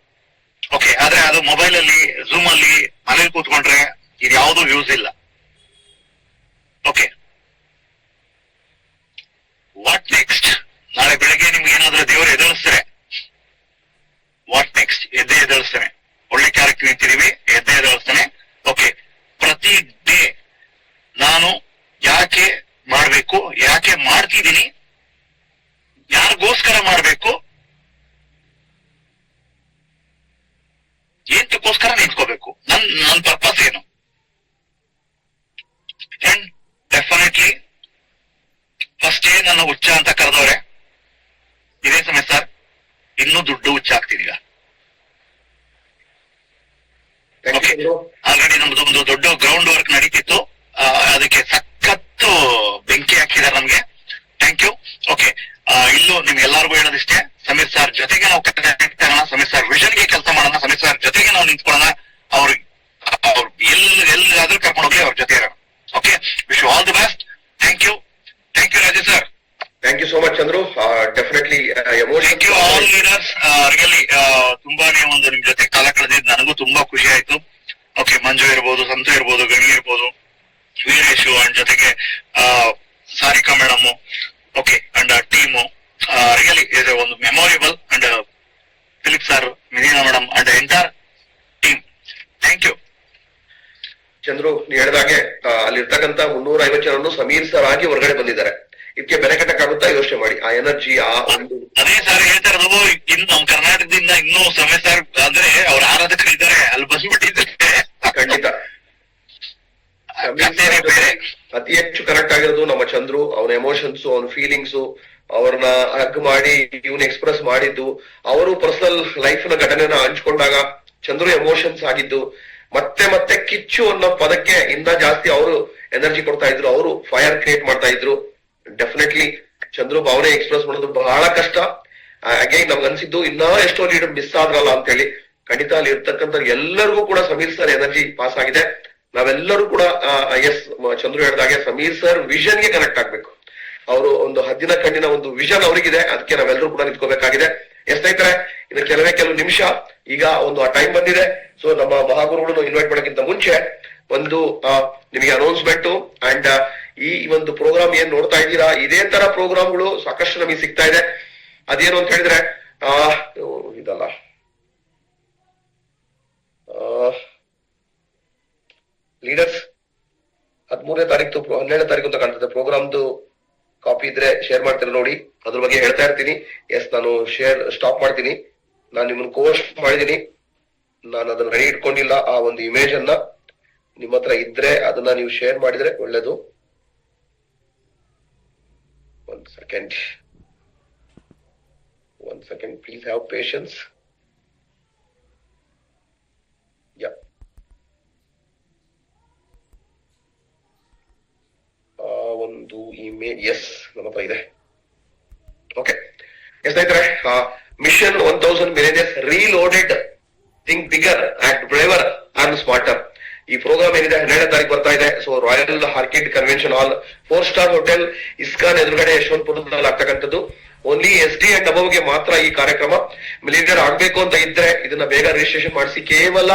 ಓಕೆ ಆದ್ರೆ ಅದು ಮೊಬೈಲ್ ಅಲ್ಲಿ ಝೂಮ್ ಅಲ್ಲಿ ಮನೇಲಿ ಕೂತ್ಕೊಂಡ್ರೆ ಇದು ಯಾವ್ದು ಯೂಸ್ ಇಲ್ಲ. Okay what next? ನಾಳೆ ಬೆಳಗ್ಗೆ ನಿಮ್ಗೆ ಏನಾದ್ರೂ ನನ್ನ ಹುಚ್ಚ ಅಂತ ಕರೆದವ್ರೆ. ಇದೇ ಸಮಯ ಸರ್, ಇನ್ನೂ ದುಡ್ಡು ಹುಚ್ಚ ಆಗ್ತೀನಿ ಈಗ. ಆಲ್ರೆಡಿ ನಮ್ದು ಒಂದು ದೊಡ್ಡ ಗ್ರೌಂಡ್ ವರ್ಕ್ ನಡೀತಿತ್ತು, ಅದಕ್ಕೆ ಸಖತ್ತು ಬೆಂಕಿ ಹಾಕಿದಾರೆ ನಮ್ಗೆ. Thank you. ಓಕೆ, ಇಲ್ಲೂ ನಿಮ್ಗೆಲ್ಲರಿಗೂ ಹೇಳೋದಿಷ್ಟೇ, ಸಮೀರ್ ಸರ್ ಜೊತೆಗೆ ನಾವು ಕನೆಕ್ಟ್ ಆಗೋಣ, ಸಮೀರ್ ಸರ್ ವಿಷನ್ಗೆ ಕೆಲಸ ಮಾಡೋಣ, ಸಮೀರ್ ಸರ್ ಜೊತೆಗೆ ನಾವು ನಿಂತ್ಕೊಳ್ಳೋಣ, ಅವ್ರು ಎಲ್ಲಾದ್ರೂ ಕರ್ಕೊಂಡು ಹೋಗಿ ಅವ್ರ ಜೊತೆ ಇರೋಣ. Okay, wish you all the best. Thank you Rajesh sir. Thank you so much Chandru. Definitely thank you all leaders. Really ತುಂಬಾನೇ ಒಂದು ನಿಮ್ ಜೊತೆ ಕಾಲ ಕಳೆದಿದ್ದು ನನಗೂ ತುಂಬಾ ಖುಷಿ ಆಯ್ತು. ಓಕೆ, ಮಂಜು ಇರ್ಬೋದು, ಸಂತು ಇರ್ಬೋದು, ಗಣಿ ಇರ್ಬೋದು, ವೀರೇಶು ಅಂಡ್ ಜೊತೆಗೆ Sarika madam, okay, and team really is ಒಂದು ಮೆಮೊರೇಬಲ್. ಅಂಡ್ ಫಿಲಿಪ್ ಸರ್, ಮಿನಿನಾ madam and entire team, thank you. Chandru, ನೀ ಹೇಳಿದಾಗೆ ಅಲ್ಲಿರ್ತಕ್ಕಂಥ 350 ಜನರು ಸಮೀರ್ ಸರ್ ಆಗಿ ಹೊರಗಡೆ ಬಂದಿದ್ದಾರೆ. ಇದಕ್ಕೆ ಬೆಲೆ ಕಟ್ಟಕ್ಕಾಗುತ್ತಾ? ಯೋಚನೆ ಮಾಡಿ. ಆ ಎನರ್ಜಿ, ಆ ಒಂದು ಅದೇ ಸರ್ ಹೇಳ್ತಾ ಇರೋದು. ಇನ್ನು ನಮ್ಮ ಕರ್ನಾಟಕದಿಂದ ಇನ್ನೂ ಸಮಯ ಸರ್ ಅಂದ್ರೆ ಅವ್ರ ಆರಾಧಕರು ಇದ್ದಾರೆ, ಅಲ್ಲಿ ಬಂದ್ಬಿಟ್ಟಿದ್ದಾರೆ. ಖಂಡಿತ ಅತಿ ಹೆಚ್ಚು ಕನೆಕ್ಟ್ ಆಗಿರೋದು ನಮ್ಮ ಚಂದ್ರು. ಅವನ ಎಮೋಷನ್ಸ್, ಅವನ ಫೀಲಿಂಗ್ಸ್, ಅವ್ರನ್ನ ಹಗ್ ಮಾಡಿ ಇವನ್ ಎಕ್ಸ್ಪ್ರೆಸ್ ಮಾಡಿದ್ದು, ಅವರು ಪರ್ಸನಲ್ ಲೈಫ್ ನ ಘಟನೆನ ಹಂಚ್ಕೊಂಡಾಗ ಚಂದ್ರು ಎಮೋಷನ್ಸ್ ಆಗಿದ್ದು, ಮತ್ತೆ ಕಿಚ್ಚು ಅನ್ನೋ ಪದಕ್ಕೆ ಇನ್ನ ಜಾಸ್ತಿ ಅವರು ಎನರ್ಜಿ ಕೊಡ್ತಾ ಇದ್ರು, ಅವರು ಫೈರ್ ಕ್ರಿಯೇಟ್ ಮಾಡ್ತಾ ಇದ್ರು. ಡೆಫಿನೆಟ್ಲಿ ಚಂದ್ರು ಭಾವನೆ ಎಕ್ಸ್ಪ್ರೆಸ್ ಮಾಡೋದು ಬಹಳ ಕಷ್ಟ. ಅಗೈನ್ ನಮ್ಗೆ ಅನ್ಸಿದ್ದು ಇನ್ನ ಎಷ್ಟೋ ಲೀಡರ್ ಮಿಸ್ ಆದ್ರಲ್ಲ ಅಂತ ಹೇಳಿ. ಖಂಡಿತ ಅಲ್ಲಿ ಇರ್ತಕ್ಕಂಥ ಎಲ್ಲರಿಗೂ ಕೂಡ ಸಮೀರ್ ಸರ್ ಎನರ್ಜಿ ಪಾಸ್ ಆಗಿದೆ. ನಾವೆಲ್ಲರೂ ಕೂಡ ಎಸ್, ಚಂದ್ರು ಹೇಳಿದಾಗೆ ಸಮೀರ್ ಸರ್ ವಿಷನ್ ಗೆ ಕನೆಕ್ಟ್ ಆಗ್ಬೇಕು. ಅವರು ಒಂದು ಹದ್ದಿನ ಕಣ್ಣಿನ ಒಂದು ವಿಷನ್ ಅವ್ರಿಗಿದೆ, ಅದಕ್ಕೆ ನಾವೆಲ್ಲರೂ ಕೂಡ ನಿಂತ್ಕೋಬೇಕಾಗಿದೆ. ಎಸ್ ಸ್ನೇಹಿತರೆ, ಇನ್ನು ಕೆಲವು ನಿಮಿಷ ಈಗ ಒಂದು ಆ ಟೈಮ್ ಬಂದಿದೆ. ಸೊ ನಮ್ಮ ಮಹಾಗುರುಗಳನ್ನು ಇನ್ವೈಟ್ ಮಾಡೋಕ್ಕಿಂತ ಮುಂಚೆ ಒಂದು ನಿಮಗೆ ಅನೌನ್ಸ್ಮೆಂಟ್ ಅಂಡ್ ಈ ಒಂದು ಪ್ರೋಗ್ರಾಮ್ ಏನ್ ನೋಡ್ತಾ ಇದ್ದೀರಾ, ಇದೇ ತರ ಪ್ರೋಗ್ರಾಮ್ಗಳು ಸಾಕಷ್ಟು ನಮಗೆ ಸಿಗ್ತಾ ಇದೆ. ಅದೇನು ಅಂತ ಹೇಳಿದ್ರೆ ಇದಲ್ಲ, ಲೀಡರ್ಸ್ 13ನೇ ತಾರೀಕು 12ನೇ ತಾರೀಕು ಅಂತ ಕಾಣ್ತದೆ. ಪ್ರೋಗ್ರಾಮ್ದು ಕಾಪಿ ಇದ್ರೆ ಶೇರ್ ಮಾಡ್ತೀರಾ ನೋಡಿ, ಅದ್ರ ಬಗ್ಗೆ ಹೇಳ್ತಾ ಇರ್ತೀನಿ. ಎಸ್, ನಾನು ಸ್ಟಾಪ್ ಮಾಡ್ತೀನಿ. ನಾನು ನಿಮ್ಮನ್ನು ಕೋಸ್ಟ್ ಮಾಡಿದೀನಿ, ನಾನು ಅದನ್ನ ರೆಡಿ ಇಟ್ಕೊಂಡಿಲ್ಲ. ಆ ಒಂದು ಇಮೇಜ್ ಅನ್ನ ನಿಮ್ಮ ಹತ್ರ ಇದ್ರೆ ಅದನ್ನ ನೀವು ಶೇರ್ ಮಾಡಿದ್ರೆ ಒಳ್ಳೇದು. ಒಂದ್ second please have patience. Yeah, ಒಂದು ಇಮೇಜ್ ಎಸ್ ನಮ್ಮ ಹತ್ರ ಇದೆ. ಓಕೆ, ಎಸ್ ಸ್ನೇಹಿತರೆ, mission 1000 millionaires reloaded, think bigger and braver and smarter. ಈ ಪ್ರೋಗ್ರಾಮ್ ಏನಿದೆ 12ನೇ ತಾರೀಕು ಬರ್ತಾ ಇದೆ. So royal orchid convention hall, four star hotel, ISKCON ಎದುರುಗಡೆ ಯಶವಂತಪುರದಲ್ಲಿ ಆಗ್ತಕ್ಕಂಥದ್ದು. ಓನ್ಲಿ SD ಅಂಡ್ ಅಬವ್ಗೆ ಮಾತ್ರ ಈ ಕಾರ್ಯಕ್ರಮ. ಮಿಲಿಯನರ್ ಆಗ್ಬೇಕು ಅಂತ ಇದ್ರೆ ಇದನ್ನ ಬೇಗ ರಿಜಿಸ್ಟ್ರೇಷನ್ ಮಾಡಿಸಿ. ಕೇವಲ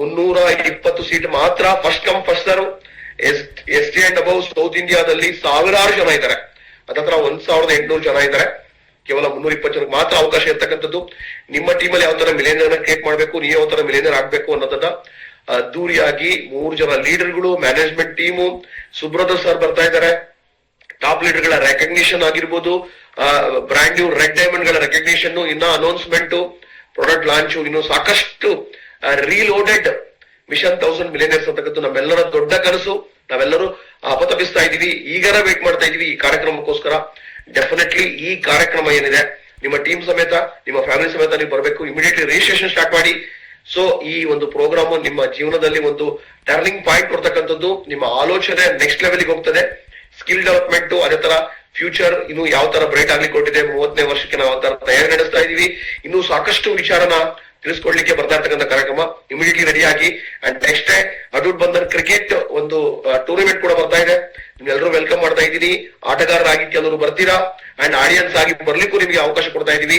320 ಸೀಟ್ ಮಾತ್ರ. First come first serve. SD and above south ಇಂಡಿಯಾದಲ್ಲಿ ಸಾವಿರಾರು ಜನ ಇದ್ದಾರೆ, ಅದತ್ರ 1800 ಜನ ಇದ್ದಾರೆ. ಕೇವಲ 320 ಜನಕ್ಕೆ ಮಾತ್ರ ಅವಕಾಶ ಇರ್ತಕ್ಕಂಥದ್ದು. ನಿಮ್ಮ ಟೀಮಲ್ಲಿ ಯಾವ ತರ ಮಿಲಿಯನರ್ ಕ್ರಿಯೇಟ್ ಮಾಡ್ಬೇಕು, ನೀವು ಯಾವ ತರ ಮಿಲಿಯನರ್ ಆಗ್ಬೇಕು ಅನ್ನೋದನ್ನ ಅದ್ದೂರಿಯಾಗಿ 3 ಜನ ಲೀಡರ್ಗಳು, ಮ್ಯಾನೇಜ್ಮೆಂಟ್ ಟೀಮು, ಸುಬ್ರತ ಸರ್ ಬರ್ತಾ ಇದ್ದಾರೆ. ಟಾಪ್ ಲೀಡರ್ ಗಳ ರೆಕಗ್ನಿಷನ್ ಆಗಿರ್ಬೋದು, ಬ್ರ್ಯಾಂಡ್ ನ್ಯೂ ರೆಡ್ ಡೈಮಂಡ್ ಗಳ ರೆಕಗ್ನಿಷನ್, ಇನ್ನ ಅನೌನ್ಸ್ಮೆಂಟ್, ಪ್ರಾಡಕ್ಟ್ ಲಾಂಚ್, ಇನ್ನು ಸಾಕಷ್ಟು ರೀಲೋಡೆಡ್ ಮಿಷನ್ 1000 ಮಿಲಿಯನರ್ಸ್ ಅಂತಕ್ಕಂಥ ನಮ್ಮೆಲ್ಲರ ದೊಡ್ಡ ಕನಸು. ನಾವೆಲ್ಲರೂ ಅಪತಪಿಸ್ತಾ ಇದೀವಿ, ಈಗರ ವೇಟ್ ಮಾಡ್ತಾ ಇದೀವಿ ಈ ಕಾರ್ಯಕ್ರಮಕ್ಕೋಸ್ಕರ. ಡೆಫಿನೆಟ್ಲಿ ಈ ಕಾರ್ಯಕ್ರಮ ಏನಿದೆ, ನಿಮ್ಮ ಟೀಮ್ ಸಮೇತ, ನಿಮ್ಮ ಫ್ಯಾಮಿಲಿ ಸಮೇತ ನೀವು ಬರಬೇಕು. ಇಮಿಡಿಯೇಟ್ಲಿ ರಿಜಿಸ್ಟ್ರೇಷನ್ ಸ್ಟಾರ್ಟ್ ಮಾಡಿ. ಸೊ ಈ ಒಂದು ಪ್ರೋಗ್ರಾಮ್ ನಿಮ್ಮ ಜೀವನದಲ್ಲಿ ಒಂದು ಟರ್ನಿಂಗ್ ಪಾಯಿಂಟ್ ಕೊಡ್ತಕ್ಕಂಥದ್ದು. ನಿಮ್ಮ ಆಲೋಚನೆ ನೆಕ್ಸ್ಟ್ ಲೆವೆಲ್ಗೆ ಹೋಗ್ತದೆ. ಸ್ಕಿಲ್ ಡೆವಲಪ್ಮೆಂಟ್, ಅದೇ ತರ ಫ್ಯೂಚರ್ ಇನ್ನು ಯಾವ ತರ ಬ್ರೈಟ್ ಆಗ್ಲಿಕ್ಕೆ ಕೊಟ್ಟಿದೆ. 30ನೇ ವರ್ಷಕ್ಕೆ ನಾವು ಆ ತರ ತಯಾರಿ ನಡೆಸ್ತಾ ಇದೀವಿ. ಇನ್ನು ಸಾಕಷ್ಟು ವಿಚಾರನ ತಿಳಿಸ್ಕೊಡ್ಲಿಕ್ಕೆ ಬರ್ತಾ ಇರ್ತಕ್ಕಂಥ ಕಾರ್ಯಕ್ರಮ. ಇಮಿಡಿಯೇಟ್ಲಿ ರೆಡಿ ಆಗಿ. ಅಂಡ್ ನೆಕ್ಸ್ಟ್ ಡೇ ಅಡೂಟ್ ಬಂಧನ್ ಕ್ರಿಕೆಟ್ ಒಂದು ಟೂರ್ನಮೆಂಟ್ ಕೂಡ ಬರ್ತಾ ಇದೆ. ನಿಮ್ಗೆಲ್ಲರೂ ವೆಲ್ಕಮ್ ಮಾಡ್ತಾ ಇದ್ದೀನಿ. ಆಟಗಾರರಾಗಿ ಕೆಲವರು ಬರ್ತೀರಾ, ಅಂಡ್ ಆಡಿಯನ್ಸ್ ಆಗಿ ಬರ್ಲಿಕ್ಕೂ ನಿಮ್ಗೆ ಅವಕಾಶ ಕೊಡ್ತಾ ಇದೀವಿ.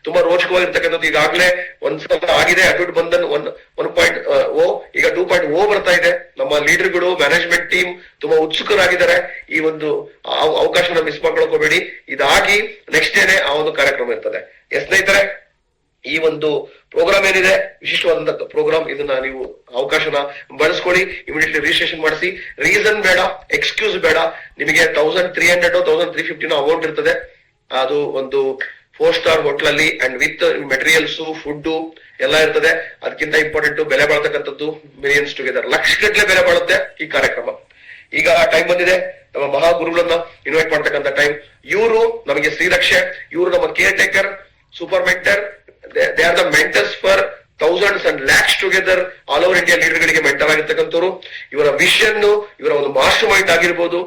ತುಂಬಾ ರೋಚಕವಾಗಿರ್ತಕ್ಕಂಥದ್ದು. ಈಗಾಗಲೇ ಒಂದ್ಸಲ ಆಗಿದೆ ಅಡೂಟ್ ಬಂಧನ್ 1.0, ಈಗ 2.0 ಬರ್ತಾ ಇದೆ. ನಮ್ಮ ಲೀಡರ್ಗಳು, ಮ್ಯಾನೇಜ್ಮೆಂಟ್ ಟೀಮ್ ತುಂಬಾ ಉತ್ಸುಕರಾಗಿದ್ದಾರೆ. ಈ ಒಂದು ಅವಕಾಶನ ಮಿಸ್ ಮಾಡ್ಕೊಳ್ಕೋಬೇಡಿ. ಇದಾಗಿ ನೆಕ್ಸ್ಟ್ ಡೇನೆ ಆ ಒಂದು ಕಾರ್ಯಕ್ರಮ ಇರ್ತದೆ. ಎಸ್ ಸ್ನೇಹಿತರೆ, ಈ ಒಂದು ಪ್ರೋಗ್ರಾಮ್ ಏನಿದೆ ವಿಶಿಷ್ಟವಾದಂತಹ ಪ್ರೋಗ್ರಾಮ್. ಇದನ್ನ ನೀವು ಅವಕಾಶನ ಬಳಸ್ಕೊಳ್ಳಿ. ಇಮಿಡಿಯೇಟ್ಲಿ ರಿಜಿಸ್ಟ್ರೇಷನ್ ಮಾಡಿಸಿ. ರೀಸನ್ ಬೇಡ, ಎಕ್ಸ್ಕ್ಯೂಸ್ ಬೇಡ. ನಿಮಗೆ 1300 1350 ಅಮೌಂಟ್ ಇರ್ತದೆ. ಅದು ಒಂದು 4-ಸ್ಟಾರ್ ಹೋಟ್ಲಲ್ಲಿ ಅಂಡ್ ವಿತ್ ಮೆಟೀರಿಯಲ್ಸ್, ಫುಡ್ ಎಲ್ಲ ಇರ್ತದೆ. ಅದಕ್ಕಿಂತ ಇಂಪಾರ್ಟೆಂಟ್ ಬೆಲೆ ಬಾಳ್ತಕ್ಕಂಥದ್ದು ಮಿಲಿಯನ್ಸ್ ಟುಗೆದರ್, ಲಕ್ಷಗಟ್ಟಲೆ ಬೆಲೆ ಬಾಳುತ್ತೆ ಈ ಕಾರ್ಯಕ್ರಮ. ಈಗ ಆ ಟೈಮ್ ಬಂದಿದೆ, ನಮ್ಮ ಮಹಾಗುರುಗಳನ್ನ ಇನ್ವೈಟ್ ಮಾಡ್ತಕ್ಕಂಥ ಟೈಮ್. ಇವರು ನಮಗೆ ಶ್ರೀರಕ್ಷೆ, ಇವರು ನಮ್ಮ care taker, super mentor. They are the mentors for thousands and lakhs together all over India leader ಗಳಿಗೆ ಮೆಂಟರ್ ಆಗಿರ್ತಕ್ಕಂಥವ್ರು. ಇವರ ವಿಷನ್, ಇವರ ಒಂದು ಮಾಸ್ಟರ್ ಮೈಂಡ್ ಆಗಿರ್ಬೋದು,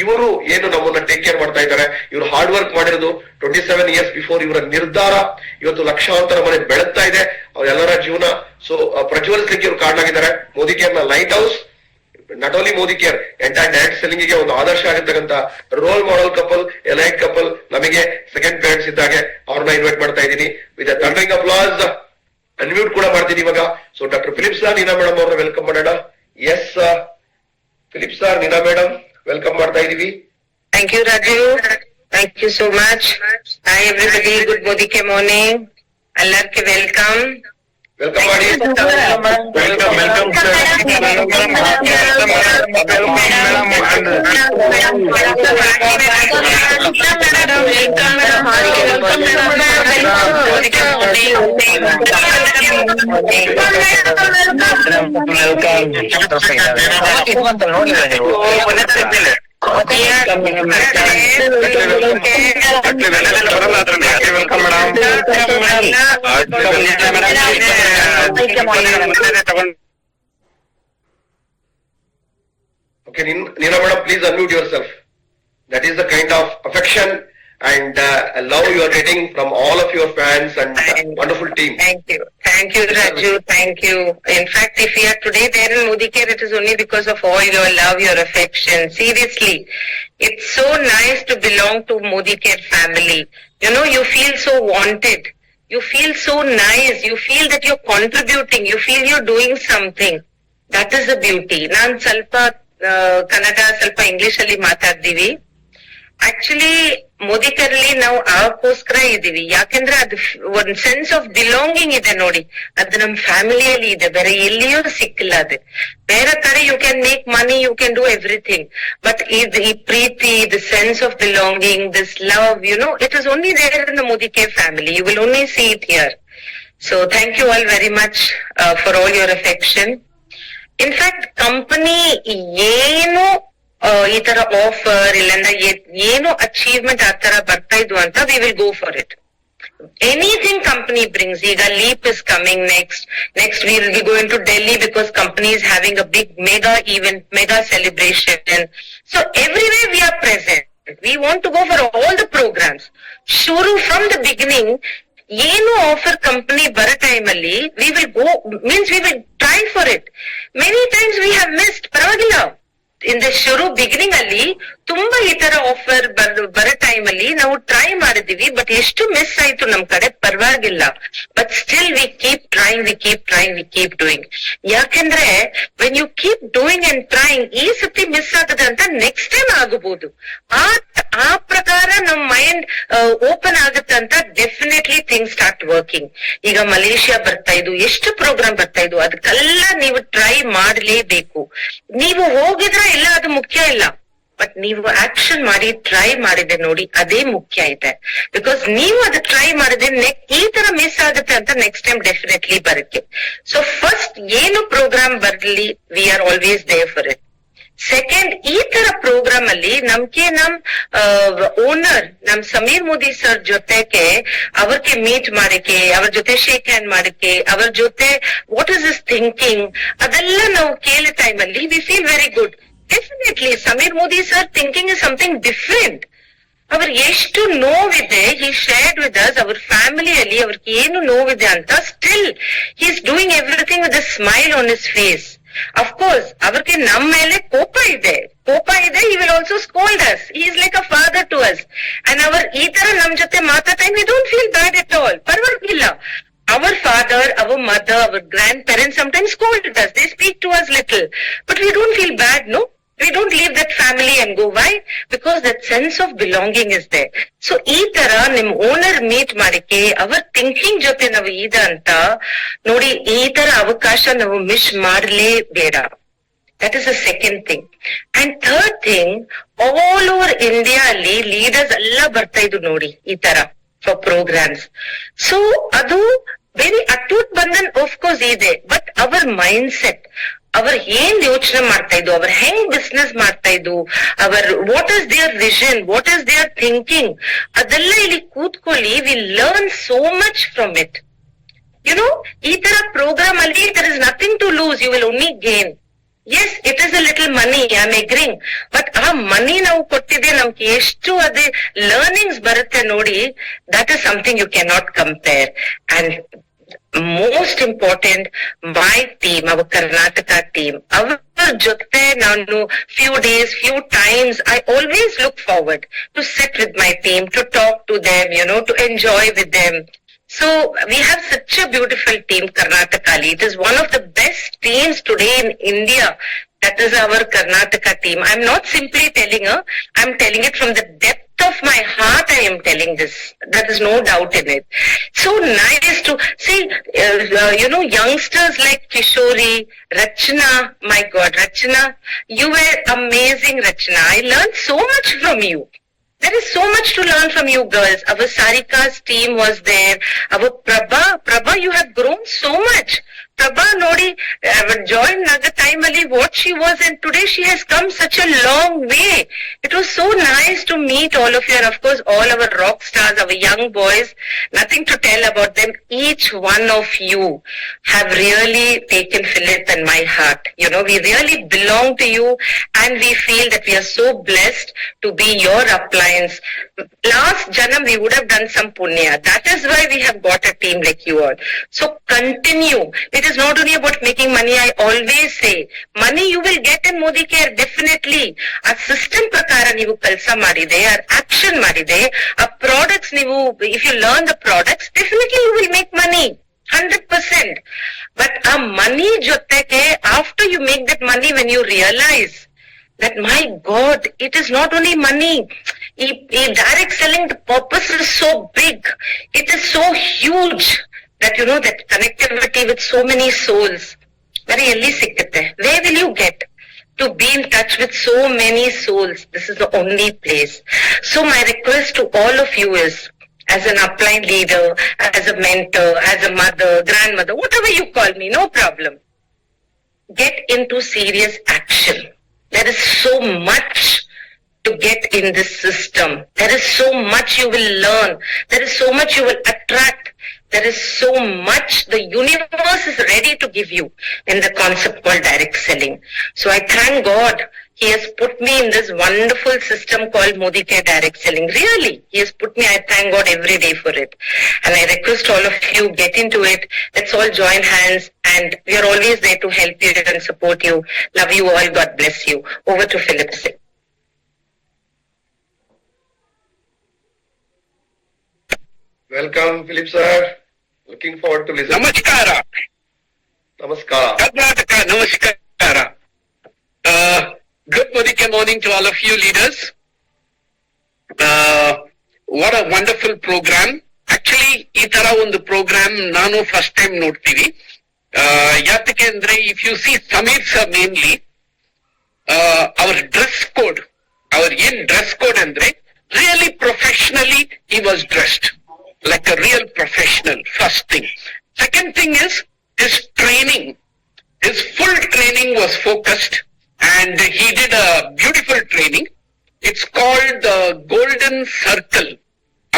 ಇವರು ಏನು ನಮ್ಮನ್ನ ಟೇಕ್ ಕೇರ್ ಮಾಡ್ತಾ ಇದ್ದಾರೆ. ಇವರು ಹಾರ್ಡ್ ವರ್ಕ್ ಮಾಡಿರೋದು 27 years ಬಿಫೋರ್. ಇವರ ನಿರ್ಧಾರ ಇವತ್ತು ಲಕ್ಷಾಂತರ ಮನೆ ಬೆಳಗ್ತಾ ಇದೆ, ಅವರೆಲ್ಲರ ಜೀವನ ಪ್ರಜ್ವಲಿಸಲಿಕ್ಕೆ ಇವರು ಕಾರಣ ಆಗಿದ್ದಾರೆ. ಮೋದಿ ಕೇರ್ ನ light house, not only Modi care, entire direct selling ಗೆ ಒಂದು ಆದರ್ಶ ಆಗಿರ್ತಕ್ಕಂಥ role model couple, elite couple, ನಮಗೆ ಸೆಕೆಂಡ್ ಪೇರೆಂಟ್ಸ್ ಇದ್ದಾಗೆ ಅವ್ರನ್ನ ಇನ್ವೈಟ್ ಮಾಡ್ತಾ ಇದ್ದೀನಿ. ವಿತ್ ಥಂಡರಿಂಗ್ ಅಪ್ಲಾಸ್ ಅನ್ಮ್ಯೂಟ್ ಕೂಡ ಮಾಡ್ತೀನಿ ಇವಾಗ. ಸೊ ಡಾಕ್ಟರ್ ಫಿಲಿಪ್ ಸರ್, ನೀನಾ ಮೇಡಮ್ ಅವ್ರನ್ನ ವೆಲ್ಕಮ್ ಮಾಡೋಣ. ಎಸ್ ಫಿಲಿಪ್ ಸರ್, ನೀನಾ ಮೇಡಮ್ ವೆಲ್ಕಮ್ ಮಾಡ್ತಾ ಇದೀವಿ. Thank you, Raju. Thank you so much. Hi, everybody. Good Modike morning. Allarke welcome. Welcome ಮಾಡಿ. Okay, Neena madam, please unmute yourself. That is the kind of affection and love you are getting from all of your fans and wonderful team. Thank you, Raju. Thank you. In fact, if we are today there in Modi Care, it is only because of all your love, your affection. Seriously, it's so nice to belong to Modi Care family. You know, you feel so wanted. You feel so nice. You feel that you're contributing. You feel you're doing something. That is the beauty. Naan salpa Kannada, salpa English alli ಮಾತಾಡ್ತೀವಿ. ಆಕ್ಚುಲಿ ಮೋದಿಕರಲ್ಲಿ ನಾವು ಅವಕ್ಕೋಸ್ಕರ ಇದೀವಿ, ಯಾಕಂದ್ರೆ ಅದು ಒಂದ್ ಸೆನ್ಸ್ ಆಫ್ ಬಿಲಾಂಗಿಂಗ್ ಇದೆ ನೋಡಿ, ಅದು ನಮ್ ಫ್ಯಾಮಿಲಿಯಲ್ಲಿ ಇದೆ, ಬೇರೆ ಎಲ್ಲಿಯೂ ಸಿಕ್ಕಿಲ್ಲ ಅದು. ಬೇರೆ ಕಡೆ you can make money, you can do everything, but ಈ ಪ್ರೀತಿ, the sense of belonging, this love, you know, it is only there in the Modi Care family. You will only see it here. So thank you all very much for all your affection. In fact company ಏನು ಈ ತರ ಆಫರ್ ಇಲ್ಲಂದ್ರೆ ಏನು ಅಚೀವ್ಮೆಂಟ್ ಆ ತರ ಬರ್ತಾ ಇದ್ವು ಅಂತ, we will go for it. Anything company brings. ಈಗ leap is coming next we will be going to Delhi because company is having a big mega event, mega celebration. So everywhere we are present. We want to go for all the programs. ಶುರು ಫ್ರಮ್ ದ ಬಿಗಿನಿಂಗ್ ಏನು ಆಫರ್ ಕಂಪನಿ ಬರೋ ಟೈಮ್ ಅಲ್ಲಿ we will go, means we will try for it. Many times we have missed, ಪರವಾಗಿಲ್ಲ. ಇನ್ ದ ಶುರು ಬಿಗಿನಿಂಗ್ ಅಲ್ಲಿ ತುಂಬಾ ಈ ತರ ಆಫರ್ ಬರೋ ಟೈಮ್ ಅಲ್ಲಿ ನಾವು ಟ್ರೈ ಮಾಡಿದೀವಿ, ಬಟ್ ಎಷ್ಟು ಮಿಸ್ ಆಯ್ತು ನಮ್ ಕಡೆ, ಪರವಾಗಿಲ್ಲ. But still we keep trying, we keep doing. ಯಾಕಂದ್ರೆ when you keep doing and trying, ಈ ಸತಿ ಮಿಸ್ ಆಗದೆ ಅಂತ ನೆಕ್ಸ್ಟ್ ಟೈಮ್ ಆಗಬಹುದು. ಆ ಪ್ರಕಾರ ನಮ್ ಮೈಂಡ್ ಓಪನ್ ಆಗುತ್ತೆ ಅಂತ ಡೆಫಿನೆಟ್ಲಿ ಥಿಂಗ್ಸ್ ಸ್ಟಾರ್ಟ್ ವರ್ಕಿಂಗ್. ಈಗ ಮಲೇಷಿಯಾ ಬರ್ತಾ ಇದ್ದು, ಎಷ್ಟು ಪ್ರೋಗ್ರಾಮ್ ಬರ್ತಾ ಇದ್ದು, ಅದಕ್ಕೆಲ್ಲ ನೀವು ಟ್ರೈ ಮಾಡಲೇಬೇಕು. ನೀವು ಹೋಗಿದ್ರೆ ಇಲ್ಲ, ಅದು ಮುಖ್ಯ ಇಲ್ಲ, ಬಟ್ ನೀವು ಆಕ್ಷನ್ ಮಾಡಿ ಟ್ರೈ ಮಾಡಿದೆ ನೋಡಿ, ಅದೇ ಮುಖ್ಯ ಇದೆ. ಬಿಕಾಸ್ ನೀವು ಅದು ಟ್ರೈ ಮಾಡಿದ್ರೆ ಈ ತರ ಮಿಸ್ ಆಗುತ್ತೆ ಅಂತ ನೆಕ್ಸ್ಟ್ ಟೈಮ್ ಡೆಫಿನೆಟ್ಲಿ ಬರುತ್ತೆ. ಸೊ ಫಸ್ಟ್ ಏನು ಪ್ರೋಗ್ರಾಮ್ ಬರ್ಲಿ, we are always there for it. Second, ಈ ತರ ಪ್ರೋಗ್ರಾಮ್ ಅಲ್ಲಿ ನಮ್ಗೆ ನಮ್ ಓನರ್ ನಮ್ ಸಮೀರ್ ಮೋದಿ ಸರ್ ಜೊತೆಗೆ ಅವ್ರಿಗೆ ಮೀಟ್ ಮಾಡಕ್ಕೆ, ಅವ್ರ ಜೊತೆ ಶೇಕ್ ಹ್ಯಾಂಡ್ ಮಾಡಕ್ಕೆ, ಅವ್ರ ಜೊತೆ ವಾಟ್ ಇಸ್ ಇಸ್ ಥಿಂಕಿಂಗ್, ಅದೆಲ್ಲ ನಾವು ಕೇಳೋ ಟೈಮ್ ಅಲ್ಲಿ we feel very good. Definitely Sameer Modi sir thinking is something different. ಅವ್ರ ಎಷ್ಟು ನೋವಿದೆ, ಹಿ ಶೇರ್ಡ್ ವಿತ್ ಅಸ್, ಅವ್ರ ಫ್ಯಾಮಿಲಿಯಲ್ಲಿ ಅವ್ರಿಗೆ ಏನು ನೋವಿದೆ ಅಂತ, still he is doing everything with a smile on his face. Of course ಅವ್ರಿಗೆ ನಮ್ ಮೇಲೆ ಕೋಪ ಇದೆ, he will also scold us. He is like a father to us. And ಅವ್ರ ಈ ತರ ನಮ್ ಜೊತೆ ಮಾತಾಡ್ತಾ, we don't feel bad at all, ಪರವಾಗಿಲ್ಲ. Our father, our mother, our grandparents sometimes scold us. They speak to us little, but we don't feel bad, no? We don't leave that family and go. Why? Because that sense of belonging is there. So ee tara nim owner meet madike our thinking jote navu ida anta nodi, ee tara avakasha navu miss madle beda. That is the second thing. And third thing, all over India alli leaders alla barta idu nodi ee tara for programs. So adu very acute Bandhan of course ಇದೆ, ಬಟ್ ಅವರ್ ಮೈಂಡ್ ಸೆಟ್, ಅವ್ರ ಏನ್ ಯೋಚನೆ ಮಾಡ್ತಾ ಇದ್ದು, ಅವ್ರ ಹೆಂಗ್ ಬಿಸ್ನೆಸ್ ಮಾಡ್ತಾ ಇದ್ದು, what is their vision, what is their thinking, ಅದೆಲ್ಲ ಇಲ್ಲಿ ಕೂತ್ಕೊಳ್ಳಿ. We learn so much from it. ಈ ತರ ಪ್ರೋಗ್ರಾಮ್ ಅಲ್ಲಿ there is nothing to lose, you will only gain. Yes, it is a little money, I am agreeing, but ಆ ಮನಿ ನಾವು ಕೊಟ್ಟಿದೆ ನಮ್ಗೆ ಎಷ್ಟು ಅದೇ ಲರ್ನಿಂಗ್ಸ್ ಬರುತ್ತೆ ನೋಡಿ, that is something you can not compare. And most important, my team, our Karnataka team, ಅವರ ಜೊತೆ ನಾನು few days, few times, I always look forward to sit with my team, to talk to them, to enjoy with them. So we have such a beautiful team, Karnataka. It is one of the best teams today in India. That is our Karnataka team. I'm not simply telling her, I'm telling it from the depth of my heart. I am telling this. There is no doubt in it. So nice to see, youngsters like Kishori, Rachna. My God, Rachna, you were amazing, Rachna. I learned so much from you. There is so much to learn from you girls. Our Sarika's team was there. Our Prabha, you have grown so much. Prabha Nodi joined Naga time ali what she was, and today she has come such a long way. It was so nice to meet all of you, and of course all our rock stars, our young boys. Nothing to tell about them. Each one of you have really taken Philip and my heart. We really belong to you, and we feel that we are so blessed to be your appliance. Last Janam we would have done some punya. That is why we have got a team like you all. So continue. It is not only about making money. I always say money you will get in Modi Care, definitely. A system prakara ನೀವು ಕೆಲಸ ಮಾಡಿದೆ, a action ಮಾಡಿದೆ, a products ನೀವು, if you learn the products, definitely you will make money. 100%. But a money joteke, after you make that money, when you realize that my God, it is not only money. Direct selling, the purpose is so big. It is so huge that that connectivity with so many souls. Very early sikkate. Where will you get to be in touch with so many souls? This is the only place. So my request to all of you is, as an upline leader, as a mentor, as a mother, grandmother, whatever you call me, no problem. Get into serious action. There is so much to get in this system. There is so much you will learn. There is so much you will attract. There is so much the universe is ready to give you in the concept called direct selling. So I thank God He has put me in this wonderful system called Modi Care Direct Selling. Really, He has put me, I thank God every day for it. And I request all of you, get into it. Let's all join hands, and we are always there to help you and support you. Love you all. God bless you. Over to Philip Singh. Welcome, Philip sir. Looking forward to listening. ನಮಸ್ಕಾರ. Namaskar. ಕರ್ನಾಟಕ ನಮಸ್ಕಾರ. Good morning to all of you leaders. What a wonderful program. Actually, ಈ ತರ ಒಂದು ಪ್ರೋಗ್ರಾಮ್ ನಾನು ಫಸ್ಟ್ ಟೈಮ್ ನೋಡ್ತೀವಿ. ಯಾತಕ್ಕೆ ಅಂದ್ರೆ, if you see Samir sir mainly, our dress code, our ಏನ್ dress code ಅಂದ್ರೆ, really professionally he was dressed like a real professional. First thing. Second thing is his training. His full training was focused, and he did a beautiful training. It's called the Golden Circle.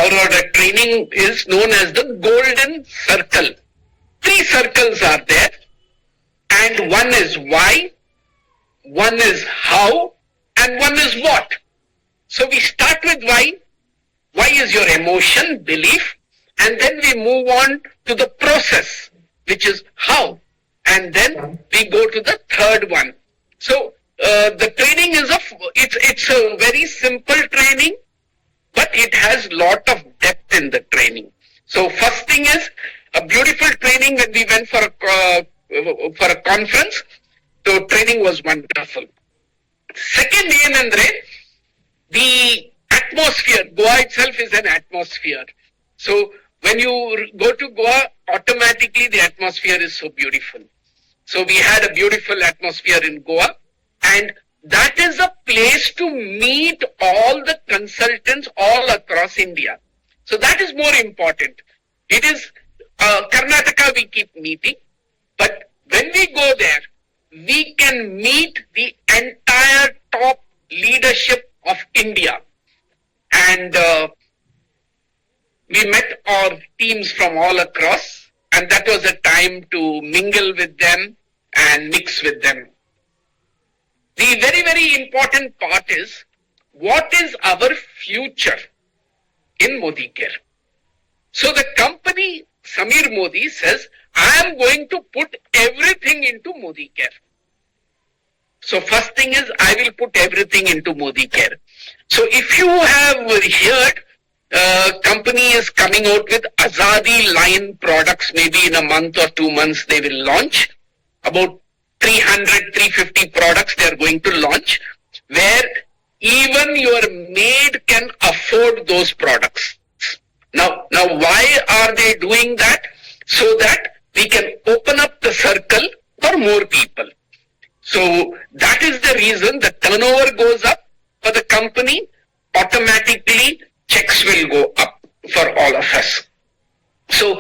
Our training is known as the Golden Circle. 3 circles are there, and one is why, one is how, and one is what. So we start with why. Why is your emotion, belief, and then we move on to the process, which is how, and then we go to the third one. So the training is it's a very simple training, but it has lot of depth in the training. So first thing is a beautiful training when we went for a conference. So training was wonderful. Second ಏನಂದ್ರೆ, the atmosphere. Goa itself is an atmosphere. So when you go to Goa, automatically the atmosphere is so beautiful. So we had a beautiful atmosphere in Goa, and that is a place to meet all the consultants all across India. So that is more important. It is Karnataka we keep meeting, but when we go there, we can meet the entire top leadership of India. And we met our teams from all across, and that was a time to mingle with them and mix with them. The very, very important part is, what is our future in ModiCare? So the company, Samir Modi, says, I am going to put everything into ModiCare. So first thing is, I will put everything into ModiCare. So if you have heard, company is coming out with Azadi line products, maybe in a month or 2 months they will launch. About 300-350 products they are going to launch, where even your maid can afford those products. Now why are they doing that? So that we can open up the circle for more people. So that is the reason the turnover goes up for the company, automatically checks will go up for all of us. So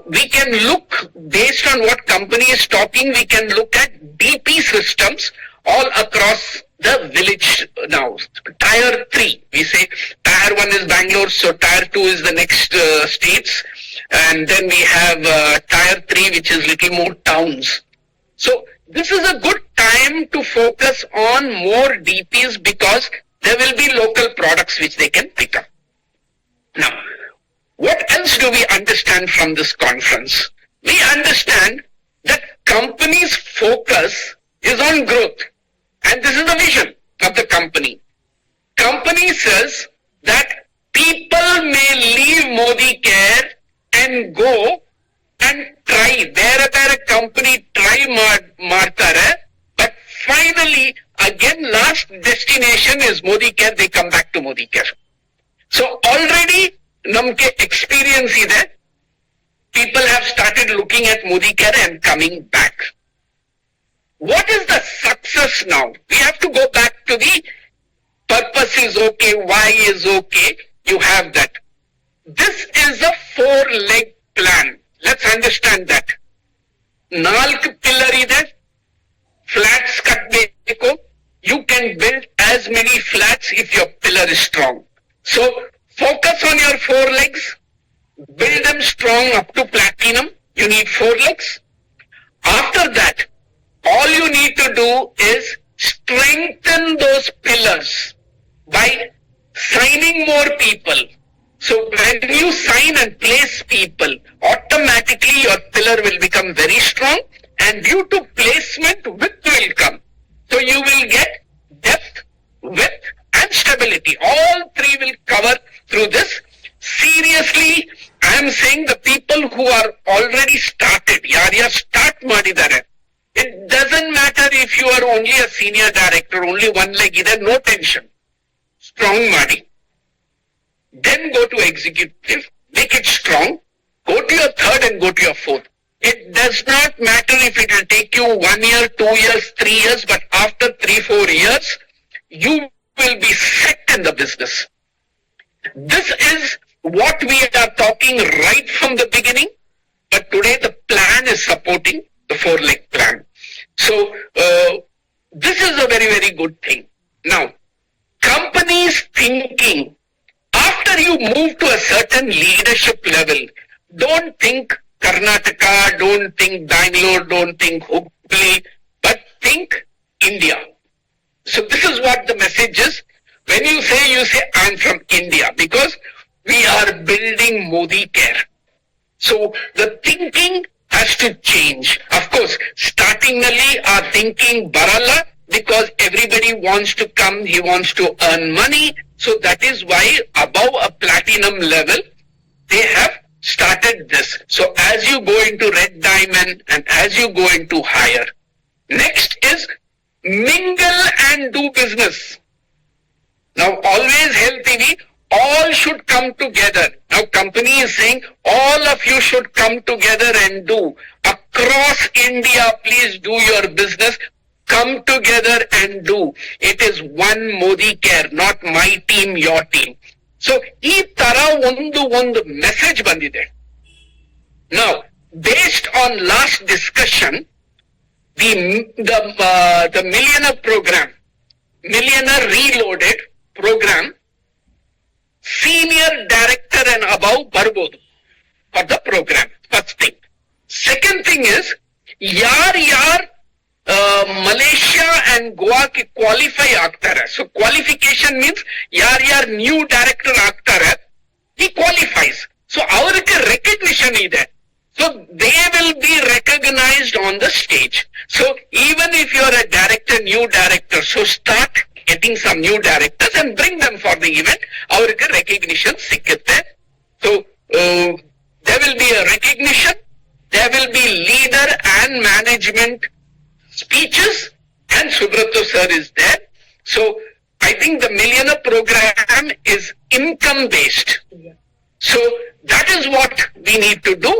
we can look, based on what company is talking, we can look at DP systems all across the village now. Tier 3, we say Tier 1 is Bangalore, so Tier 2 is the next states, and then we have Tier 3, which is little more towns. So this is a good time to focus on more DPs, because there will be local products which they can pick up. Now, what else do we understand from this conference? We understand that company's focus is on growth. And this is the vision of the company. Company says that people may leave ModiCare and go and try. ಬೇರೆ company try ಮಾಡ್ತಾರೆ, but finally, again, last destination is ModiCare. They come back to ModiCare. So already, ನಮ್ಗೆ experience ಇದೆ. People have started looking at ModiCare and coming back. What is the success now? We have to go back to the purpose is okay, why is okay. You have that. This is a 4-leg plan. Let's understand that. 4 pillar ಇದೆ. Flats ಕಟ್ಟಬೇಕು. You can build as many flats if your pillar is strong. So focus on your 4 legs. Build them strong up to platinum. You need 4 legs. After that, all you need to do is strengthen those pillars by signing more people. So when you sign and place people, automatically your pillar will become very strong, and due to placement, width will come. So you will get depth, width and stability. All 3 will cover through this. Seriously, I am saying the people who are already started, ಯಾರ್ಯಾರು start ಮಾಡಿದ್ದಾರೆ, it doesn't matter if you are only a senior director, only 1 leg ಇದೆ, no tension. Strong ಮಾಡಿ. Then go to executive, make it strong, go to your 3rd and go to your 4th. It does not matter if it will take you 1 year, 2 years, 3 years, but after 3-4 years, you will be set in the business. This is what we are talking right from the beginning, but today the plan is supporting the 4-leg plan. So, this is a very, very good thing. Now, companies thinking, after you move to a certain leadership level, don't think Karnataka, don't think Bangalore, don't think Hubli, but think India. So this is what the message is. When you say, I'm from India, because we are building ModiCare. So the thinking has to change. Of course, startingly our thinking barala, because everybody wants to come, he wants to earn money. So that is why above a platinum level, they have started this. So as you go into red diamond and as you go into higher, next is mingle and do business. Now always healthy, all should come together. Now company is saying all of you should come together and do. Across India, please do your business. Come together and do. It is one ModiCare, not my team, your team. So, ಈ ತರ ಒಂದು message ಬಂದಿದೆ. Now, based on last discussion, the Millionaire program, Millionaire Reloaded program, senior director and above barbodu for the program. First thing. Second thing is, yar Malaysia and Goa ki qualify ಆಗ್ತಾರೆ. So qualification means yar new director ಆಗ್ತಾರೆ, he qualifies. So ಅವರಿಗೆ recognition ಇದೆ. So they will be recognized on the stage. So even if you are a director, new director, so start getting some new directors and bring them for the event. ಅವರಿಗೆ recognition ಸಿಕ್ಕುತ್ತೆ. So there will be a recognition. There will be leader and management speeches, and Subrato sir is there. So I think the Millionaire program is income based. So that is what we need to do.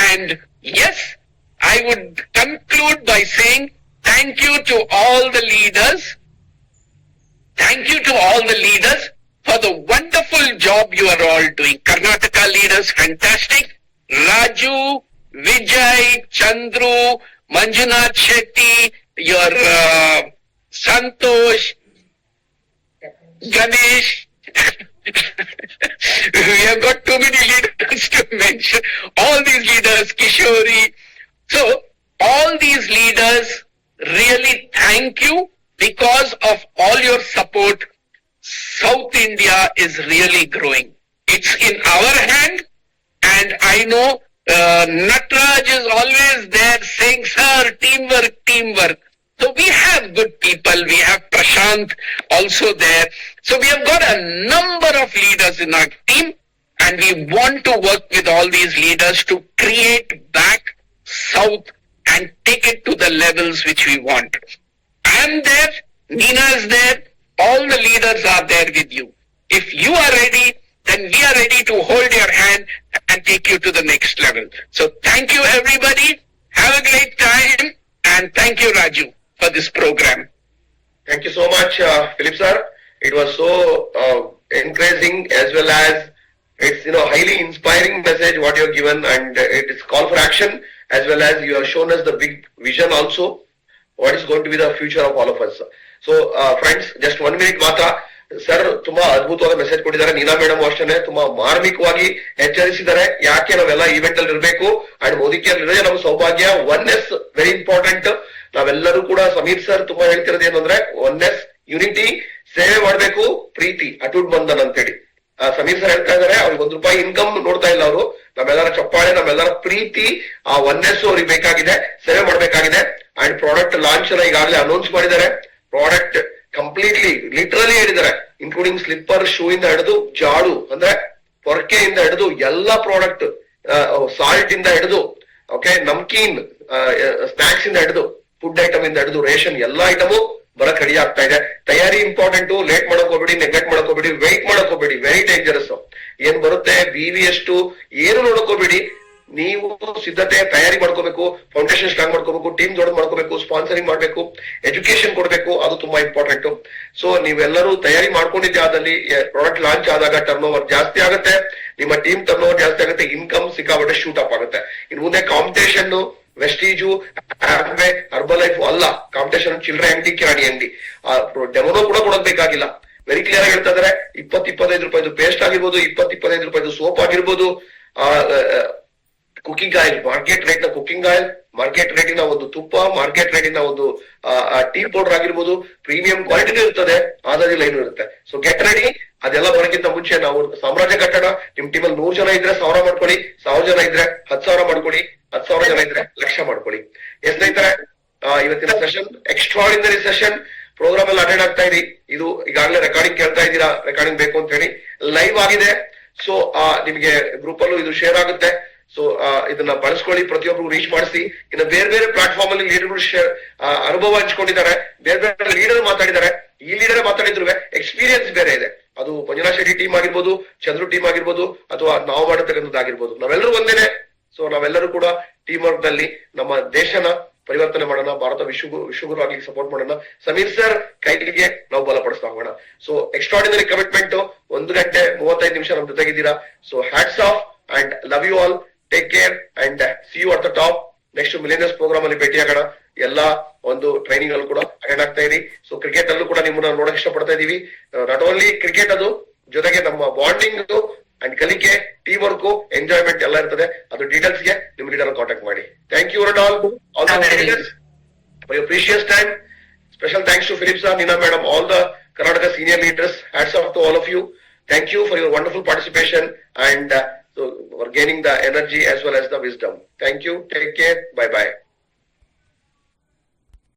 And yes, I would conclude by saying thank you to all the leaders. Thank you to all the leaders for the wonderful job you are all doing. Karnataka leaders, fantastic. Raju, Vijay, Chandru, Manjunath Shetty, your Santosh, Ganesh. We have got too many leaders to mention. All these leaders, Kishori. So, all these leaders, really thank you because of all your support. South India is really growing. It's in our hand, and I know Natraj is always there saying, sir, teamwork, teamwork. So we have good people. We have Prashant also there. So we have got a number of leaders in our team, and we want to work with all these leaders to create back South and take it to the levels which we want. I am there. Nina is there. All the leaders are there with you. If you are ready, then we are ready to hold your hand and take you to the next level. So thank you everybody. Have a great time, and thank you Raju for this program. Thank you so much, Philip sir. It was so encouraging as well as it's highly inspiring message what you have given, and it is call for action as well as you have shown us the big vision also. What is going to be the future of all of us? So friends, just 1 minute ಮಾತ್ರ. ಸರ್ ತುಂಬಾ ಅದ್ಭುತವಾದ ಮೆಸೇಜ್ ಕೊಟ್ಟಿದ್ದಾರೆ. ನೀನಾ ಮೇಡಮ್ ಅಷ್ಟೇ ತುಂಬಾ ಮಾರ್ಮಿಕವಾಗಿ ಎಚ್ಚರಿಸಿದ್ದಾರೆ ಯಾಕೆ ನಾವೆಲ್ಲ ಇವೆಂಟ್ ಅಲ್ಲಿ ಇರಬೇಕು ಅಂಡ್ ಮೋದಿಕೆಯಲ್ಲಿ ಇರೋದೇ ನಮ್ಮ ಸೌಭಾಗ್ಯ. Oneness very important. ನಾವೆಲ್ಲರೂ ಕೂಡ ಸಮೀರ್ ಸರ್ ತುಂಬಾ ಹೇಳ್ತಿರೋದು ಏನಂದ್ರೆ ಒನ್ನೆಸ್, ಯೂನಿಟಿ, ಸೇವೆ ಮಾಡ್ಬೇಕು, ಪ್ರೀತಿ, ಅಟೂಟ್ ಬಂಧನ್ ಅಂತೇಳಿ ಸಮೀರ್ ಸರ್ ಹೇಳ್ತಾ ಇದಾರೆ. ಅವ್ರಿಗೆ ₹1 ಇನ್ಕಮ್ ನೋಡ್ತಾ ಇಲ್ಲ ಅವರು. ನಮ್ಮೆಲ್ಲರ ಚಪ್ಪಾಳೆ, ನಮ್ಮೆಲ್ಲರ ಪ್ರೀತಿ, ಆ ಒನ್ನೆಸ್ ಅವ್ರಿಗೆ ಬೇಕಾಗಿದೆ, ಸೇವೆ ಮಾಡ್ಬೇಕಾಗಿದೆ. ಅಂಡ್ ಪ್ರಾಡಕ್ಟ್ ಲಾಂಚ್ ಅನ್ನ ಈಗಾಗಲೇ ಅನೌನ್ಸ್ ಮಾಡಿದ್ದಾರೆ. ಪ್ರಾಡಕ್ಟ್ ಕಂಪ್ಲೀಟ್ಲಿ ಲಿಟ್ರಲಿ ಹೇಳಿದ್ದಾರೆ, ಇನ್ಕ್ಲೂಡಿಂಗ್ ಸ್ಲಿಪ್ಪರ್, ಶೂ ಇಂದ ಹಿಡಿದು ಜಾಡು ಅಂದ್ರೆ ಪೊರ್ಕೆಯಿಂದ ಹಿಡಿದು ಎಲ್ಲಾ ಪ್ರಾಡಕ್ಟ್, ಸಾಲ್ಟ್ ಇಂದ ಹಿಡಿದು ಓಕೆ ನಮ್ಕೀನ್ ಸ್ನಾಕ್ಸ್ ಇಂದ ಹಿಡಿದು ಫುಡ್ ಐಟಮ್ ಇಂದ ಹಿಡಿದು ರೇಷನ್ ಎಲ್ಲಾ ಐಟಮು ಬರಕ್ ರೆಡಿ ಆಗ್ತಾ ಇದೆ. ತಯಾರಿ ಇಂಪಾರ್ಟೆಂಟ್. ಲೇಟ್ ಮಾಡಕ್ ಹೋಗ್ಬೇಡಿ, ನೆಗ್ಲೆಕ್ಟ್ ಮಾಡಕ್ ಹೋಗ್ಬೇಡಿ, ವೆಯ್ಟ್ ಮಾಡಕ್ ಹೋಗ್ಬೇಡಿ. Very dangerous. ಏನ್ ಬರುತ್ತೆ BV ಎಷ್ಟು ಏನು ನೋಡ್ಕೋಬೇಡಿ. ನೀವು ಸಿದ್ಧತೆ ತಯಾರಿ ಮಾಡ್ಕೋಬೇಕು, ಫೌಂಡೇಶನ್ ಸ್ಟ್ರಾಂಗ್ ಮಾಡ್ಕೋಬೇಕು, ಟೀಮ್ ದೊಡ್ಡ ಮಾಡ್ಕೋಬೇಕು, ಸ್ಪಾನ್ಸರಿಂಗ್ ಮಾಡ್ಬೇಕು, ಎಜುಕೇಶನ್ ಕೊಡ್ಬೇಕು, ಅದು ತುಂಬಾ ಇಂಪಾರ್ಟೆಂಟ್. ಸೊ ನೀವೆಲ್ಲರೂ ತಯಾರಿ ಮಾಡ್ಕೊಂಡಿದ್ದೆ ಆದಲ್ಲಿ ಪ್ರಾಡಕ್ಟ್ ಲಾಂಚ್ ಆದಾಗ ಟರ್ನ್ ಓವರ್ ಜಾಸ್ತಿ ಆಗುತ್ತೆ, ನಿಮ್ಮ ಟೀಮ್ ಟರ್ನ್ ಓವರ್ ಜಾಸ್ತಿ ಆಗುತ್ತೆ, ಇನ್ಕಮ್ ಸಿಕ್ಕಾಪಟ್ಟೆ ಶೂಟ್ ಅಪ್ ಆಗುತ್ತೆ. ಇನ್ನು ಮುಂದೆ ಕಾಂಪಿಟೇಷನ್ ವೆಸ್ಟೀಜು, ಆಂಬೆ, ಹರ್ಬಲ್ ಲೈಫ್ ಅಲ್ಲ ಕಾಂಪಿಟೇಷನ್. ಚಿಲ್ಲರೆ ಅಂಗಡಿ, ಕಿರಾಣಿ ಅಂಗಡಿ ಡೆಮೋನೋ ಕೂಡ ಕೊಡಬೇಕಾಗಿಲ್ಲ. ವೆರಿ ಕ್ಲಿಯರ್ ಆಗಿ ಹೇಳ್ತಾ ಇದಾರೆ. ₹20-25 ಪೇಸ್ಟ್ ಆಗಿರ್ಬೋದು, ₹20-25 ಸೋಪ್ ಆಗಿರ್ಬೋದು, ಕುಕಿಂಗ್ ಆಯಿಲ್, ಮಾರ್ಕೆಟ್ ರೇಟ್ ನ ಕುಕಿಂಗ್ ಆಯಿಲ್, ಮಾರ್ಕೆಟ್ ರೇಟಿನ ಒಂದು ತುಪ್ಪ, ಮಾರ್ಕೆಟ್ ರೇಟಿನ ಒಂದು ಟೀ ಪೌಡರ್ ಆಗಿರ್ಬೋದು, ಪ್ರೀಮಿಯಂ ಕ್ವಾಲಿಟಿನೂ ಇರ್ತದೆ, ಆದಾಯ ಲೈನ್ ಇರುತ್ತೆ. So get ready. ಅದೆಲ್ಲ ಬರೋಕ್ಕಿಂತ ಮುಂಚೆ ನಾವು ಸಾಮ್ರಾಜ್ಯ ಕಟ್ಟಡ. ನಿಮ್ ಟೀಮಲ್ಲಿ 100 ಜನ ಇದ್ರೆ 1000 ಮಾಡ್ಕೊಳ್ಳಿ, 1000 ಜನ ಇದ್ರೆ 10,000 ಮಾಡ್ಕೊಳ್ಳಿ, 10,000 ಜನ ಇದ್ರೆ 1,00,000 ಮಾಡ್ಕೊಳ್ಳಿ. ಸ್ನೇಹಿತರೆ, ಇವತ್ತಿನ ಸೆಷನ್ ಎಕ್ಸ್ಟ್ರಾರ್ಡಿನರಿ ಸೆಷನ್. ಪ್ರೋಗ್ರಾಮ್ ಎಲ್ಲ ಅಟೆಂಡ್ ಆಗ್ತಾ ಇರಿ. ಇದು ಈಗಾಗಲೇ ರೆಕಾರ್ಡಿಂಗ್ ಕೇಳ್ತಾ ಇದ್ದೀರಾ, ರೆಕಾರ್ಡಿಂಗ್ ಬೇಕು ಅಂತ ಹೇಳಿ ಲೈವ್ ಆಗಿದೆ. ಸೊ ನಿಮಗೆ ಗ್ರೂಪ್ ಅಲ್ಲೂ ಇದು ಶೇರ್ ಆಗುತ್ತೆ. ಸೊ ಇದನ್ನ ಬಳಸ್ಕೊಳ್ಳಿ, ಪ್ರತಿಯೊಬ್ಬರು ರೀಚ್ ಮಾಡಿಸಿ. ಇನ್ನು ಬೇರೆ ಬೇರೆ ಪ್ಲಾಟ್ಫಾರ್ಮ್ ಅಲ್ಲಿ ಲೀಡರ್ಗಳು ಅನುಭವ ಹಂಚ್ಕೊಂಡಿದ್ದಾರೆ, ಬೇರೆ ಬೇರೆ ಲೀಡರ್ ಮಾತಾಡಿದ್ದಾರೆ. ಈ ಲೀಡರ್ ಮಾತಾಡಿದ್ರು ಎಕ್ಸ್ಪೀರಿಯನ್ಸ್ ಬೇರೆ ಇದೆ. ಅದು ಮಂಜುನಾಥ್ ಶೆಟ್ಟಿ ಟೀಮ್ ಆಗಿರ್ಬೋದು, ಚಂದ್ರು ಟೀಮ್ ಆಗಿರ್ಬೋದು, ಅಥವಾ ನಾವು ಮಾಡತಕ್ಕಂಥದ್ದಾಗಿರ್ಬೋದು, ನಾವೆಲ್ಲರೂ ಒಂದೇನೆ. ಸೊ ನಾವೆಲ್ಲರೂ ಕೂಡ ಟೀಮ್ ವರ್ಕ್ ನಲ್ಲಿ ನಮ್ಮ ದೇಶನ ಪರಿವರ್ತನೆ ಮಾಡೋಣ, ಭಾರತ ವಿಶ್ವಗುರು ಆಗ್ಲಿಕ್ಕೆ ಸಪೋರ್ಟ್ ಮಾಡೋಣ. ಸಮೀರ್ ಸರ್ ಕೈಗೆ ನಾವು ಬಲಪಡಿಸ್ತಾ ಹೋಗೋಣ. So extraordinary commitment. 1 ಗಂಟೆ 35 ನಿಮಿಷ ನಮ್ ಜೊತೆಗಿದ್ದೀರಾ. So hats off and love you all. Take care and see you at the top. Next millionaires program ಅಲ್ಲಿ ಭೇಟಿಯಾಗೋಣ. ಎಲ್ಲಾ ಒಂದು ಟ್ರೈನಿಂಗ್ ಅಲ್ಲೂ ಕೂಡ ಅಟೆಂಡ್ ಆಗ್ತಾ ಇರಿ. ಸೊ ಕ್ರಿಕೆಟ್ ಅಲ್ಲೂ ಕೂಡ ನಿಮ್ಮನ್ನ ನೋಡಕ್ ಇಷ್ಟಪಡ್ತಾ ಇದೀವಿ. ನಾಟ್ ಓನ್ಲಿ ಕ್ರಿಕೆಟ್, ಅದು ಜೊತೆಗೆ ನಮ್ಮ ಬಾಂಡಿಂಗ್ ಅಂಡ್ ಕಲಿಕೆ, ಟೀಮ್ ವರ್ಕ್, ಎಂಜಾಯ್ಮೆಂಟ್ ಎಲ್ಲ ಇರ್ತದೆ. ಅದು ಡೀಟೇಲ್ಸ್ ಗೆ ನಿಮ್ ಲೀಡರ್ ಕಾಂಟ್ಯಾಕ್ಟ್ ಮಾಡಿ. Thank you all for your precious time. Special thanks to Philip sir, Nina madam, all the Karnataka senior leaders. Hats off to all of you. Thank you for your wonderful participation and so for gaining the energy as well as the wisdom. Thank you. Take care. Bye bye.